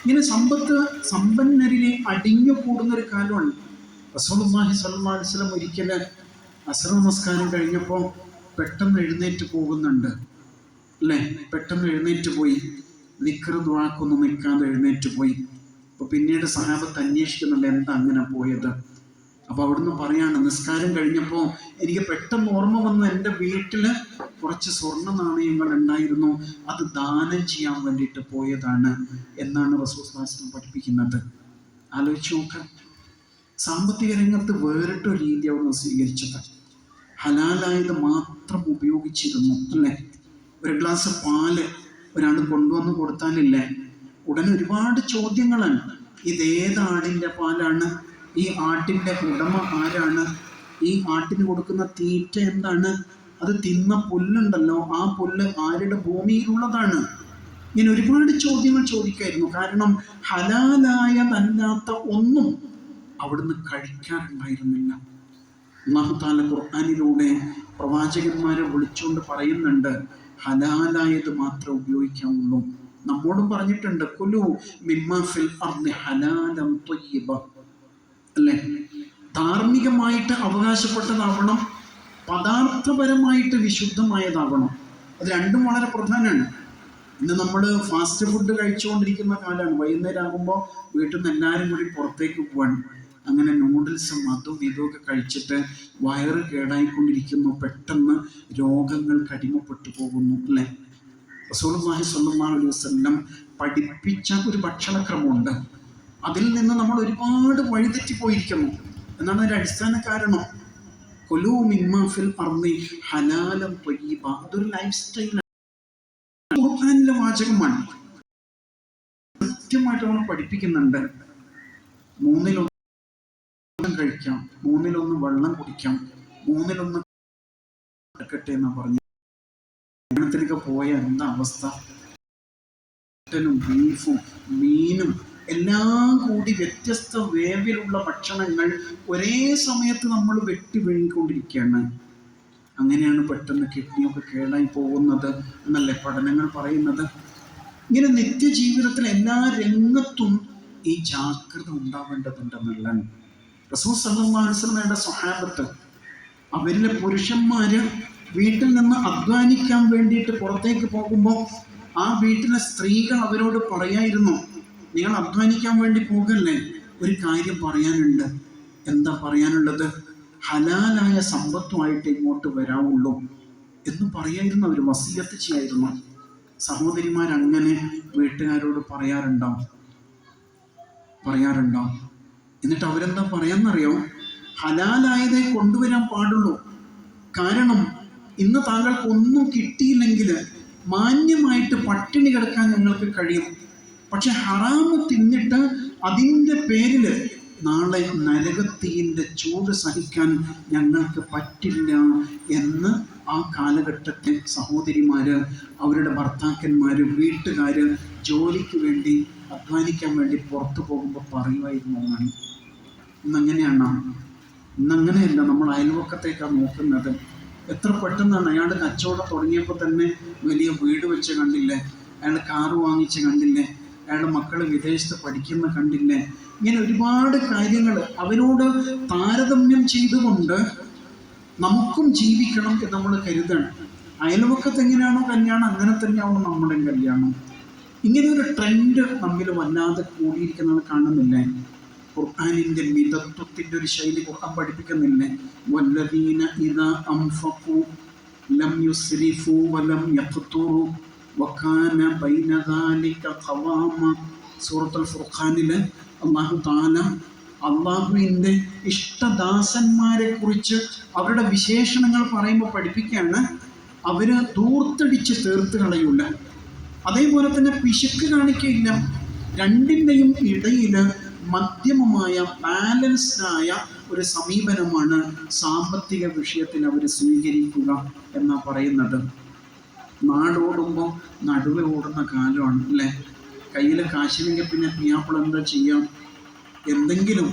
ഇങ്ങനെ സമ്പത്ത് സമ്പന്നരിലെ അടിഞ്ഞു കൂടുന്നൊരു കാലമാണ്. റസൂലുള്ളാഹി സ്വല്ലല്ലാഹു അലൈഹി വസല്ലം ഒരിക്കൽ അസ്ർ നമസ്കാരം കഴിഞ്ഞപ്പോൾ പെട്ടെന്ന് എഴുന്നേറ്റ് പോകുന്നുണ്ട് അല്ലേ? പെട്ടെന്ന് എഴുന്നേറ്റ് പോയി, ദിക്ർ ദുആക്കൊന്നും നിൽക്കാതെ എഴുന്നേറ്റ് പോയി. അപ്പോൾ പിന്നീട് സഹാബത്ത് അന്വേഷിക്കുന്നുണ്ട് എന്താ അങ്ങനെ പോയത്. അപ്പോൾ അവിടുന്ന് പറയാണ്, നിസ്കാരം കഴിഞ്ഞപ്പോൾ എനിക്ക് പെട്ടെന്ന് ഓർമ്മ വന്നു, എൻ്റെ വീട്ടിൽ കുറച്ച് സ്വർണ്ണ നാണയങ്ങൾ ഉണ്ടായിരുന്നു, അത് ദാനം ചെയ്യാൻ വേണ്ടിയിട്ട് പോയതാണ് എന്നാണ് റസൂൽ സ്വല്ലല്ലാഹു അലൈഹി വസല്ലം പഠിപ്പിക്കുന്നത്. ആലോചിച്ച് നോക്കാം, സാമ്പത്തിക രംഗത്ത് വേറിട്ടൊരു രീതി അവിടുന്ന് സ്വീകരിച്ചത്. ഹലാലായത് മാത്രം ഉപയോഗിച്ചിരുന്നു അല്ലേ? ഒരു ഗ്ലാസ് പാല് ഒരാൾ കൊണ്ടുവന്ന് കൊടുത്താലില്ലേ, ഉടനെ ഒരുപാട് ചോദ്യങ്ങളാണ്. ഇതേത് ആടിൻ്റെ പാലാണ്? ഈ ആട്ടിൻ്റെ ഉടമ ആരാണ്? ഈ ആട്ടിന് കൊടുക്കുന്ന തീറ്റ എന്താണ്? അത് തിന്ന പുല്ലുണ്ടല്ലോ, ആ പുല്ല് ആരുടെ ഭൂമിയിലുള്ളതാണ്? ഇങ്ങനെ ഒരുപാട് ചോദ്യങ്ങൾ ചോദിക്കായിരുന്നു. കാരണം ഹലാലായതല്ലാത്ത ഒന്നും അവിടുന്ന് കഴിക്കാറുണ്ടായിരുന്നില്ല. അല്ലാഹു തആല ഖുർആനിലൂടെ പ്രവാചകന്മാരെ വിളിച്ചുകൊണ്ട് പറയുന്നുണ്ട്, ഹലാലായത് മാത്രമേ ഉപയോഗിക്കാവുള്ളൂ. നമ്മോടും പറഞ്ഞിട്ടുണ്ട്, കുലു മിമ്മാ ഫിൽ അർദി ഹലാലൻ ത്വയ്യിബ അല്ലേ? ധാർമ്മികമായിട്ട് അവകാശപ്പെട്ടതാവണം, പദാർത്ഥപരമായിട്ട് വിശുദ്ധമായതാവണം. അത് രണ്ടും വളരെ പ്രധാനമാണ്. ഇന്ന് നമ്മൾ ഫാസ്റ്റ് ഫുഡ് കഴിച്ചുകൊണ്ടിരിക്കുന്ന കാലമാണ്. വൈകുന്നേരം ആകുമ്പോൾ വീട്ടിൽ നിന്ന് എല്ലാവരും കൂടി പുറത്തേക്ക് പോവാണ്. അങ്ങനെ നൂഡിൽസും അതും ഇതുമൊക്കെ കഴിച്ചിട്ട് വയറ് കേടായിക്കൊണ്ടിരിക്കുന്നു, പെട്ടെന്ന് രോഗങ്ങൾക്ക് അടിമപ്പെട്ടു പോകുന്നു അല്ലേ? റസൂലുള്ളാഹി സ്വല്ലല്ലാഹു അലൈഹി വസല്ലം പഠിപ്പിച്ച ഒരു ഭക്ഷണക്രമമുണ്ട്. അതിൽ നിന്ന് നമ്മൾ ഒരുപാട് വഴിതെറ്റിപ്പോയിരിക്കുന്നു എന്നാണ് അതിൻ്റെ അടിസ്ഥാന കാരണം. കുലൂ മിമ്മാ ഫിൽ അർദി ഹലാലൻ ത്വയ്യിബ, അതൊരു ലൈഫ് സ്റ്റൈലാണ്. ഖുർആനിലെ വാചകമാണ്. കൃത്യമായിട്ട് നമ്മൾ പഠിപ്പിക്കുന്നുണ്ട്. 3-1 കഴിക്കാം, 3-1 വെള്ളം കുടിക്കാം, 3-1 കിടക്കട്ടെ എന്നാ പറഞ്ഞു. ഭക്ഷണത്തിലേക്ക് പോയ എന്താ അവസ്ഥ? ചിക്കനും ബീഫും മീനും എല്ലാം കൂടി വ്യത്യസ്ത വേവിലുള്ള ഭക്ഷണങ്ങൾ ഒരേ സമയത്ത് നമ്മൾ വെട്ടി വിഴുങ്ങിക്കൊണ്ടിരിക്കുകയാണ്. അങ്ങനെയാണ് പെട്ടെന്ന് കിഡ്നിയൊക്കെ കേടായി പോകുന്നത് എന്നല്ലേ പഠനങ്ങൾ പറയുന്നത്. ഇങ്ങനെ നിത്യജീവിതത്തിൽ എല്ലാ രംഗത്തും ഈ ജാഗ്രത ഉണ്ടാവേണ്ടതുണ്ടെന്നുള്ളതാണ്. റസൂൽ സല്ലല്ലാഹു അലൈഹി വസല്ലമയുടെ സ്വഹാബത്ത്, അവരിലെ പുരുഷന്മാര് വീട്ടിൽ നിന്ന് അധ്വാനിക്കാൻ വേണ്ടിയിട്ട് പുറത്തേക്ക് പോകുമ്പോൾ ആ വീട്ടിലെ സ്ത്രീകൾ അവരോട് പറയായിരുന്നു, നിങ്ങൾ അധ്വാനിക്കാൻ വേണ്ടി പോകല്ലേ, ഒരു കാര്യം പറയാനുണ്ട്. എന്താ പറയാനുള്ളത്? ഹലാലായ സമ്പത്തുമായിട്ട് ഇങ്ങോട്ട് വരാവുള്ളൂ എന്ന് പറയായിരുന്നു. അവർ വസിയത്ത് ചെയ്യായിരുന്നു. സഹോദരിമാരങ്ങനെ വീട്ടുകാരോട് പറയാറുണ്ടാവും. എന്നിട്ട് അവരെന്താ പറയാന്നറിയോ? ഹലാലായതേ കൊണ്ടുവരാൻ പാടുള്ളൂ. കാരണം ഇന്ന് താങ്കൾക്ക് ഒന്നും കിട്ടിയില്ലെങ്കിൽ മാന്യമായിട്ട് പട്ടിണി കിടക്കാൻ ഞങ്ങൾക്ക് കഴിയും. പക്ഷെ ഹറാമ് തിന്നിട്ട് അതിൻ്റെ പേരിൽ നാളെ നരകത്തീൻ്റെ ചൂട് സഹിക്കാൻ ഞങ്ങൾക്ക് പറ്റില്ല എന്ന് ആ കാലഘട്ടത്തിൽ സഹോദരിമാര്, അവരുടെ ഭർത്താക്കന്മാര്, വീട്ടുകാര് ജോലിക്ക് വേണ്ടി അധ്വാനിക്കാൻ വേണ്ടി പുറത്തു പോകുമ്പോൾ പറയുമായിരുന്നു എന്നാണ്. ഇന്നങ്ങനെയല്ല. നമ്മൾ അയൽവക്കത്തേക്കാണ് നോക്കുന്നത്. എത്ര പെട്ടെന്നാണ് അയാൾ കച്ചവടം തുടങ്ങിയപ്പോൾ തന്നെ വലിയ വീട് വെച്ച് കണ്ടില്ലേ, അയാൾ കാറ് വാങ്ങിച്ച് കണ്ടില്ലേ, അയാളുടെ മക്കൾ വിദേശത്ത് പഠിക്കുന്ന കണ്ടില്ലേ. ഇങ്ങനെ ഒരുപാട് കാര്യങ്ങൾ അവരോട് താരതമ്യം ചെയ്തുകൊണ്ട് നമുക്കും ജീവിക്കണം എന്ന് നമ്മൾ കരുതണം. അയൽവക്കത്ത് എങ്ങനെയാണോ കല്യാണം അങ്ങനെ തന്നെയാവും നമ്മുടെ കല്യാണം. ഇങ്ങനെ ഒരു ട്രെൻഡ് നമ്മിൽ വല്ലാതെ കൂടിയിരിക്കുന്നത് കാണുന്നില്ലേ? ഖുർആനിൻ്റെ മിതത്വത്തിൻ്റെ ഒരു ശൈലി ഖുർആൻ പഠിപ്പിക്കുന്നില്ലേ? വല്ലദീന ഇദാ അൻഫഖൂ ലം യുസ്രിഫൂ വലം യഖ്തുറൂ വകാന ബൈന ദാലിക ഖവാമ. സൂറത്തുൽ ഫുർഖാനിൽ അല്ലാഹു തആല അള്ളാഹുവിൻ്റെ ഇഷ്ടദാസന്മാരെ കുറിച്ച് അവരുടെ വിശേഷണങ്ങൾ പറയുമ്പോൾ പഠിപ്പിക്കുകയാണ്, അവർ ധൂർത്തടിച്ച് തീർത്ത് കളയില്ല, അതേപോലെ തന്നെ പിശുക്ക് കാണിക്കയില്ല. രണ്ടിൻ്റെയും ഇടയിൽ മധ്യമമായ ബാലൻസ്ഡായ ഒരു സമീപനമാണ് സാമ്പത്തിക വിഷയത്തിൽ അവർ സ്വീകരിക്കുക എന്നാണ് പറയുന്നത്. നാടോടുമ്പോൾ നടുവെ ഓടുന്ന കാലമാണ് അല്ലേ? കയ്യിൽ കാശില്ലെങ്കിൽ പിന്നെ പിയാപ്പിൾ എന്താ ചെയ്യാം? എന്തെങ്കിലും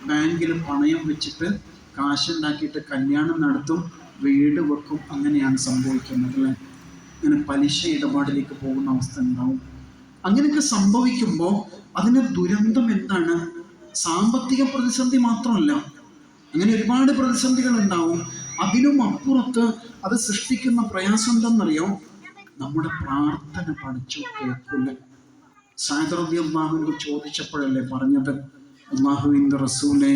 ബാങ്കിൽ പണയം വെച്ചിട്ട് കാശുണ്ടാക്കിയിട്ട് കല്യാണം നടത്തും, വീട് വെക്കും. അങ്ങനെയാണ് സംഭവിക്കുന്നത് അല്ലേ? അങ്ങനെ പലിശ ഇടപാടിലേക്ക് പോകുന്ന അവസ്ഥ ഉണ്ടാവും. അങ്ങനെയൊക്കെ സംഭവിക്കുമ്പോൾ അതിന് ദുരന്തം എന്താണ്? സാമ്പത്തിക പ്രതിസന്ധി മാത്രമല്ല, അങ്ങനെ ഒരുപാട് പ്രതിസന്ധികൾ ഉണ്ടാവും. അതിനും അപ്പുറത്ത് അത് സൃഷ്ടിക്കുന്ന പ്രയാസം എന്തെന്നറിയോ? നമ്മുടെ പ്രാർത്ഥന പഠിച്ചു കേൾക്കില്ല. സഅദ് റളിയല്ലാഹു അൻഹു ചോദിച്ചപ്പോഴല്ലേ പറഞ്ഞത്, അല്ലാഹുവിൻ്റെ റസൂലേ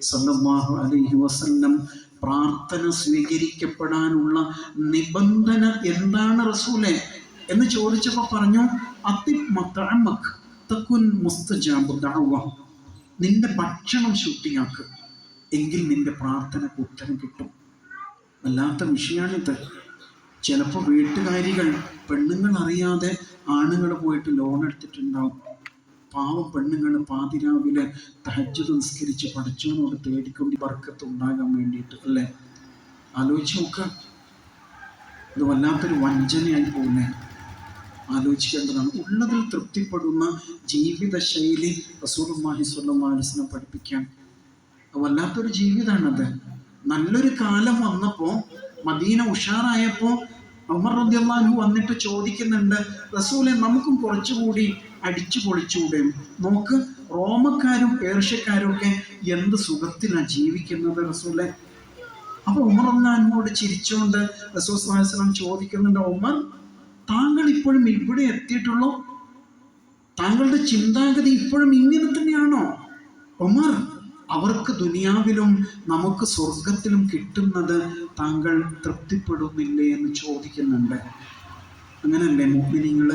സല്ലല്ലാഹു അലൈഹി വസല്ലം, പ്രാർത്ഥന സ്വീകരിക്കപ്പെടാനുള്ള നിബന്ധന എന്താണ് റസൂലേ എന്ന് ചോദിച്ചപ്പോൾ പറഞ്ഞു, അതിബ് മത്അമക് തകുൻ മുസ്തജാബു ദഅവ. നിന്റെ ഭക്ഷണം ശുദ്ധിയാക്ക്, എങ്കിൽ നിന്റെ പ്രാർത്ഥനയ്ക്ക് ഉത്തരം കിട്ടും. വല്ലാത്ത വിഷയമാണിത്. ചിലപ്പോൾ വീട്ടുകാരികൾ, പെണ്ണുങ്ങൾ അറിയാതെ ആണുങ്ങൾ പോയിട്ട് ലോൺ എടുത്തിട്ടുണ്ടാവും. പാവം പെണ്ണുങ്ങൾ പാതിരാവിലെ തഹജ്ജുദ് നിസ്കരിച്ച് പഠിച്ചവനോട് തേടിക്കൊണ്ട് ബർക്കത്ത് ഉണ്ടാകാൻ വേണ്ടിയിട്ട് അല്ലേ? ആലോചിച്ച് നോക്കുക. ഇത് വല്ലാത്തൊരു വഞ്ചനയായി പോകുന്നേ. ആലോചിക്കേണ്ടതാണ്. ഉള്ളതിൽ തൃപ്തിപ്പെടുന്ന ജീവിത ശൈലി റസൂലുള്ളാഹി സ്വല്ലല്ലാഹു അലൈഹി വസല്ലം പഠിപ്പിക്കാൻ. വല്ലാത്തൊരു ജീവിതമാണത്. നല്ലൊരു കാലം വന്നപ്പോൾ, മദീന ഉഷാറായപ്പോൾ ഉമർ റളിയല്ലാഹു അൻഹു വന്നിട്ട് ചോദിക്കുന്നുണ്ട്, റസൂലെ നമുക്കും കുറച്ചുകൂടി അടിച്ചു പൊളിച്ചുകൂടെ? നോക്ക്, റോമക്കാരും പേർഷ്യക്കാരും ഒക്കെ എന്ത് സുഖത്തിലാണ് ജീവിക്കുന്നത് റസൂലെ. അപ്പോൾ ഉമർ റളിയല്ലാഹു അൻഹുവോട് ചിരിച്ചുകൊണ്ട് റസൂൽ സ്വല്ലല്ലാഹു അലൈഹി വസല്ലം ചോദിക്കുന്നുണ്ട്, ഉമർ, താങ്കൾ ഇപ്പോഴും ഇവിടെ എത്തിയിട്ടുള്ളൂ? താങ്കളുടെ ചിന്താഗതി ഇപ്പോഴും ഇങ്ങനെ തന്നെയാണോ? ഉമർ, അവർക്ക് ദുനിയാവിലും നമുക്ക് സ്വർഗത്തിലും കിട്ടുന്നത് താങ്കൾ തൃപ്തിപ്പെടുന്നില്ലേ എന്ന് ചോദിക്കുന്നുണ്ട്. അങ്ങനല്ലേ മുഅ്മിനീങ്ങൾ?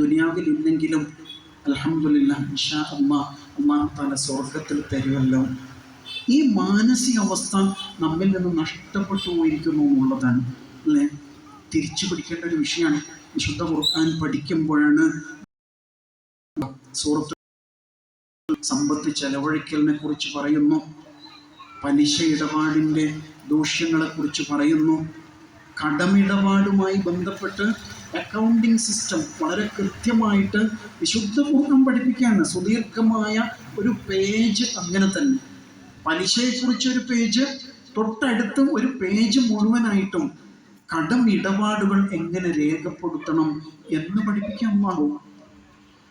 ദുനിയാവിൽ ഇല്ലെങ്കിലും അൽഹംദുലില്ലാഹ് ഇൻഷാ അല്ലാഹ് അല്ലാഹു തആല സ്വർഗത്തിൽ തരുമല്ലോ. ഈ മാനസികാവസ്ഥ നമ്മിൽ നിന്ന് നഷ്ടപ്പെട്ടു പോയിരിക്കുന്നു എന്നുള്ളതാണ് അല്ലേ? തിരിച്ചു പിടിക്കേണ്ട ഒരു വിഷയമാണ്. വിശുദ്ധ ഖുർആൻ പഠിക്കുമ്പോഴാണ് സൂറത്ത് സമ്പത്ത് ചെലവഴിക്കലിനെ കുറിച്ച് പറയുന്നു, പലിശ ഇടപാടിൻ്റെ ദൂഷ്യങ്ങളെ കുറിച്ച് പറയുന്നു, കടമിടപാടുമായി ബന്ധപ്പെട്ട് അക്കൗണ്ടിങ് സിസ്റ്റം വളരെ കൃത്യമായിട്ട് വിശുദ്ധ ഖുർആൻ പഠിപ്പിക്കുകയാണ്. സുദീർഘമായ ഒരു പേജ് അങ്ങനെ തന്നെ പലിശയെക്കുറിച്ചൊരു പേജ്, തൊട്ടടുത്ത് ഒരു പേജ് മുഴുവനായിട്ടും കടമിടപാടുകൾ എങ്ങനെ രേഖപ്പെടുത്തണം എന്ന് പഠിപ്പിക്കാൻ പാടും.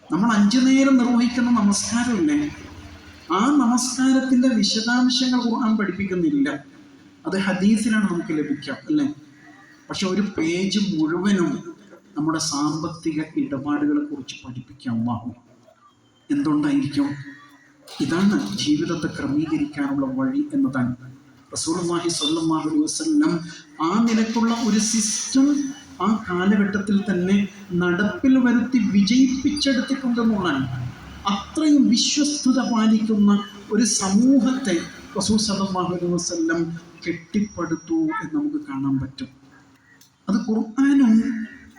നമ്മൾ 5 നേരം നിർവഹിക്കുന്ന നമസ്കാരമില്ലേ, ആ ആ നമസ്കാരത്തിൻ്റെ വിശദാംശങ്ങൾ ഖുർആൻ പഠിപ്പിക്കുന്നില്ല. അത് ഹദീസിലാണ് നമുക്ക് ലഭിക്കുക, അല്ലേ? പക്ഷെ ഒരു പേജ് മുഴുവനും നമ്മുടെ സാമ്പത്തിക ഇടപാടുകളെ കുറിച്ച് പഠിപ്പിക്കാൻ അല്ലാഹു. എന്തുകൊണ്ടായിരിക്കും? ഇതാണ് ജീവിതത്തെ ക്രമീകരിക്കാനുള്ള വഴി എന്നതാണ്. റസൂലുള്ളാഹി സ്വല്ലല്ലാഹു അലൈഹി വസല്ലം ആ നിലക്കുള്ള ഒരു സിസ്റ്റം ആ കാലഘട്ടത്തിൽ തന്നെ നടപ്പിൽ വരുത്തി വിജയിപ്പിച്ചെടുത്തിട്ടുണ്ടെന്നുള്ളതാണ്. അത്രയും വിശ്വസ്തത പാലിക്കുന്ന ഒരു സമൂഹത്തെ റസൂൽ സല്ലല്ലാഹു അലൈഹി വസല്ലം കെട്ടിപ്പടുത്തു എന്ന് നമുക്ക് കാണാൻ പറ്റും. അത് ഖുർആനും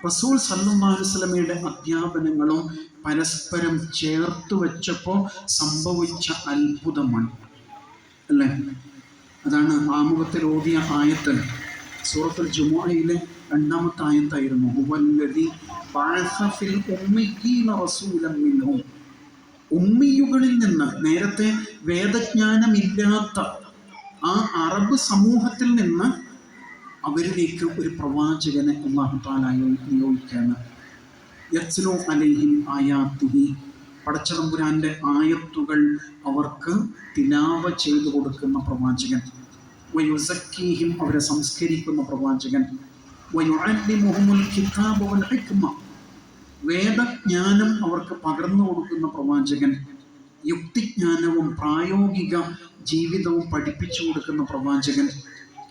റസൂൽ സല്ലല്ലാഹു അലൈഹി വസല്ലമയുടെ അധ്യാപനങ്ങളും പരസ്പരം ചേർത്ത് വെച്ചപ്പോൾ സംഭവിച്ച അത്ഭുതമാണ്, അല്ലേ? അതാണ് ആമുഖത്തിൽ ഓതിയ ആയത്ത്. സൂറത്തുൽ ജുമുഅയിലെ 2-ാമത്തെ ആയത്തായിരുന്നു. ഹുവല്ലദീ ബഅസ ഫിൽ ഉമ്മയ്യീന റസൂലൻ മിൻഹും. ഉമ്മിയുകളിൽ നിന്ന്, നേരത്തെ വേദജ്ഞാനമില്ലാത്ത ആ അറബ് സമൂഹത്തിൽ നിന്ന് അവരിലേക്ക് ഒരു പ്രവാചകനെ അല്ലാഹു തആല നിയോഗിക്കുകയാണ്. യത്ലു അലൈഹിം ആയാത്തിഹി. പടച്ചതമ്പുരാൻ്റെ ആയത്തുകൾ അവർക്ക് തിലാവ ചെയ്തു കൊടുക്കുന്ന പ്രവാചകൻ. വയുസക്കീഹിം, അവരെ സംസ്കരിക്കുന്ന പ്രവാചകൻ. വയുഅല്ലിമുഹുൽ കിതാബ വൽ ഹിക്മ, വേദജ്ഞാനം അവർക്ക് പകർന്നു കൊടുക്കുന്ന പ്രവാചകൻ. യുക്തിജ്ഞാനവും പ്രായോഗിക ജീവിതവും പഠിപ്പിച്ചു കൊടുക്കുന്ന പ്രവാചകൻ.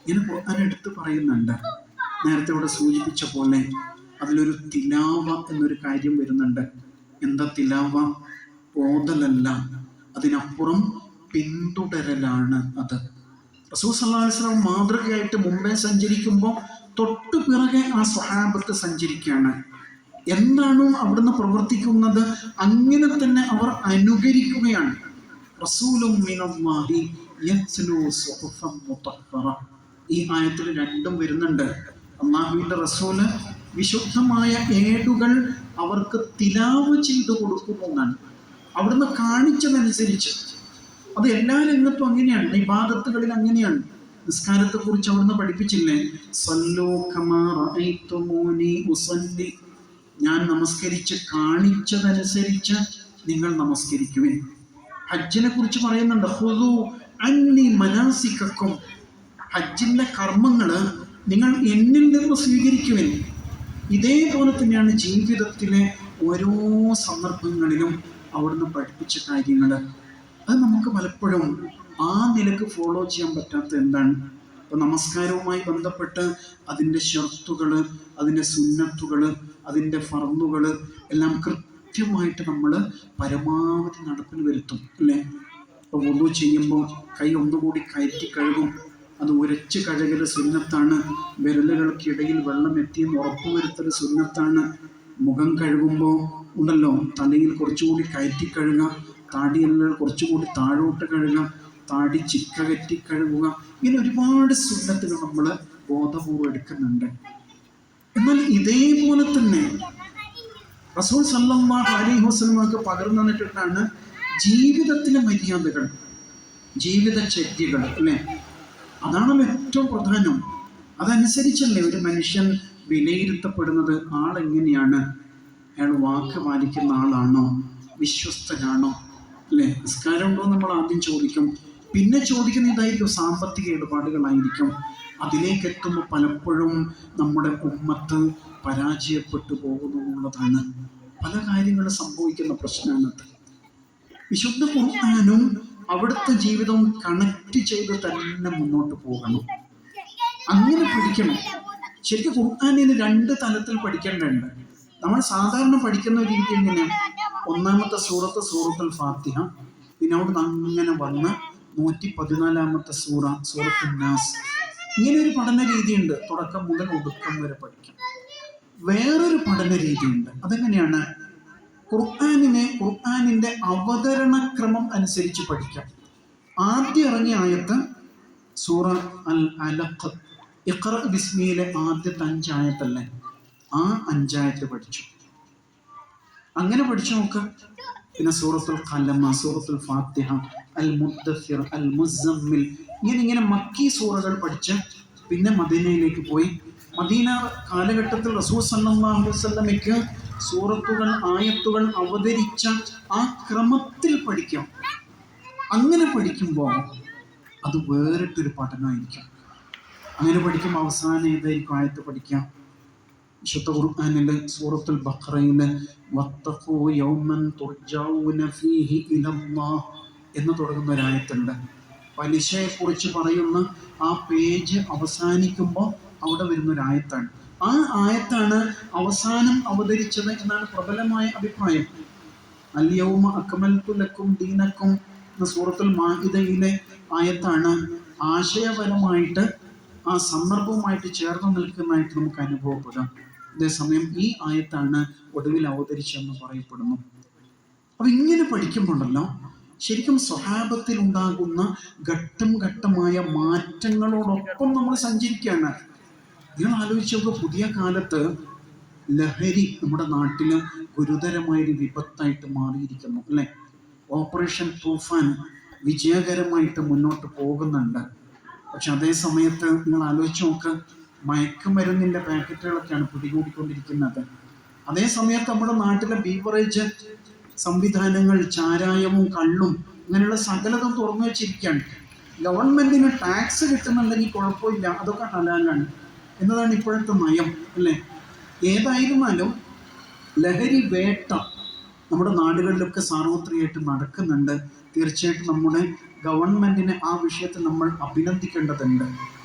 ഇങ്ങനെ ഖുർആൻ എടുത്ത് പറയുന്നുണ്ട്. നേരത്തെ ഇവിടെ സൂചിപ്പിച്ച പോലെ അതിലൊരു തിലാവ എന്നൊരു കാര്യം വരുന്നുണ്ട്. എന്താ തിലാവ? ഓതലല്ല, അതിനപ്പുറം പിന്തുടരലാണ്. അത് റസൂൽ സല്ലല്ലാഹു അലൈഹി വസല്ലം മാതൃകയായിട്ട് മുമ്പേ സഞ്ചരിക്കുമ്പോൾ തൊട്ടു പിറകെ ആ സ്വഹാബത്ത് സഞ്ചരിക്കുകയാണ്. എന്താണോ അവിടുന്ന് പ്രവർത്തിക്കുന്നത് അങ്ങനെ തന്നെ അവർ അനുകരിക്കുകയാണ്. റസൂലും മിനല്ലാഹി യത്ലു സുഹുഫൻ മുതഹ്ഹറ. ഈ ആയത്തിൽ രണ്ടും വരുന്നുണ്ട്. അല്ലാഹുവിൻ്റെ റസൂല് വിശുദ്ധമായ ഏടുകൾ അവർക്ക് തിലാവ ചെയ്തു കൊടുക്കുന്നു എന്നാണ്. അവിടുന്ന് കാണിച്ചതനുസരിച്ച്. അത് എല്ലാ രംഗത്തും അങ്ങനെയാണ്. ഇബാദത്തുകളിൽ അങ്ങനെയാണ്. നിസ്കാരത്തെക്കുറിച്ച് അവിടുന്ന് പഠിപ്പിച്ചില്ലേ? സല്ലൂ കമാ റഅയ്തുമൂനി ഉസല്ലി. ഞാൻ നമസ്കരിച്ച് കാണിച്ചതനുസരിച്ച് നിങ്ങൾ നമസ്കരിക്കുവിൻ. ഹജ്ജിനെ കുറിച്ച് പറയുന്നുണ്ട്. ഖുദൂ അന്നി മനാസികക്കും. ഹജ്ജിൻ്റെ കർമ്മങ്ങൾ നിങ്ങൾ എന്നിൽ നിന്ന് സ്വീകരിക്കുവിൻ. ഇതേപോലെ തന്നെയാണ് ജീവിതത്തിലെ ഓരോ സന്ദർഭങ്ങളിലും അവിടുന്ന് പഠിപ്പിച്ച കാര്യങ്ങൾ. അത് നമുക്ക് പലപ്പോഴും ആ നിലക്ക് ഫോളോ ചെയ്യാൻ പറ്റാത്ത എന്താണ്? ഇപ്പോൾ നമസ്കാരവുമായി ബന്ധപ്പെട്ട് അതിൻ്റെ ഷർത്തുകൾ, അതിൻ്റെ സുന്നത്തുകൾ, അതിൻ്റെ ഫർളുകൾ എല്ലാം കൃത്യമായിട്ട് നമ്മൾ പരമാവധി നടപ്പിൽ വരുത്തും, അല്ലേ? ഇപ്പോൾ വുളു ചെയ്യുമ്പോൾ കൈ ഒന്നുകൂടി കയറ്റി കഴുകും. അത് ഉരച്ച് കഴുകൽ സുന്നത്താണ്. വിരലുകൾക്കിടയിൽ വെള്ളം എത്തിയെന്ന് ഉറപ്പുവരുത്തൽ സുന്നത്താണ്. മുഖം കഴുകുമ്പോൾ ഉണ്ടല്ലോ, തലയിൽ കുറച്ചുകൂടി കയറ്റി കഴുകുക, താടിയെല്ലാം കുറച്ചുകൂടി താഴോട്ട് കഴുകുക, താടി ചിക്ക കയറ്റി കഴുകുക. ഇങ്ങനെ ഒരുപാട് സുന്നത്തുകൾ നമ്മൾ ബോധപൂർവ്വം എടുക്കുന്നുണ്ട്. എന്നാൽ ഇതേപോലെ തന്നെ റസൂൽ സല്ലല്ലാഹു അലൈഹി വസല്ലമക്ക് പകർന്നു തന്നിട്ടാണ് ജീവിതത്തിലെ മര്യാദകൾ, ജീവിതചര്യകൾ, അല്ലേ? അതാണല്ലോ ഏറ്റവും പ്രധാനം. അതനുസരിച്ചല്ലേ ഒരു മനുഷ്യൻ വിലയിരുത്തപ്പെടുന്നത്. ആളെങ്ങനെയാണ്? അയാൾ വാക്ക് പാലിക്കുന്ന ആളാണോ? വിശ്വസ്തനാണോ? അല്ലേ? നിസ്കാരം ഉണ്ടോ നമ്മൾ ആദ്യം ചോദിക്കും. പിന്നെ ചോദിക്കുന്ന ഇതായിരിക്കും, സാമ്പത്തിക ഇടപാടുകളായിരിക്കും. അതിലേക്ക് എത്തുമ്പോൾ പലപ്പോഴും നമ്മുടെ ഉമ്മത്ത് പരാജയപ്പെട്ടു പോകുന്നു എന്നുള്ളതാണ്. പല കാര്യങ്ങളും സംഭവിക്കുന്ന പ്രശ്നമാണത്. വിശുദ്ധ ഖുർആനും അവിടുത്തെ ജീവിതവും കണക്ട് ചെയ്ത് തന്നെ മുന്നോട്ട് പോകണം. അങ്ങനെ പഠിക്കണം. ശരിക്കും ഖുർആനിന് 2 തലത്തിൽ പഠിക്കേണ്ടതുണ്ട്. നമ്മൾ സാധാരണ പഠിക്കുന്ന ഒരു രീതി എങ്ങനെ? ഒന്നാമത്തെ സൂറത്തുൽ ഫാത്തിഹ, പിന്നെ അവിടെ നിന്ന് അങ്ങനെ വന്ന് 114-ാമത്തെ സൂറത്തുൻ നാസ്. ഇങ്ങനെ ഒരു പഠന രീതിയുണ്ട്. തുടക്കം മുതൽ ഒടുക്കം വരെ പഠിക്കാം. വേറൊരു പഠന രീതിയുണ്ട്. അതെങ്ങനെയാണ്? ഖുർആനിൻ്റെ അവതരണക്രമം അനുസരിച്ച് പഠിക്കാം. ആദ്യം ഇറങ്ങിയ ആയത്ത് സൂറ അൽ അലഖ്, ഇഖ്റ ബിസ്മിയിലെ ആദ്യത്തെ 5 ആയത്തല്ലേ, ആ 5 ആയത്ത് പഠിച്ചു. അങ്ങനെ പഠിച്ചു നോക്ക്. പിന്നെ സൂറത്തുൽ ഖലമ, സൂറത്തുൽ ഫാത്തിഹ, അൽ മുദ്ദസ്സിർ, അൽ മുസമ്മിൽ, ഇങ്ങനെ മക്കി സൂറകൾ പഠിച്ച് പിന്നെ മദീനയിലേക്ക് പോയി. മദീന കാലഘട്ടത്തിൽ റസൂൽ സല്ലല്ലാഹു അലൈഹി വസല്ലമയ്ക്ക് സൂറത്തുകൾ, ആയത്തുകൾ അവതരിച്ച ആ ക്രമത്തിൽ പഠിക്കാം. അങ്ങനെ പഠിക്കുമ്പോൾ അത് വേറിട്ടൊരു പഠനമായിരിക്കും. അങ്ങനെ പഠിക്കുമ്പോൾ അവസാനം ഏതായിരിക്കും ആയത്ത് പഠിക്കാം? വിശുദ്ധ ഖുർആനിലെ സൂറത്തുൽ ബഖറയിലെ വത്തഖൂ യൗമൻ തുർജഊന ഫീഹി ഇലല്ലാഹ് എന്ന് തുടങ്ങുന്ന ഒരായത്തുണ്ട്. പലിശയെക്കുറിച്ച് പറയുന്ന ആ പേജ് അവസാനിക്കുമ്പോൾ അവിടെ വരുന്നൊരായത്താണ്. ആ ആയത്താണ് അവസാനം അവതരിച്ചത് എന്നാണ് പ്രബലമായ അഭിപ്രായം. അൽയൗമ അക്മൽതു ലക്കും ദീനക്കും എന്ന സൂറത്തുൽ മാഇദയിലെ ആയത്താണ് ആശയപരമായിട്ട് ആ സന്ദർഭവുമായിട്ട് ചേർന്ന് നിൽക്കുന്നതായിട്ട് നമുക്ക് അനുഭവപ്പെടാം. അതേസമയം ഈ ആയത്താണ് ഒടുവിൽ അവതരിച്ചതെന്ന് പറയപ്പെടുന്നു. അപ്പൊ ഇങ്ങനെ പഠിക്കുമ്പോണ്ടല്ലോ ശരിക്കും സ്വഹാബത്തിൽ ഉണ്ടാകുന്ന ഘട്ടം ഘട്ടമായ മാറ്റങ്ങളോടൊപ്പം നമ്മൾ സഞ്ചരിക്കുകയാണ്. നിങ്ങൾ ആലോചിച്ച് നോക്കുക, പുതിയ കാലത്ത് ലഹരി നമ്മുടെ നാട്ടിൽ ഗുരുതരമായൊരു വിപത്തായിട്ട് മാറിയിരിക്കുന്നു അല്ലേ? ഓപ്പറേഷൻ തൂഫാൻ വിജയകരമായിട്ട് മുന്നോട്ട് പോകുന്നുണ്ട്. പക്ഷെ അതേ സമയത്ത് നിങ്ങൾ ആലോചിച്ച് നോക്ക്, മയക്കുമരുന്നിൻ്റെ പാക്കറ്റുകളൊക്കെയാണ് പിടികൂടിക്കൊണ്ടിരിക്കുന്നത്. അതേ സമയത്ത് നമ്മുടെ നാട്ടിലെ ബീവറേജ് സംവിധാനങ്ങൾ, ചാരായവും കള്ളും ഇങ്ങനെയുള്ള സകലതും തുറന്നു വെച്ചിരിക്കുകയാണ്. ഗവൺമെന്റിന് ടാക്സ് കിട്ടുന്നുണ്ടെങ്കിൽ കുഴപ്പമില്ല, അതൊക്കെ ഹലാലാണ് എന്നതാണ് ഇപ്പോഴത്തെ നയം അല്ലേ? ഏതായിരുന്നാലും ലഹരി വേട്ട നമ്മുടെ നാടുകളിലൊക്കെ സാർവത്രികമായിട്ട് നടക്കുന്നുണ്ട്. തീർച്ചയായിട്ടും നമ്മുടെ ഗവൺമെന്റിനെ ആ വിഷയത്തിൽ നമ്മൾ അഭിനന്ദിക്കേണ്ടതുണ്ട്.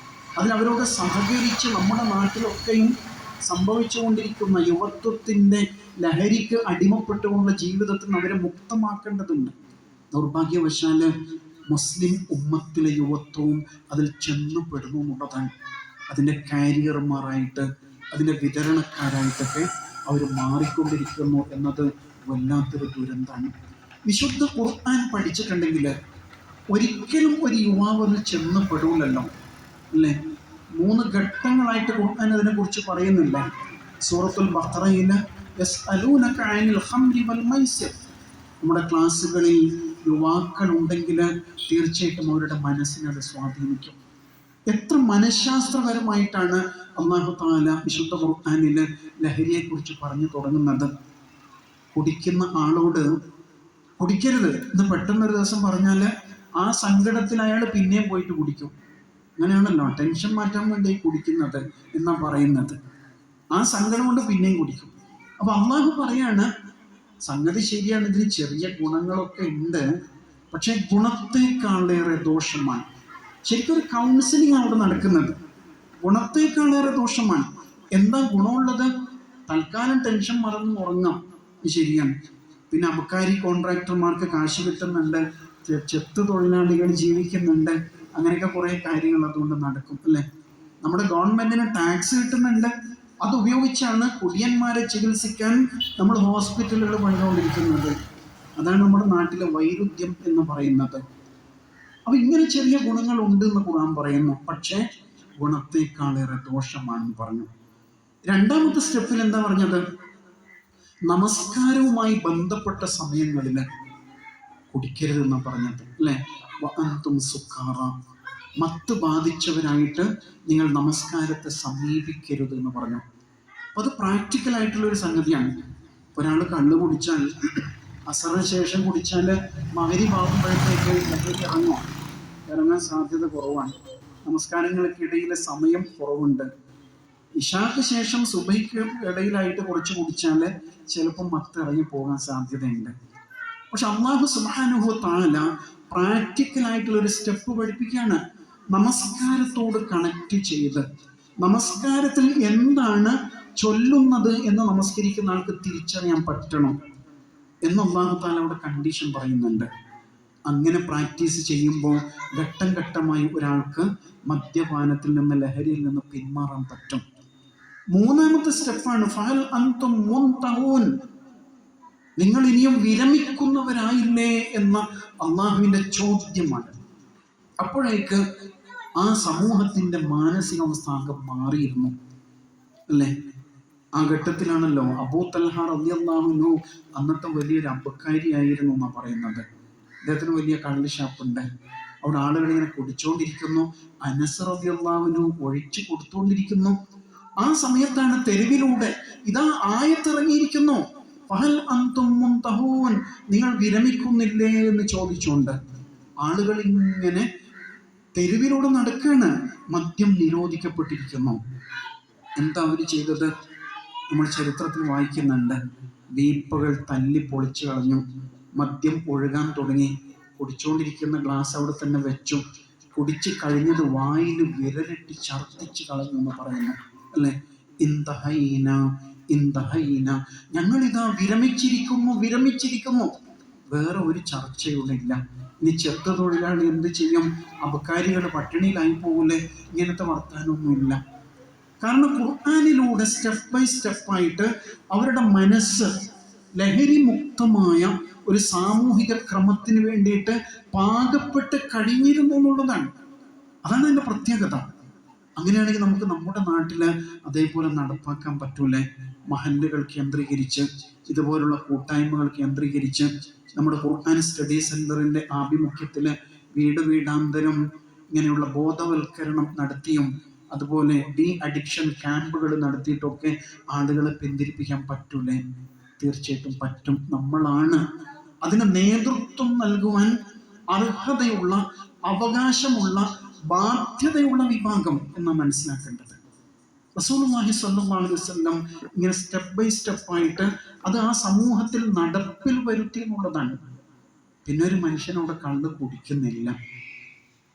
അതിലവരോട് സഹകരിച്ച് നമ്മുടെ നാട്ടിലൊക്കെയും സംഭവിച്ചുകൊണ്ടിരിക്കുന്ന യുവത്വത്തിൻ്റെ ലഹരിക്ക് അടിമപ്പെട്ടുകൊണ്ടുള്ള ജീവിതത്തിൽ അവരെ മുക്തമാക്കേണ്ടതുണ്ട്. ദൗർഭാഗ്യവശാൽ മുസ്ലിം ഉമ്മത്തിലെ യുവത്വവും അതിൽ ചെന്നുപെടുന്നു എന്നുള്ളതാണ്. അതിൻ്റെ കാരിയർമാരായിട്ട്, അതിൻ്റെ വിതരണക്കാരായിട്ടൊക്കെ അവർ മാറിക്കൊണ്ടിരിക്കുന്നു എന്നത് വല്ലാത്തൊരു ദുരന്തമാണ്. വിശുദ്ധ ഖുർആൻ പഠിച്ചിട്ടുണ്ടെങ്കിൽ ഒരിക്കലും ഒരു യുവാവ് അതിൽ ചെന്നുപെടൂലല്ലോ അല്ലേ? 3 ഘട്ടങ്ങളായിട്ട് ഖുർആൻ അതിനെക്കുറിച്ച് പറയുന്നില്ല. സൂറത്തുൽ ബഖറയിൽ യസ്അലൂനക അനിൽ ഖംരി വൽ മൈസിർ. നമ്മുടെ ക്ലാസ്സുകളിൽ യുവാക്കളുണ്ടെങ്കിൽ തീർച്ചയായിട്ടും അവരുടെ മനസ്സിനെ അത് സ്വാധീനിക്കും. എത്ര മനഃശാസ്ത്രപരമായിട്ടാണ് അല്ലാഹു തആല വിശുദ്ധ ഖുർആനിൽ ലഹരിയെക്കുറിച്ച് പറഞ്ഞു തുടങ്ങുന്നത്. കുടിക്കുന്ന ആളോട് കുടിക്കരുത് എന്ന് പെട്ടെന്നൊരു ദിവസം പറഞ്ഞാൽ ആ സങ്കടത്തിൽ അയാൾ പിന്നെയും പോയിട്ട് കുടിക്കും. അങ്ങനെയാണല്ലോ, ടെൻഷൻ മാറ്റാൻ വേണ്ടി കുടിക്കുന്നത് എന്നാ പറയുന്നത്. ആ സങ്കടം കൊണ്ട് പിന്നെയും കുടിക്കും. അപ്പൊ അല്ലാഹു പറയാണ്, സംഗതി ശരിയാണ്, ഇതിന് ചെറിയ ഗുണങ്ങളൊക്കെ ഉണ്ട്, പക്ഷെ ഗുണത്തെക്കാളേറെ ദോഷമാണ്. ശരിക്കും ഒരു കൗൺസിലിംഗ് അവിടെ നടക്കുന്നത്. ഗുണത്തെക്കാളേറെ ദോഷമാണ്. എന്താ ഗുണമുള്ളത്? തൽക്കാലം ടെൻഷൻ മറന്ന് ഉറങ്ങാം, ശരിയാണ്. പിന്നെ അബക്കാരി കോൺട്രാക്ടർമാർക്ക് കാശ് കിട്ടുന്നുണ്ട്, ചെത്ത് തൊഴിലാളികൾ ജീവിക്കുന്നുണ്ട്, അങ്ങനെയൊക്കെ കുറേ കാര്യങ്ങൾ അതുകൊണ്ട് നടക്കും അല്ലേ? നമ്മുടെ ഗവൺമെന്റിന് ടാക്സ് കിട്ടുന്നുണ്ട്, അതുപയോഗിച്ചാണ് കുടിയന്മാരെ ചികിത്സിക്കാൻ നമ്മൾ ഹോസ്പിറ്റലുകൾ പണിതുകൊണ്ടിരിക്കുന്നത്. അതാണ് നമ്മുടെ നാട്ടിലെ വൈരുദ്ധ്യം എന്ന് പറയുന്നത്. അപ്പൊ ഇങ്ങനെ ചെറിയ ഗുണങ്ങൾ ഉണ്ട് എന്ന് ഖുർആൻ പറയുന്നു, പക്ഷേ ഗുണത്തെക്കാളേറെ ദോഷമാണെന്ന് പറഞ്ഞു. രണ്ടാമത്തെ സ്റ്റെപ്പിൽ എന്താ പറഞ്ഞത്? നമസ്കാരവുമായി ബന്ധപ്പെട്ട സമയങ്ങളിൽ കുടിക്കരുതെന്ന് പറഞ്ഞത് അല്ലേ? വഅൻതും സുക്കാറ, മത്ത് ബാധിച്ചവരായിട്ട് നിങ്ങൾ നമസ്കാരത്തെ സമീപിക്കരുത് എന്ന് പറഞ്ഞു. അപ്പോൾ അത് പ്രാക്ടിക്കലായിട്ടുള്ളൊരു സംഗതിയാണ്. ഒരാൾ കള്ള് കുടിച്ചാൽ, അസറിന് ശേഷം കുടിച്ചാൽ മഗ്‌രിബാകുമ്പോഴത്തേക്ക് ലഹരി ഇറങ്ങാൻ സാധ്യത കുറവാണ്. നമസ്കാരങ്ങൾക്കിടയിലെ സമയം കുറവുണ്ട്. ഇശാക്ക് ശേഷം സുബഹിക്ക് ഇടയിലായിട്ട് കുറച്ച് കുടിച്ചാൽ ചിലപ്പോൾ മത്ത് ഇറങ്ങി പോകാൻ സാധ്യതയുണ്ട്. പക്ഷെ അല്ലാഹു സുബ്ഹാനഹു വ തആല പ്രാക്ടിക്കലായിട്ടുള്ളൊരു സ്റ്റെപ്പ് പഠിപ്പിക്കുകയാണ്. നമസ്കാരത്തോട് കണക്ട് ചെയ്ത് നമസ്കാരത്തിൽ എന്താണ് ചൊല്ലുന്നത് എന്ന് നമസ്കരിക്കുന്ന ആൾക്ക് തിരിച്ചറിയാൻ പറ്റണം എന്ന് അല്ലാഹു തആല അവിടെ കണ്ടീഷൻ പറയുന്നുണ്ട്. അങ്ങനെ പ്രാക്ടീസ് ചെയ്യുമ്പോൾ ഘട്ടം ഘട്ടമായി ഒരാൾക്ക് മദ്യപാനത്തിൽ നിന്ന്, ലഹരിയിൽ നിന്ന് പിന്മാറാൻ പറ്റും. മൂന്നാമത്തെ സ്റ്റെപ്പാണ് ഫഹൽ അൻതും മുൻതഹൂൻ, നിങ്ങൾ ഇനിയും വിരമിക്കുന്നവരായില്ലേ എന്ന അള്ളാഹുവിൻ്റെ ചോദ്യമാണ്. അപ്പോഴേക്ക് ആ സമൂഹത്തിൻ്റെ മാനസികാവസ്ഥ ആകെ മാറിയിരുന്നു അല്ലേ? ആ ഘട്ടത്തിലാണല്ലോ അബൂ തൽഹ റളിയല്ലാഹു അൻഹു, അന്നത്തെ വലിയൊരു അബക്കാരിയായിരുന്നു എന്നാണ് പറയുന്നത്. അദ്ദേഹത്തിന് വലിയ കള്ള് ഷാപ്പുണ്ട്. അവിടെ ആളുകൾ ഇങ്ങനെ കുടിച്ചുകൊണ്ടിരിക്കുന്നു. അനസ് റളിയല്ലാഹു അൻഹു ഒഴിച്ചു കൊടുത്തുകൊണ്ടിരിക്കുന്നു. ആ സമയത്താണ് തെരുവിലൂടെ ഇതാ ആയത്തിറങ്ങിയിരിക്കുന്നു, ഫഹൽ അൻതും മുൻതഹൂൻ, നിങ്ങൾ വിരമിക്കുന്നില്ലേ എന്ന് ചോദിച്ചുകൊണ്ട്. ആളുകൾ ഇങ്ങനെ തെരുവിലൂടെ നടക്കാണ്. മദ്യം നിരോധിക്കപ്പെട്ടിരിക്കുന്നു. എന്താ അവർ ചെയ്തത്? നമ്മൾ ചരിത്രത്തിൽ വായിക്കുന്നുണ്ട്. വീപ്പകൾ തല്ലി പൊളിച്ചു കളഞ്ഞു, മദ്യം ഒഴുകാൻ തുടങ്ങി. കുടിച്ചുകൊണ്ടിരിക്കുന്ന ഗ്ലാസ് അവിടെ തന്നെ വെച്ചു. കുടിച്ച് കഴിഞ്ഞത് വായിൽ വിരലിട്ട് ഛർദ്ദിച്ച് കളഞ്ഞു എന്ന് പറയുന്നു അല്ലേ. ഇന്ദഹൈന ഇന്ദഹൈന, ഞങ്ങളിതാ വിരമിച്ചിരിക്കുന്നു. വേറെ ഒരു ചർച്ചയുമില്ല. ഇനി ചെത്തു തൊഴിലാളി എന്ത് ചെയ്യും? അബക്കാരികൾ പട്ടിണിയിലായി പോകൂലേ? ഇങ്ങനത്തെ വർത്താനമൊന്നുമില്ല. കാരണം ഖുർആനിലൂടെ സ്റ്റെപ്പ് ബൈ സ്റ്റെപ്പായിട്ട് അവരുടെ മനസ്സ് ലഹരി മുക്തമായ ഒരു സാമൂഹിക ക്രമത്തിന് വേണ്ടിയിട്ട് പാകപ്പെട്ട് കഴിഞ്ഞിരുന്നു എന്നുള്ളതാണ്. അതാണ് അതിൻ്റെ പ്രത്യേകത. അങ്ങനെയാണെങ്കിൽ നമുക്ക് നമ്മുടെ നാട്ടിൽ അതേപോലെ നടപ്പാക്കാൻ പറ്റൂലേ? മഹല്ലുകൾ കേന്ദ്രീകരിച്ച്, ഇതുപോലുള്ള കൂട്ടായ്മകൾ കേന്ദ്രീകരിച്ച്, നമ്മുടെ ഖുർആൻ സ്റ്റഡി സെന്ററിൻ്റെ ആഭിമുഖ്യത്തിൽ വീടാന്തരം ഇങ്ങനെയുള്ള ബോധവൽക്കരണം നടത്തിയും അതുപോലെ ഡി അഡിക്ഷൻ ക്യാമ്പുകൾ നടത്തിയിട്ടൊക്കെ ആളുകളെ പിന്തിരിപ്പിക്കാൻ പറ്റൂലേ? തീർച്ചയായിട്ടും പറ്റും. നമ്മളാണ് അതിന് നേതൃത്വം നൽകുവാൻ അർഹതയുള്ള, അവകാശമുള്ള, ബാധ്യതയുള്ള വിഭാഗം എന്ന് മനസ്സിലാക്കേണ്ടത്. റസൂലുള്ളാഹി സ്വല്ലല്ലാഹു അലൈഹി വസല്ലം ഇങ്ങനെ സ്റ്റെപ്പ് ബൈ സ്റ്റെപ്പായിട്ട് അത് ആ സമൂഹത്തിൽ നടപ്പിൽ വരുത്തി എന്നുള്ളതാണ്. പിന്നെ ഒരു മനുഷ്യനോട് കള്ള് കുടിക്കുന്നില്ല.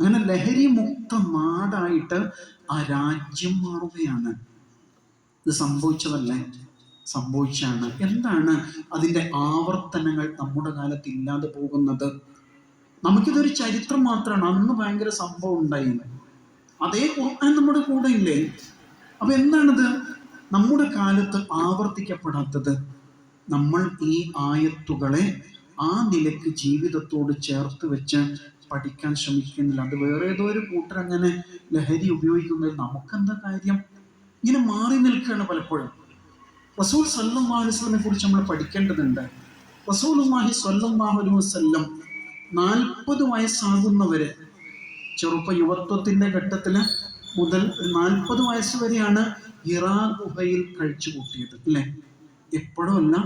അങ്ങനെ ലഹരി മുക്ത നാടായിട്ട് ആ രാജ്യം മാറുകയാണ്. ഇത് സംഭവിച്ചതല്ലേ? സംഭവിച്ചാണ്. എന്താണ് അതിൻ്റെ ആവർത്തനങ്ങൾ നമ്മുടെ കാലത്ത് ഇല്ലാതെ പോകുന്നത്? നമുക്കിതൊരു ചരിത്രം മാത്രമാണ്. അന്ന് ഭയങ്കര സംഭവം ഉണ്ടായില്ല. അതേ ഖുർആൻ നമ്മുടെ കൂടെ ഇല്ലേ? അപ്പൊ എന്താണിത് നമ്മുടെ കാലത്ത് ആവർത്തിക്കപ്പെടാത്തത്? നമ്മൾ ഈ ആയത്തുകളെ ആ നിലയ്ക്ക് ജീവിതത്തോട് ചേർത്ത് വെച്ച് പഠിക്കാൻ ശ്രമിക്കുന്നില്ല. അത് വേറെ ഏതോ ഒരു കൂട്ടരങ്ങനെ ലഹരി ഉപയോഗിക്കുന്നത് നമുക്കെന്താ കാര്യം? ഇങ്ങനെ മാറി നിൽക്കുകയാണ് പലപ്പോഴും. റസൂൽ സല്ലല്ലാഹു അലൈഹി വസല്ലമയെ കുറിച്ച് നമ്മൾ പഠിക്കേണ്ടതുണ്ട്. റസൂലുള്ളാഹി സ്വല്ലല്ലാഹു അലൈഹി വസല്ലം 40 വയസ്സാകുന്നവരെ, യുവത്വത്തിൻ്റെ ഘട്ടത്തിൽ മുതൽ 40 വയസ്സ് വരെയാണ് ഹിറാ ഗുഹയിൽ കഴിച്ചു കൂട്ടിയത് അല്ലേ. എപ്പോഴും അല്ല,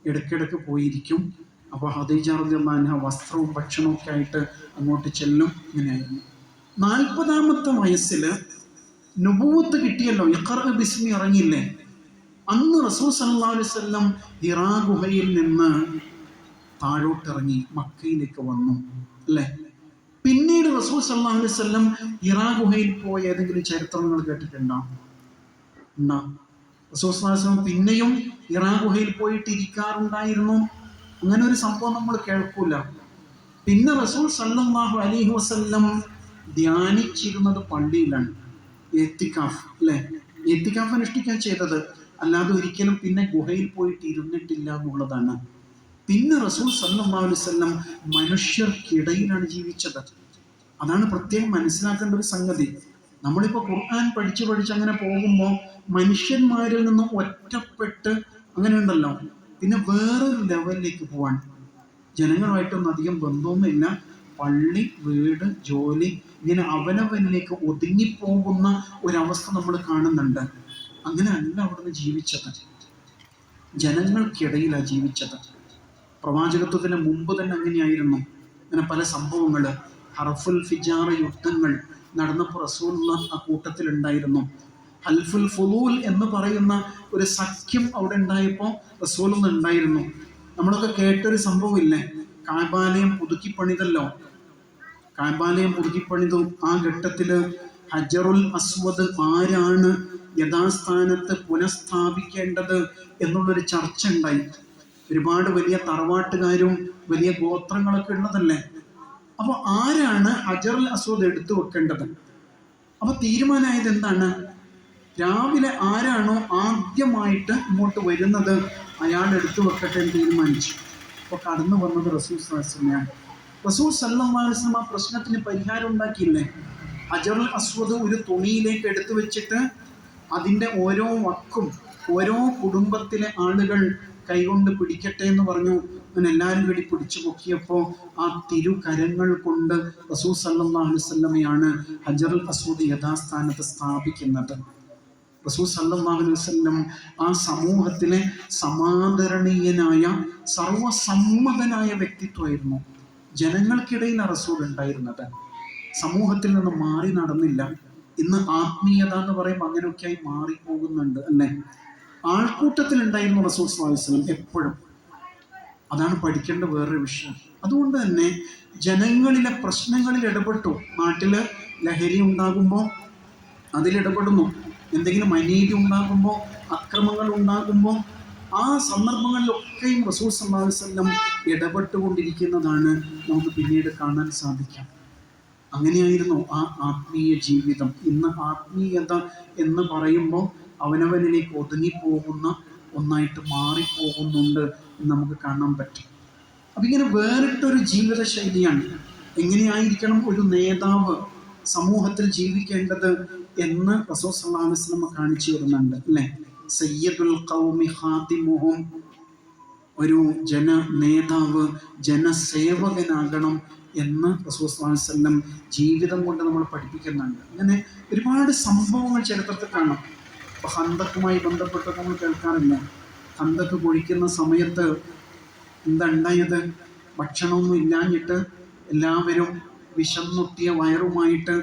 ഇടയ്ക്കിടയ്ക്ക് പോയിരിക്കും. അപ്പോൾ ഖദീജ റളിയല്ലാഹു അൻഹ വസ്ത്രവും ഭക്ഷണവും ഒക്കെ ആയിട്ട് അങ്ങോട്ട് ചെല്ലും. ഇങ്ങനെയായിരുന്നു. 40ാമത്തെ വയസ്സിൽ നുബുവത്ത് കിട്ടിയല്ലോ, ഇഖ്റ ബിസ്മി ഇറങ്ങിയില്ലേ. അന്ന് റസൂൽ സല്ലല്ലാഹു അലൈഹി വസല്ലം ഹിറാ ഗുഹയിൽ നിന്ന് താഴോട്ടിറങ്ങി മക്കയിലേക്ക് വന്നു അല്ലേ. പിന്നീട് റസൂൽ സല്ലല്ലാഹു അലൈഹി വസല്ലം ഹിറാ ഗുഹയിൽ പോയ ഏതെങ്കിലും ചരിത്രങ്ങൾ കേട്ടിട്ടുണ്ടോ? റസൂൽ സല്ലല്ലാഹു അലൈഹി വസല്ലം പിന്നെയും ഹിറാ ഗുഹയിൽ പോയിട്ട് ഇരിക്കാറുണ്ടായിരുന്നു. അങ്ങനെ ഒരു സംഭവം നമ്മൾ കേൾക്കൂല. പിന്നെ റസൂൽ സല്ലല്ലാഹു അലൈഹി വസല്ലം ധ്യാനിച്ചിരുന്നത് പള്ളിയിലാണ്. ഇത്തികാഫ് അല്ലേ. ഇത്തികാഫ് അനുഷ്ഠിക്കാൻ ചെയ്തത്, അല്ലാതെ ഒരിക്കലും പിന്നെ ഗുഹയിൽ പോയിട്ട് ഇരുന്നിട്ടില്ല എന്നുള്ളതാണ്. പിന്നെ റസൂൽ സല്ലല്ലാഹു അലൈഹി വസല്ലം മനുഷ്യർക്കിടയിലാണ് ജീവിച്ചത്. അതാണ് പ്രത്യേകം മനസ്സിലാക്കേണ്ട ഒരു സംഗതി. നമ്മളിപ്പോൾ ഖുർആൻ പഠിച്ച് അങ്ങനെ പോകുമ്പോൾ മനുഷ്യന്മാരിൽ നിന്ന് ഒറ്റപ്പെട്ട് അങ്ങനെ ഉണ്ടല്ലോ, പിന്നെ വേറൊരു ലെവലിലേക്ക് പോവാൻ. ജനങ്ങളുമായിട്ടൊന്നും അധികം ബന്ധമൊന്നുമില്ല. പള്ളി, വീട്, ജോലി, ഇങ്ങനെ അവനവനിലേക്ക് ഒതുങ്ങിപ്പോകുന്ന ഒരവസ്ഥ നമ്മൾ കാണുന്നുണ്ട്. അങ്ങനെ അല്ല അവിടുന്ന് ജീവിച്ചത്. ജനങ്ങൾക്കിടയിലാണ് ജീവിച്ചത്. പ്രവാചകത്വത്തിന് മുമ്പ് തന്നെ അങ്ങനെയായിരുന്നു. അങ്ങനെ പല സംഭവങ്ങൾ, ഹർഫുൽ ഫിജാറ യുദ്ധങ്ങൾ നടന്നപ്പോൾ റസൂലുള്ള ആ കൂട്ടത്തിലുണ്ടായിരുന്നു. ഹൽഫുൽ ഫുലൂൽ എന്ന് പറയുന്ന ഒരു സഖ്യം അവിടെ ഉണ്ടായപ്പോൾ റസൂലുള്ള ഉണ്ടായിരുന്നു. നമ്മളൊക്കെ കേട്ടൊരു സംഭവമില്ലേ, കാബാലയം പുതുക്കിപ്പണിതല്ലോ. കാബാലയം പുതുക്കിപ്പണിതു. ആ ഘട്ടത്തിൽ ഹജറുൽ അസ്വദ് ആരാണ് യഥാസ്ഥാനത്ത് പുനഃസ്ഥാപിക്കേണ്ടത് എന്നുള്ളൊരു ചർച്ച ഉണ്ടായി. ഒരുപാട് വലിയ തറവാട്ടുകാരും വലിയ ഗോത്രങ്ങളൊക്കെ ഉള്ളതല്ലേ. അപ്പോൾ ആരാണ് ഹജറുൽ അസ്വദ് എടുത്തു വെക്കേണ്ടത്? അപ്പോൾ തീരുമാനമായത് എന്താണ്? രാവിലെ ആരാണോ ആദ്യമായിട്ട് ഇങ്ങോട്ട് വരുന്നത് അയാൾ എടുത്തു വെക്കട്ടെ എന്ന് തീരുമാനിച്ചു. അപ്പോൾ കടന്നു വന്നത് റസൂൽ സല്ലല്ലാഹു അലൈഹി വസല്ലം. റസൂൽ സല്ലല്ലാഹു അലൈഹി വസല്ലം ആ പ്രശ്നത്തിന് പരിഹാരം ഉണ്ടാക്കിയില്ലേ. ഹജറുൽ അസ്വദ് ഒരു തുണിയിലേക്ക് എടുത്തു വെച്ചിട്ട് അതിൻ്റെ ഓരോ വക്കും ഓരോ കുടുംബത്തിലെ ആളുകൾ കൈകൊണ്ട് പിടിക്കട്ടെ എന്ന് പറഞ്ഞു. അങ്ങനെ എല്ലാവരും കൂടി പിടിച്ചു പൊക്കിയപ്പോൾ ആ തിരുകരങ്ങൾ കൊണ്ട് റസൂൽ സല്ലല്ലാഹു അലൈഹി വസല്ലമയാണ് ഹജറുൽ അസ്വദ് യഥാസ്ഥാനത്ത് സ്ഥാപിക്കുന്നത്. റസൂൽ സല്ലല്ലാഹു അലൈഹി വസല്ലം ആ സമൂഹത്തിലെ സമാദരണീയനായ സർവസമ്മതനായ വ്യക്തിത്വമായിരുന്നു. ജനങ്ങൾക്കിടയിൽ റസൂൽ ഉണ്ടായിരുന്നത്. സമൂഹത്തിൽ നിന്ന് മാറി നടന്നില്ല. ഇന്ന് ആത്മീയത എന്ന് പറയുമ്പോൾ അങ്ങനെയൊക്കെയായി മാറിപ്പോകുന്നുണ്ട് അല്ലേ. ആൾക്കൂട്ടത്തിൽ ഉണ്ടായിരുന്നു റസൂൽ സ്വല്ലല്ലാഹു അലൈഹി വസല്ലം എപ്പോഴും. അതാണ് പഠിക്കേണ്ട വേറൊരു വിഷയം. അതുകൊണ്ട് തന്നെ ജനങ്ങളിലെ പ്രശ്നങ്ങളിൽ ഇടപെട്ടു. നാട്ടില് ലഹരി ഉണ്ടാകുമ്പോൾ അതിലിടപെടുന്നു. എന്തെങ്കിലും അനീതി ഉണ്ടാകുമ്പോൾ, അക്രമങ്ങൾ ഉണ്ടാകുമ്പോൾ, ആ സന്ദർഭങ്ങളിലൊക്കെയും റസൂൽ സല്ലല്ലാഹു അലൈഹി വസല്ലം ഇടപെട്ടുകൊണ്ടിരിക്കുന്നതാണ് നമുക്ക് പിന്നീട് കാണാൻ സാധിക്കാം. അങ്ങനെയായിരുന്നു ആ ആത്മീയ ജീവിതം. ഇന്ന് ആത്മീയത എന്ന് പറയുമ്പോൾ അവനവനിലേക്ക് ഒതുങ്ങിപ്പോകുന്ന ഒന്നായിട്ട് മാറിപ്പോകുന്നുണ്ട് എന്ന് നമുക്ക് കാണാൻ പറ്റും. അപ്പം ഇങ്ങനെ വേറിട്ടൊരു ജീവിത ശൈലിയാണ്. എങ്ങനെയായിരിക്കണം ഒരു നേതാവ് സമൂഹത്തിൽ ജീവിക്കേണ്ടത് എന്ന് റസൂൽ സല്ലല്ലാഹു അലൈഹി വസല്ലം കാണിച്ചു തരുന്നുണ്ട് അല്ലേ. സയ്യിദുൽ ഖൗമി ഖാദിമുഹും, ഒരു ജന നേതാവ് ജനസേവകനാകണം എന്ന് റസൂൽ സല്ലല്ലാഹു അലൈഹി വസല്ലം ജീവിതം കൊണ്ട് നമ്മൾ പഠിപ്പിക്കുന്നുണ്ട്. അങ്ങനെ ഒരുപാട് സംഭവങ്ങൾ ചരിത്രത്തിൽ കാണാം. ഇപ്പോൾ ഹന്തക്കുമായി ബന്ധപ്പെട്ട് നമ്മൾ കേൾക്കാറില്ല. ഹന്തക്ക് കുഴിക്കുന്ന സമയത്ത് എന്താ ഉണ്ടായത്? ഭക്ഷണമൊന്നും ഇല്ലാഞ്ഞിട്ട് എല്ലാവരും വിശന്നൊട്ടിയ വയറുമായിട്ട്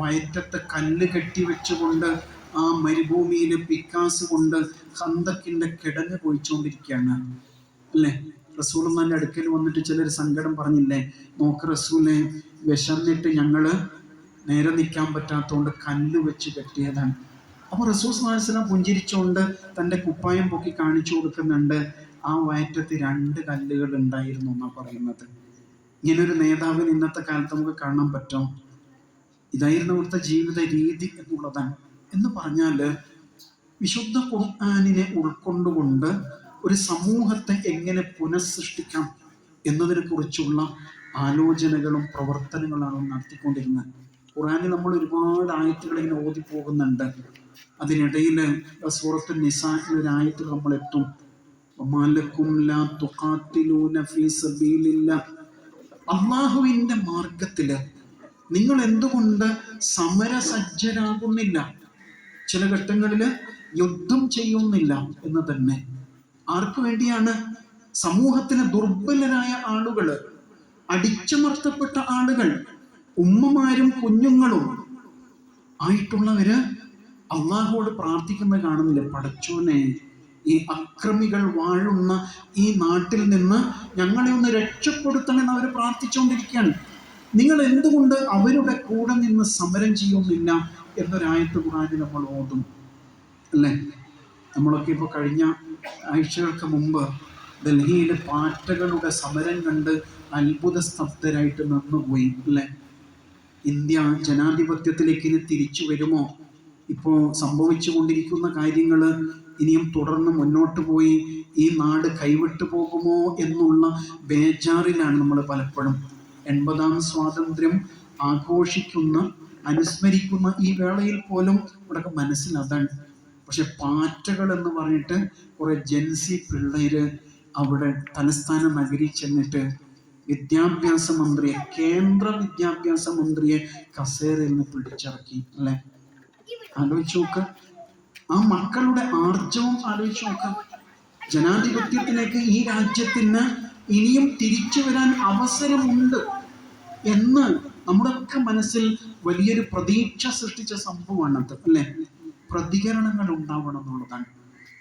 വയറ്റത്ത് കല്ല് കെട്ടി വെച്ചുകൊണ്ട് ആ മരുഭൂമിയിൽ പിക്കാസ് കൊണ്ട് ഹന്തക്കിൻ്റെ കിടങ്ങ് കുഴിച്ചുകൊണ്ടിരിക്കുകയാണ് അല്ലേ. റസൂലുള്ളാഹിന്റെ അടുക്കൽ വന്നിട്ട് ചിലർ സങ്കടം പറഞ്ഞില്ലേ, നോക്ക് റസൂലെ, വിശന്നിട്ട് ഞങ്ങൾ നേരെ നിൽക്കാൻ പറ്റാത്തതുകൊണ്ട് കല്ല് വെച്ച് കെട്ടിയതാണ്. അപ്പോൾ റസൂൽ സ്വല്ലല്ലാഹു അലൈഹി വസല്ലം പുഞ്ചിരിച്ചുകൊണ്ട് തൻ്റെ കുപ്പായം പൊക്കി കാണിച്ചു കൊടുക്കുന്നുണ്ട്. ആ വയറ്റത്ത് 2 കല്ലുകൾ ഉണ്ടായിരുന്നു എന്നാണ് പറയുന്നത്. ഇങ്ങനൊരു നേതാവിന് ഇന്നത്തെ കാലത്ത് നമുക്ക് കാണാൻ പറ്റും. ഇതായിരുന്നു അവിടുത്തെ ജീവിത രീതി എന്നുള്ളതാണ്. എന്ന് പറഞ്ഞാൽ വിശുദ്ധ ഖുർആനിനെ ഉൾക്കൊണ്ടുകൊണ്ട് ഒരു സമൂഹത്തെ എങ്ങനെ പുനഃസൃഷ്ടിക്കാം എന്നതിനെ കുറിച്ചുള്ള ആലോചനകളും പ്രവർത്തനങ്ങളാണ് നടത്തിക്കൊണ്ടിരുന്നത്. ഖുർആനിൽ നമ്മൾ ഒരുപാട് ആയത്തുകൾ ഇങ്ങനെ ഓതിപ്പോകുന്നുണ്ട്. അതിനിടയിൽ സൂറത്തുൻ നിസാഇൽ ഒരു ആയത്തിൽ നമ്മൾ എത്തും. വമാലക്കും ലാ തുഖാതിലൂന ഫീ സബീലില്ലാഹ്, അല്ലാഹുവിൻ്റെ മാർഗത്തിൽ നിങ്ങൾ എന്തുകൊണ്ട് സമരസജ്ജരാകുന്നില്ല, ചില ഘട്ടങ്ങളിൽ യുദ്ധം ചെയ്യുന്നില്ല എന്ന് തന്നെ. ആർക്കു വേണ്ടിയാണ്? സമൂഹത്തിലെ ദുർബലരായ ആളുകൾ, അടിച്ചമർത്തപ്പെട്ട ആളുകൾ, ഉമ്മമാരും കുഞ്ഞുങ്ങളും ആയിട്ടുള്ളവര് അള്ളാഹുവോട് പ്രാർത്ഥിക്കുന്നത് കാണുന്നില്ല. പടച്ചോനെ, ഈ അക്രമികൾ വാഴുന്ന ഈ നാട്ടിൽ നിന്ന് ഞങ്ങളെ ഒന്ന് രക്ഷപ്പെടുത്തണമെന്ന് അവർ പ്രാർത്ഥിച്ചുകൊണ്ടിരിക്കുകയാണ്. നിങ്ങൾ എന്തുകൊണ്ട് അവരുടെ കൂടെ നിന്ന് സമരം ചെയ്യുന്നില്ല എന്നൊരായത്ത് ഖുർആനിൽ നമ്മൾ ഓതും അല്ലേ. നമ്മളൊക്കെ ഇപ്പോൾ കഴിഞ്ഞ ആഴ്ചകൾക്ക് മുമ്പ് ഡൽഹിയിൽ പാറ്റകളുടെ സമരം കണ്ട് അത്ഭുത സ്തബ്ധരായിട്ട് നിന്നുപോയി അല്ലേ. ഇന്ത്യ ജനാധിപത്യത്തിലേക്ക് ഇനി തിരിച്ചു വരുമോ? ഇപ്പോൾ സംഭവിച്ചു കൊണ്ടിരിക്കുന്ന കാര്യങ്ങൾ ഇനിയും തുടർന്ന് മുന്നോട്ട് പോയി ഈ നാട് കൈവിട്ടു പോകുമോ എന്നുള്ള ബേജാറിലാണ് നമ്മൾ പലപ്പോഴും. 80ാം സ്വാതന്ത്ര്യം ആഘോഷിക്കുന്ന, അനുസ്മരിക്കുന്ന ഈ വേളയിൽ പോലും ഇവിടെ മനസ്സിൽ അതാണ്. പക്ഷെ പാറ്റകൾ എന്ന് പറഞ്ഞിട്ട് കുറെ ജൻസി പിള്ളേര് അവിടെ തലസ്ഥാന നഗരി ചെന്നിട്ട് വിദ്യാഭ്യാസ മന്ത്രിയെ, കേന്ദ്ര വിദ്യാഭ്യാസ മന്ത്രിയെ കസേരയിൽ നിന്ന് പിടിച്ചിറക്കി അല്ലെ. ആലോചിച്ച് നോക്ക്, ആ മക്കളുടെ ആർജവം ആലോചിച്ച് നോക്ക്. ജനാധിപത്യത്തിലേക്ക് ഈ രാജ്യത്തിന് ഇനിയും തിരിച്ചു വരാൻ അവസരമുണ്ട് എന്ന് നമ്മുടെയൊക്കെ മനസ്സിൽ വലിയൊരു പ്രതീക്ഷ സൃഷ്ടിച്ച സംഭവമാണത് അല്ലേ. പ്രതികരണങ്ങൾ ഉണ്ടാവണം എന്നുള്ളതാണ്.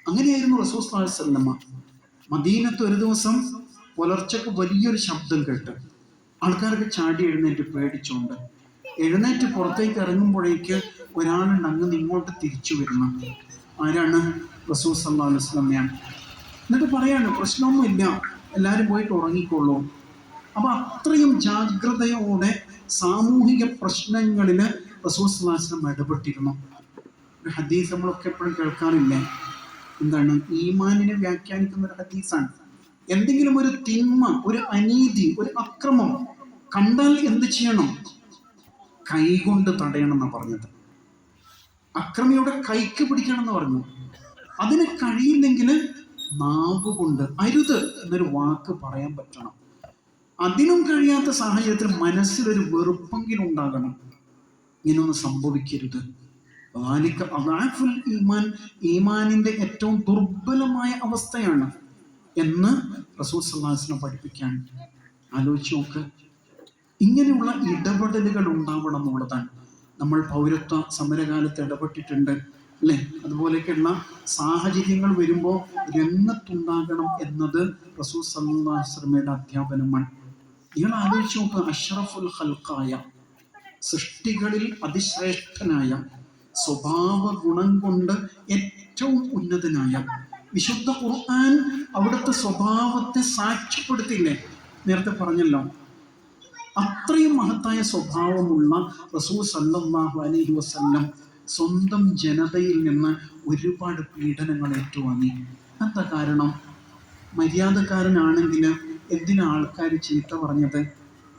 അങ്ങനെയായിരുന്നു റസൂൽ സ്വല്ലല്ലാഹു അലൈഹി വസല്ലം. മദീനത്ത് ഒരു ദിവസം പുലർച്ചക്ക് വലിയൊരു ശബ്ദം കേട്ട് ആൾക്കാർക്ക് ചാടി എഴുന്നേറ്റ് പേടിച്ചുകൊണ്ട് എഴുന്നേറ്റ് പുറത്തേക്ക് ഇറങ്ങുമ്പോഴേക്ക് ഒരാളുണ്ട് അങ്ങ് ഇങ്ങോട്ട് തിരിച്ചു വരുന്ന. ആരാണ്? റസൂൽ സല്ലല്ലാഹു അലൈഹി വസല്ലമയാണ്. എന്നിട്ട് പറയാണ്, പ്രശ്നമൊന്നുമില്ല, എല്ലാവരും പോയിട്ട് ഉറങ്ങിക്കൊള്ളൂ. അപ്പോൾ അത്രയും ജാഗ്രതയോടെ സാമൂഹിക പ്രശ്നങ്ങളിൽ റസൂൽ സല്ലല്ലാഹു അലൈഹി വസല്ലം ഇടപെട്ടിരുന്നു. ഒരു ഹദീസ് നമ്മളൊക്കെ എപ്പോഴും കേൾക്കാറില്ലേ, എന്താണ്? ഈമാനിനെ വ്യാഖ്യാനിക്കുന്ന ഒരു ഹദീസാണ്. എന്തെങ്കിലും ഒരു തിന്മ, ഒരു അനീതി, ഒരു അക്രമം കണ്ടാൽ എന്ത് ചെയ്യണം? കൈകൊണ്ട് തടയണം എന്നാണ് പറഞ്ഞത്. അക്രമിയുടെ കൈക്ക് പിടിക്കണം എന്ന് പറഞ്ഞു. അതിന് കഴിയില്ലെങ്കിൽ നാവ് കൊണ്ട് അരുത് എന്നൊരു വാക്ക് പറയാൻ പറ്റണം. അതിനും കഴിയാത്ത സാഹചര്യത്തിൽ മനസ്സിലൊരു വെറുപ്പെങ്കിലും ഉണ്ടാകണം. ഇങ്ങനൊന്നും സംഭവിക്കരുത്. ഈമാനിന്റെ ഏറ്റവും ദുർബലമായ അവസ്ഥയാണ് എന്ന് റസൂൽ സല്ലല്ലാഹു അലൈഹി വസല്ലം പഠിപ്പിക്കാൻ. ആലോചിച്ച് നോക്ക്, ഇങ്ങനെയുള്ള ഇടപെടലുകൾ ഉണ്ടാവണം എന്നുള്ളതാണ്. നമ്മൾ പൗരത്വ സമരകാലത്ത് ഇടപെട്ടിട്ടുണ്ട് അല്ലേ? അതുപോലെയൊക്കെയുള്ള സാഹചര്യങ്ങൾ വരുമ്പോൾ രംഗത്തുണ്ടാകണം എന്നത് റസൂൽ സല്ലല്ലാഹു അലൈഹി വസല്ലമയുടെ അധ്യാപനമാണ്. നിങ്ങൾ ആലോചിച്ച് നോക്കുക, അഷ്റഫുൽ ഖൽഖായ, സൃഷ്ടികളിൽ അതിശ്രേഷ്ഠനായ, സ്വഭാവ ഗുണം കൊണ്ട് ഏറ്റവും ഉന്നതനായ, വിശുദ്ധ ഖുർആൻ അവിടുത്തെ സ്വഭാവത്തെ സാക്ഷ്യപ്പെടുത്തില്ലേ? നേരത്തെ പറഞ്ഞല്ലോ, അത്രയും മഹത്തായ സ്വഭാവമുള്ള റസൂൽ സല്ലല്ലാഹു അലൈഹി വസല്ലം സ്വന്തം ജനതയിൽ നിന്ന് ഒരുപാട് പീഡനങ്ങൾ ഏറ്റുവാങ്ങി. എന്താ കാരണം? മര്യാദക്കാരനാണെങ്കിൽ എന്തിനാ ആൾക്കാർ ചീത്ത പറഞ്ഞത്?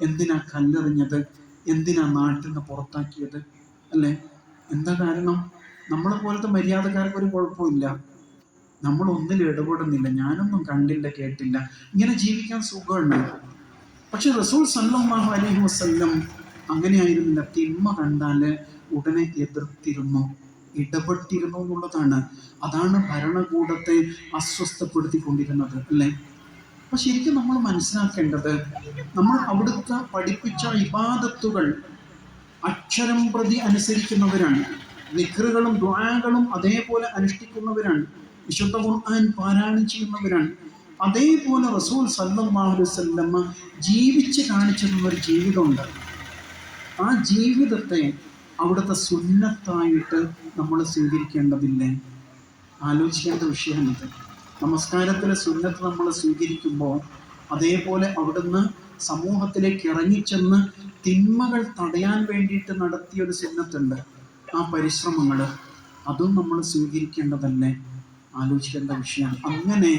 എന്തിനാ കല്ലെറിഞ്ഞത്? എന്തിനാ നാട്ടിൽ നിന്ന് പുറത്താക്കിയത്? അല്ലേ? എന്താ കാരണം? നമ്മളെ പോലത്തെ മര്യാദക്കാർക്ക് ഒരു കുഴപ്പമില്ല, നമ്മളൊന്നിലും ഇടപെടുന്നില്ല, ഞാനൊന്നും കണ്ടില്ല കേട്ടില്ല, ഇങ്ങനെ ജീവിക്കാൻ സുഖമുണ്ട്. പക്ഷെ റസൂൽ സല്ലല്ലാഹു അലൈഹി വസല്ലം അങ്ങനെയായിരുന്നില്ല. തിന്മ കണ്ടാൽ ഉടനെ എതിർത്തിരുന്നു, ഇടപെട്ടിരുന്നു എന്നുള്ളതാണ്. അതാണ് ഭരണകൂടത്തെ അസ്വസ്ഥപ്പെടുത്തിക്കൊണ്ടിരുന്നത് അല്ലേ? അപ്പൊ ശരിക്കും നമ്മൾ മനസ്സിലാക്കേണ്ടത്, നമ്മൾ അവിടുത്തെ പഠിപ്പിച്ച ഇബാദത്തുകൾ അക്ഷരം പ്രതി അനുസരിക്കുന്നവരാണ്. ദിക്റുകളും ദുആകളും അതേപോലെ അനുഷ്ഠിക്കുന്നവരാണ്. വിശുദ്ധ ഖുർആൻ പാരായണം ചെയ്യുന്നവരാണ്. അതേപോലെ റസൂൽ സല്ലല്ലാഹു അലൈഹി വസല്ലം ജീവിച്ച് കാണിച്ചു തന്ന ഒരു ജീവിതമുണ്ട്. ആ ജീവിതത്തെ അവിടുത്തെ സുന്നത്തായിട്ട് നമ്മൾ സ്വീകരിക്കേണ്ടതില്ലേ? ആലോചിക്കേണ്ട വിഷയമാണിത്. നമസ്കാരത്തിലെ സുന്നത്ത് നമ്മൾ സ്വീകരിക്കുമ്പോൾ അതേപോലെ അവിടുന്ന് സമൂഹത്തിലേക്ക് ഇറങ്ങിച്ചെന്ന് തിന്മകൾ തടയാൻ വേണ്ടിയിട്ട് നടത്തിയൊരു സുന്നത്തുണ്ട്. ആ പരിശ്രമങ്ങൾ അതും നമ്മൾ സ്വീകരിക്കേണ്ടതല്ലേ? ആലോചിക്കേണ്ട വിഷയമാണ്. അങ്ങനെ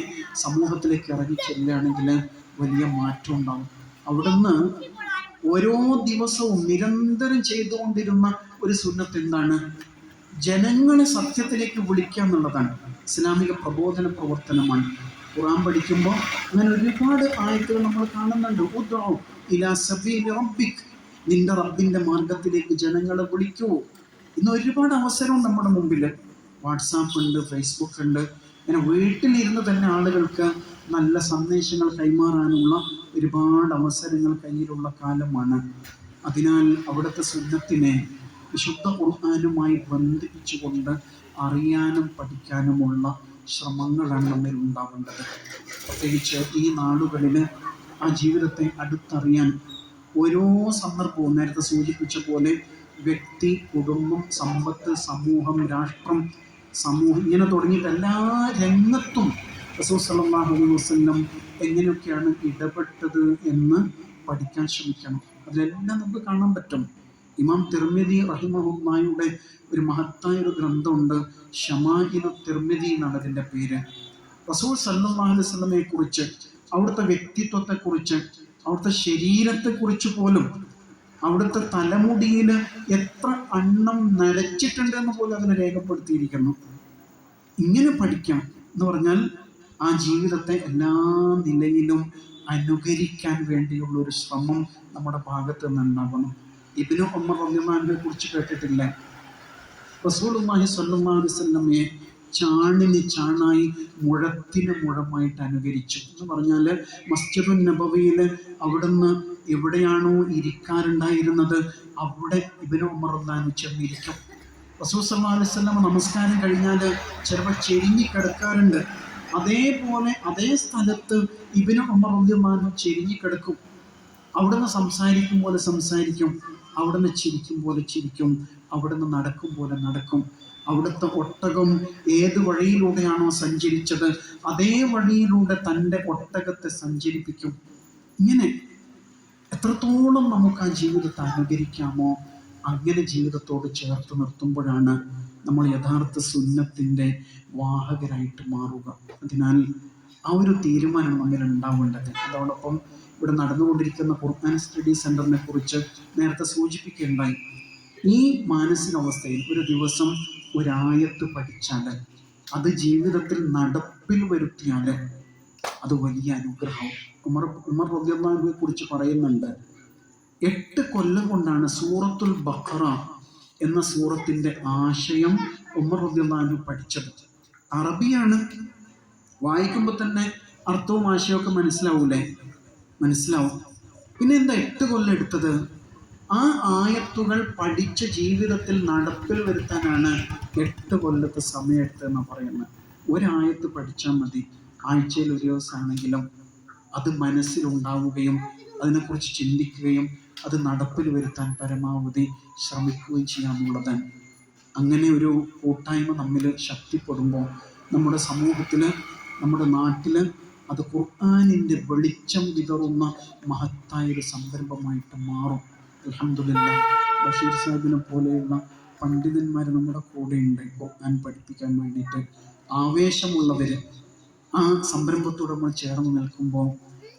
സമൂഹത്തിലേക്ക് ഇറങ്ങി ചെല്ലുകയാണെങ്കിൽ വലിയ മാറ്റം ഉണ്ടാവും. അവിടുന്ന് ഓരോ ദിവസവും നിരന്തരം ചെയ്തുകൊണ്ടിരുന്ന ഒരു സുന്നത്ത് എന്താണ്? ജനങ്ങളെ സത്യത്തിലേക്ക് വിളിക്കുക എന്നുള്ളതാണ്. ഇസ്ലാമിക പ്രബോധന പ്രവർത്തനമാണ്. ഖുർആൻ പഠിക്കുമ്പോൾ അങ്ങനെ ഒരുപാട് ആയത്തുകൾ നമ്മൾ കാണുന്നുണ്ട്. ഉദ്ഉ ഇലാ സബീലി റബ്ബിക്, നിന്റെ റബ്ബിൻ്റെ മാർഗത്തിലേക്ക് ജനങ്ങളെ വിളിക്കൂ. ഇന്ന് ഒരുപാട് അവസരവും നമ്മുടെ മുമ്പിൽ. വാട്സാപ്പ് ഉണ്ട്, ഫേസ്ബുക്ക് ഉണ്ട്. ഇങ്ങനെ വീട്ടിലിരുന്ന് തന്നെ ആളുകൾക്ക് നല്ല സന്ദേശങ്ങൾ കൈമാറാനുള്ള ഒരുപാട് അവസരങ്ങൾ കയ്യിലുള്ള കാലമാണ്. അതിനാൽ അവിടുത്തെ സുന്നത്തിനെ വിശുദ്ധ ഖുർആനുമായി ബന്ധിപ്പിച്ചുകൊണ്ട് അറിയാനും പഠിക്കാനുമുള്ള ശ്രമങ്ങളാണ് നമ്മിൽ ഉണ്ടാവേണ്ടത്. പ്രത്യേകിച്ച് ഈ നാളുകളിൽ ആ ജീവിതത്തെ അടുത്തറിയാൻ ഓരോ സന്ദർഭവും നേരത്തെ സൂചിപ്പിച്ച പോലെ വ്യക്തി, കുടുംബം, സമ്പത്ത്, സമൂഹം, രാഷ്ട്രം, ഇങ്ങനെ തുടങ്ങിയിട്ട് എല്ലാ രംഗത്തും റസൂൽ സല്ലല്ലാഹു അലൈഹി വസല്ലം എങ്ങനെയൊക്കെയാണ് ഇടപെട്ടത് എന്ന് പഠിക്കാൻ ശ്രമിക്കണം. അതിലെല്ലാം നമുക്ക് കാണാൻ പറ്റും. ഇമാം തിർമിദി റഹിമഹുല്ലാഹയുടെ ഒരു മഹത്തായ ഒരു ഗ്രന്ഥമുണ്ട്, ഷമാഇലു തിർമിദി എന്നാണ് അതിൻ്റെ പേര്. റസൂൽ സല്ലല്ലാഹു അലൈഹി വസല്ലമയെ കുറിച്ച്, അവിടുത്തെ വ്യക്തിത്വത്തെക്കുറിച്ച്, അവിടുത്തെ ശരീരത്തെക്കുറിച്ച് പോലും, അവിടുത്തെ തലമുടിയിൽ എത്ര അണ്ണം നരച്ചിട്ടുണ്ടെന്ന് പോലും അതിനെ രേഖപ്പെടുത്തിയിരിക്കുന്നു. ഇങ്ങനെ പഠിക്കാം എന്ന് പറഞ്ഞാൽ ആ ജീവിതത്തെ എല്ലാ നിലയിലും അനുകരിക്കാൻ വേണ്ടിയുള്ള ഒരു ശ്രമം നമ്മുടെ ഭാഗത്ത് നിന്നുണ്ടാവണം. ഇബ്നു ഉമർ റളിയല്ലാഹു അൻഹുവിനെ കുറിച്ച് കേട്ടിട്ടില്ലേ? റസൂലുള്ളാഹി സ്വല്ലല്ലാഹു അലൈഹി വസല്ലമയെ ചാണിന് ചാണായി മുഴത്തിന് മുഴമായിട്ട് അനുകരിച്ചു എന്ന് പറഞ്ഞാൽ, മസ്ജിദുൻ നബവിയിൽ അവിടുന്ന് എവിടെയാണോ ഇരിക്കാറുണ്ടായിരുന്നത് അവിടെ ഇബ്നു ഉമർ റളിയല്ലാഹു അൻഹു ചെന്നിരിക്കും. റസൂൽ സല്ലല്ലാഹു അലൈഹി വസല്ലം നമസ്കാരം കഴിഞ്ഞാൽ ചിലപ്പോൾ ചെരിഞ്ഞ് കിടക്കാറുണ്ട്. അതേപോലെ അതേ സ്ഥലത്ത് ഇബ്നു ഉമർ റളിയല്ലാഹു അൻഹു ചെരിഞ്ഞ് കിടക്കും. അവിടുന്ന് സംസാരിക്കും പോലെ സംസാരിക്കും, അവിടുന്ന് ചിരിക്കും പോലെ ചിരിക്കും, അവിടുന്ന് നടക്കും പോലെ നടക്കും. അവിടുത്തെ ഒട്ടകം ഏത് വഴിയിലൂടെയാണോ സഞ്ചരിച്ചത് അതേ വഴിയിലൂടെ തൻ്റെ ഒട്ടകത്തെ സഞ്ചരിപ്പിക്കും. ഇങ്ങനെ എത്രത്തോളം നമുക്ക് ആ ജീവിതത്തെ അനുകരിക്കാമോ അങ്ങനെ ജീവിതത്തോട് ചേർത്ത് നിർത്തുമ്പോഴാണ് നമ്മൾ യഥാർത്ഥ സുന്നത്തിൻ്റെ വാഹകരായിട്ട് മാറുക. അതിനാൽ ആ ഒരു തീരുമാനം നമ്മിൽ ഉണ്ടാവേണ്ടത്. അതോടൊപ്പം ഇവിടെ നടന്നുകൊണ്ടിരിക്കുന്ന ഖുർആൻ സ്റ്റഡി സെൻ്ററിനെ കുറിച്ച് നേരത്തെ സൂചിപ്പിക്കുകയുണ്ടായി. ഈ മാനസികാവസ്ഥയിൽ ഒരു ദിവസം ഒരായത്ത് പഠിച്ചാൽ, അത് ജീവിതത്തിൽ നടപ്പിൽ വരുത്തിയാൽ അത് വലിയ അനുഗ്രഹം. ഉമർ റളിയല്ലാഹു അൻഹുവിനെ കുറിച്ച് പറയുന്നുണ്ട്, 8 കൊല്ലം കൊണ്ടാണ് സൂറത്തുൽ ബഖറ എന്ന സൂറത്തിൻ്റെ ആശയം ഉമർ റളിയല്ലാഹു അൻഹു പഠിച്ചത്. അറബിയാണ്, വായിക്കുമ്പോൾ തന്നെ അർത്ഥവും ആശയമൊക്കെ മനസ്സിലാവൂലേ? മനസ്സിലാവും. പിന്നെ എന്താ 8 കൊല്ലം എടുത്തത്? ആ ആയത്തുകൾ പഠിച്ച ജീവിതത്തിൽ നടപ്പിൽ വരുത്താനാണ് 8 കൊല്ലത്തെ സമയം എടുത്തതെന്ന് പറയുന്നത്. ഒരായത്ത് പഠിച്ചാൽ മതി, ആഴ്ചയിൽ ഒരു ദിവസമാണെങ്കിലും അത് മനസ്സിലുണ്ടാവുകയും അതിനെക്കുറിച്ച് ചിന്തിക്കുകയും അത് നടപ്പിൽ വരുത്താൻ പരമാവധി ശ്രമിക്കുകയും ചെയ്യാമെന്നുള്ളതാണ്. അങ്ങനെ ഒരു കൂട്ടായ്മ നമ്മിൽ ശക്തിപ്പെടുമ്പോൾ നമ്മുടെ സമൂഹത്തിൽ, നമ്മുടെ നാട്ടിൽ അത് ഖുർആനിൻ്റെ വെളിച്ചം വിതറുന്ന മഹത്തായൊരു സംരംഭമായിട്ട് മാറും. അൽഹംദുലില്ലാഹ്, ബഷീർ സാഹിബിനെ പോലെയുള്ള പണ്ഡിതന്മാർ നമ്മുടെ കൂടെയുണ്ട് ഖുർആൻ പഠിപ്പിക്കാൻ വേണ്ടിയിട്ട്. ആവേശമുള്ളവർ ആ സംരംഭത്തോട് നമ്മൾ ചേർന്ന് നിൽക്കുമ്പോൾ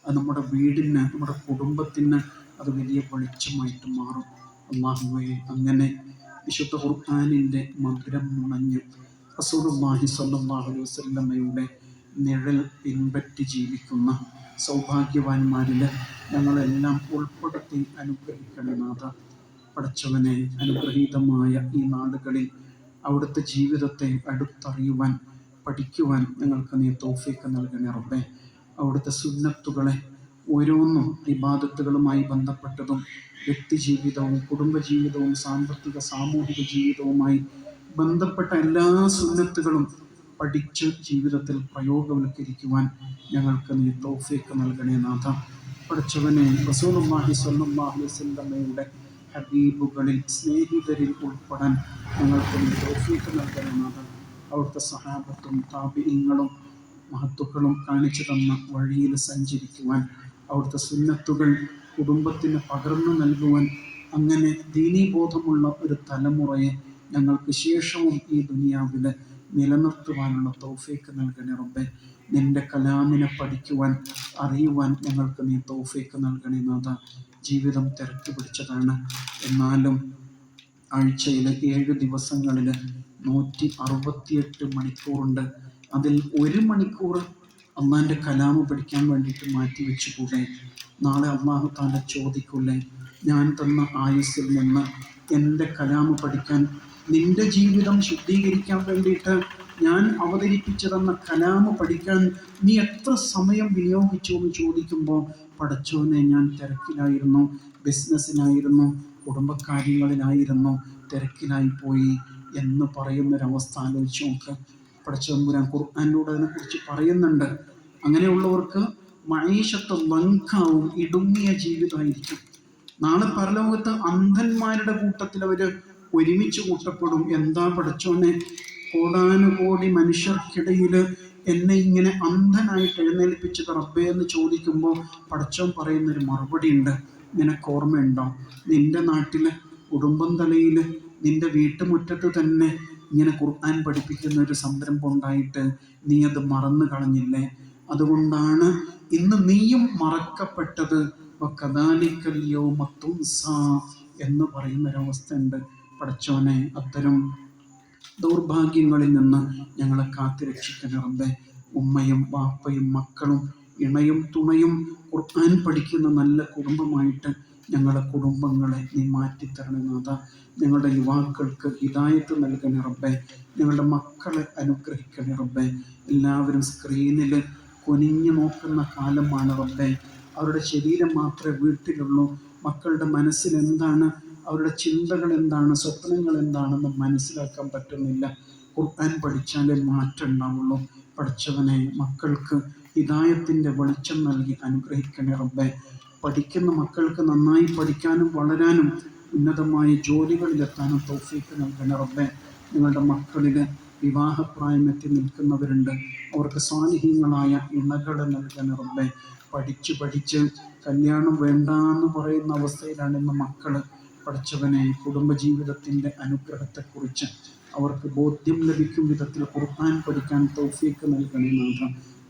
അത് നമ്മുടെ വീടിന്, നമ്മുടെ കുടുംബത്തിന് അത് വലിയ വെളിച്ചമായിട്ട് മാറും. അല്ലാഹുവേ, അങ്ങനെ വിശുദ്ധ ഖുർആനിൻ്റെ മധുരം നുണഞ്ഞ് റസൂലുള്ളാഹി സ്വല്ലല്ലാഹു അലൈഹി വസല്ലമയുടെ നിഴൽ പിൻപറ്റി ജീവിക്കുന്ന സൗഭാഗ്യവാന്മാരിൽ ഞങ്ങളെല്ലാം ഉൾപ്പെടുത്തി അനുഗ്രഹിക്കണേ നാഥ. പടച്ചവനെ, അനുഗ്രഹീതമായ ഈ നാടുകളിൽ അവിടുത്തെ ജീവിതത്തെ അടുത്തറിയുവാൻ, പഠിക്കുവാൻ ഞങ്ങൾക്ക് നീ തൗഫീഖ് നൽകണേ റബ്ബേ. അവിടുത്തെ സുന്നത്തുകളെ ഓരോന്നും ഇബാദത്തുകളുമായി ബന്ധപ്പെട്ടതും വ്യക്തിജീവിതവും കുടുംബജീവിതവും സാമ്പത്തിക സാമൂഹിക ജീവിതവുമായി ബന്ധപ്പെട്ട എല്ലാ സുന്നത്തുകളും പഠിച്ച് ജീവിതത്തിൽ പ്രയോഗവൽക്കരിക്കുവാൻ ഞങ്ങൾക്ക് നീ തൗഫീഖ് നൽകണേ നാഥ. പഠിച്ചവനെ, റസൂലുള്ളാഹി സ്വല്ലല്ലാഹു അലൈഹി വസല്ലമയുടെ ഹബീബുകളിൽ, സ്നേഹിതരിൽ ഉൾപ്പെടാൻ ഞങ്ങൾക്ക് നീ തൗഫീഖ് നൽകണേ നാഥ. അവിടുത്തെ സഹാബത്തും താബിഈങ്ങളും മഹത്തുക്കളും കാണിച്ചു തന്ന വഴിയിൽ സഞ്ചരിക്കുവാൻ, അവിടുത്തെ സുന്നത്തുകൾ കുടുംബത്തിന് പകർന്നു നൽകുവാൻ, അങ്ങനെ ദീനീബോധമുള്ള ഒരു തലമുറയെ ഞങ്ങൾക്ക് ശേഷവും ഈ ദുനിയാവിൽ നിലനിർത്തുവാനുള്ള തൗഫീഖ് നൽകണേ റബ്ബേ. നിന്റെ കലാമിനെ പഠിക്കുവാൻ, അറിയുവാൻ ഞങ്ങൾക്ക് നീ തൗഫീഖ് നൽകണേ നാഥ. ജീവിതം തിരക്ക് പിടിച്ചതാണ്, എന്നാലും ആഴ്ചയിൽ 7 ദിവസങ്ങളിൽ 168 മണിക്കൂറുണ്ട്. അതിൽ 1 മണിക്കൂർ അള്ളാൻ്റെ കലാമ് പഠിക്കാൻ വേണ്ടിയിട്ട് മാറ്റി വെച്ചുകൂടെ? നാളെ അള്ളാഹു താല ചോദിക്കൂലേ, ഞാൻ തന്ന ആയുസ്സിൽ നിന്ന് എൻ്റെ കലാമ് പഠിക്കാൻ, നിന്റെ ജീവിതം ശുദ്ധീകരിക്കാൻ വേണ്ടിയിട്ട് ഞാൻ അവതരിപ്പിച്ചു തന്ന കലാമ് പഠിക്കാൻ നീ എത്ര സമയം വിനിയോഗിച്ചു എന്ന് ചോദിക്കുമ്പോൾ, പടച്ചോനെ, ഞാൻ തിരക്കിലായിരുന്നു, ബിസിനസ്സിലായിരുന്നു, കുടുംബകാര്യങ്ങളിലായിരുന്നു, തിരക്കിലായിപ്പോയി എന്ന് പറയുന്നൊരവസ്ഥ ആലോചിച്ച് നോക്ക്. പടച്ചതമ്പുരാൻ ഖുർആനിലൂടെ അതിനെക്കുറിച്ച് പറയുന്നുണ്ട്. അങ്ങനെയുള്ളവർക്ക് മഈശത്ത് വങ്കാവും, ഇടുങ്ങിയ ജീവിതമായിരിക്കും. നാളെ പരലോകത്ത് അന്ധന്മാരുടെ കൂട്ടത്തിൽ അവർ ഒരുമിച്ച് കൂട്ടപ്പെടും. എന്താ പടച്ചോനെ, കോടാനുകോടി മനുഷ്യർക്കിടയിൽ എന്നെ ഇങ്ങനെ അന്ധനായിട്ട് എഴുന്നേൽപ്പിച്ചത് റബ്ബേ എന്ന് ചോദിക്കുമ്പോൾ പടച്ചോൻ പറയുന്നൊരു മറുപടി ഉണ്ട്. നിനക്ക് ഓർമ്മയുണ്ടോ, നിന്റെ നാട്ടിൽ ഉടുമ്പൻതലയിൽ നിന്റെ വീട്ടുമുറ്റത്ത് തന്നെ ഇങ്ങനെ ഖുർആൻ പഠിപ്പിക്കുന്ന ഒരു സംരംഭം ഉണ്ടായിട്ട് നീ അത് മറന്നു കളഞ്ഞില്ലേ? അതുകൊണ്ടാണ് ഇന്ന് നീയും മറക്കപ്പെട്ടത്. വകദാലിക്കൽ യൗമ തുൻസാ എന്ന് പറയുന്നൊരവസ്ഥ ഉണ്ട്. പടച്ചോനെ, അത്തരം ദൗർഭാഗ്യങ്ങളിൽ നിന്ന് ഞങ്ങളെ കാത്തുരക്ഷിക്കണേ റബ്ബേ. ഉമ്മയും ബാപ്പയും മക്കളും ഇണയും തുണയും ഖുർആൻ പഠിക്കുന്ന നല്ല കുടുംബമായിട്ട് ഞങ്ങളുടെ കുടുംബങ്ങളെ നീ മാറ്റിത്തരണേ നാഥ. ഞങ്ങളുടെ യുവാക്കൾക്ക് ഹിദായത്ത് നൽകണേ റബ്ബേ. ഞങ്ങളുടെ മക്കളെ അനുഗ്രഹിക്കണേ റബ്ബേ. എല്ലാവരും സ്ക്രീനിൽ കുനിഞ്ഞു നോക്കുന്ന കാലമാണ് റബ്ബേ. അവരുടെ ശരീരം മാത്രമേ വീട്ടിലുള്ളൂ. മക്കളുടെ മനസ്സിൽ എന്താണ്, അവരുടെ ചിന്തകൾ എന്താണ്, സ്വപ്നങ്ങൾ എന്താണെന്ന് മനസ്സിലാക്കാൻ പറ്റുന്നില്ല. ഖുർആൻ പഠിച്ചാലേ മാറ്റം ഉണ്ടാവുള്ളൂ. പഠിച്ചവനെ, മക്കൾക്ക് ഹിദായത്തിൻ്റെ വെളിച്ചം നൽകി അനുഗ്രഹിക്കണേ റബ്ബേ. പഠിക്കുന്ന മക്കൾക്ക് നന്നായി പഠിക്കാനും വളരാനും ഉന്നതമായ ജോലികളിലെത്താനും തൗഫീഖ് നൽകണേ റബ്ബേ. നിങ്ങളുടെ മക്കളിൽ വിവാഹപ്രായമെത്തി നിൽക്കുന്നവരുണ്ട്, അവർക്ക് സ്വാലിഹീങ്ങളായ ഇണകളെ നൽകണേ റബ്ബേ. പഠിച്ച് കല്യാണം വേണ്ടാന്ന് പറയുന്ന അവസ്ഥയിലാണ് ഇന്ന് മക്കൾ. പഠിച്ചവനെ, കുടുംബജീവിതത്തിൻ്റെ അനുഗ്രഹത്തെക്കുറിച്ച് അവർക്ക് ബോധ്യം ലഭിക്കും വിധത്തിൽ ഖുർആൻ പഠിക്കാൻ തൗഫീഖ് നൽകണേ നാഥ.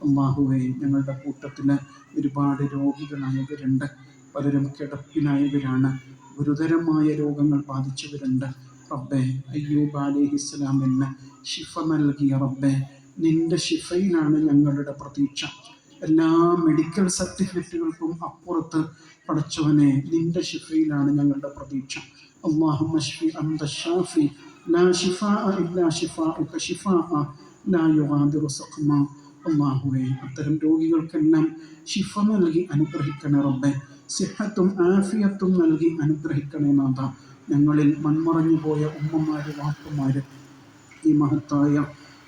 അല്ലാഹുവേ, ഞങ്ങളുടെ കൂട്ടത്തിൽ ഒരുപാട് രോഗികളായവരുണ്ട്, പലരും കിടപ്പിലായവരാണ്, ഗുരുതരമായ രോഗങ്ങൾ ബാധിച്ചവരുണ്ട്. റബ്ബേ, അയ്യൂബ് അലൈഹിസ്സലാമിന് ശിഫ നൽകിയ റബ്ബേ, നിന്റെ ശിഫയിലാണ് ഞങ്ങളുടെ പ്രതീക്ഷ. എല്ലാ മെഡിക്കൽ സർട്ടിഫിക്കറ്റുകൾക്കും അപ്പുറത്ത് പടച്ചവനെ, നിന്റെ ശിഫയിലാണ് ഞങ്ങളുടെ പ്രതീക്ഷ. അല്ലാഹുമ്മ ശ്ഫി അൻത ശാഫി ലാ ശിഫാഅ ഇല്ലാ ശിഫാഉക ശിഫാഅ ലാ യുഗാദിറു സഖ്മ. അല്ലാഹുവേ, അത്തരം രോഗികൾക്കെല്ലാം ശിഫ നൽകി അനുഗ്രഹിക്കണേ റബ്ബേ. സിഹത്തും ആഫിയത്തും നൽകി അനുഗ്രഹിക്കണേ നാഥ. ഞങ്ങളിൽ മൺമറഞ്ഞു പോയ ഉമ്മമാർ, വാപ്പമാർ ഈ മഹത്തായ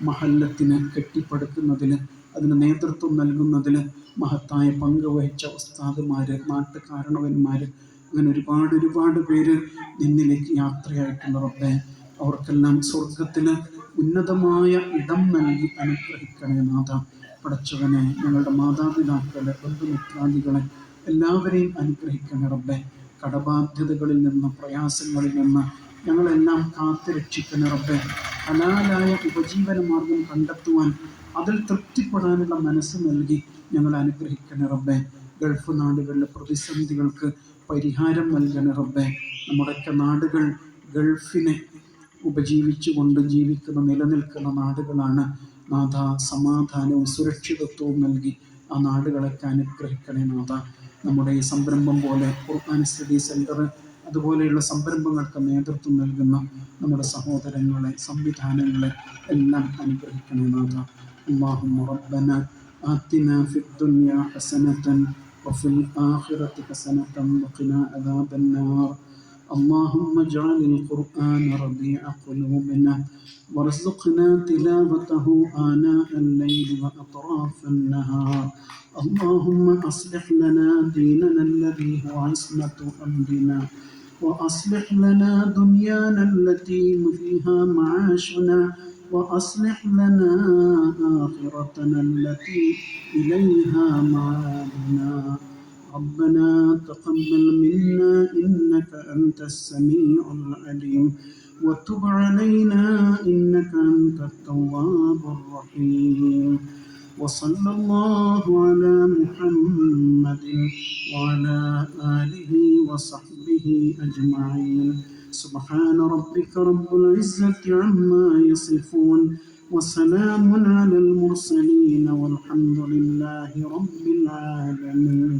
മഹല്ലത്തിനെ കെട്ടിപ്പടുക്കുന്നതിൽ, അതിന് നേതൃത്വം നൽകുന്നതിൽ മഹത്തായ പങ്ക് വഹിച്ച ഉസ്താദുമാർ, നാട്ടുകാരണവന്മാർ, അങ്ങനെ ഒരുപാട് പേര് നിന്നിലേക്ക് യാത്രയായിട്ടുണ്ട് റബ്ബേ. അവർക്കെല്ലാം സ്വർഗത്തിൽ ഉന്നതമായ ഇടം നൽകി അനുഗ്രഹിക്കണേ നാഥ. പടച്ചവനെ, ഞങ്ങളുടെ മാതാപിതാക്കളെ, ബന്ധുമിത്രാദികളെ എല്ലാവരെയും അനുഗ്രഹിക്കണേ റബ്ബേ. കടബാധ്യതകളിൽ നിന്ന്, പ്രയാസങ്ങളിൽ നിന്ന് ഞങ്ങളെല്ലാം കാത്തു രക്ഷിക്കണേ റബ്ബേ. ഹലാലായ ഉപജീവന മാർഗം കണ്ടെത്തുവാൻ, അതിൽ തൃപ്തിപ്പെടാനുള്ള മനസ്സ് നൽകി ഞങ്ങളെ അനുഗ്രഹിക്കണേ റബ്ബേ. ഗൾഫ് നാടുകളിലെ പ്രതിസന്ധികൾക്ക് പരിഹാരം നൽകണേ റബ്ബേ. നമ്മുടെയൊക്കെ നാടുകൾ ഗൾഫിനെ ഉപജീവിച്ചുകൊണ്ട് ജീവിക്കുന്ന, നിലനിൽക്കുന്ന നാടുകളാണ് നാഥ. സമാധാനവും സുരക്ഷിതത്വവും നൽകി ആ നാടുകളൊക്കെ അനുഗ്രഹിക്കണേ നാഥ. നമ്മുടെ ഈ സംരംഭം പോലെ ഖുർആൻ സ്റ്റഡി സെൻറ്റർ, അതുപോലെയുള്ള സംരംഭങ്ങൾക്ക് നേതൃത്വം നൽകുന്ന നമ്മുടെ സഹോദരങ്ങളെ, സംവിധാനങ്ങളെ എല്ലാം അനുഗ്രഹിക്കണേ നാഥ. അല്ലാഹുമ്മ റബ്ബന ആതിനാ ഫിദ്ദുനിയ ഹസനതൻ വഫിൽ ആഖിറതി ഹസനതൻ വഖിനാ അദാബന്നാർ. اللهم اجعل القرآن ربيع قلوبنا وارزقنا تلاوته آناء الليل وأطراف النهار. اللهم أصلح لنا ديننا الذي هو عصمة أمرنا، وأصلح لنا دنيانا التي فيها معاشنا، وأصلح لنا آخرتنا التي إليها معادنا. ربنا تقبل منا إنك أنت السميع العليم، وتب علينا إنك أنت التواب الرحيم. وصلى الله على محمد وعلى آله وصحبه أجمعين. سبحان ربك رب العزة عما يصفون، وسلام على المرسلين، والحمد لله رب العالمين.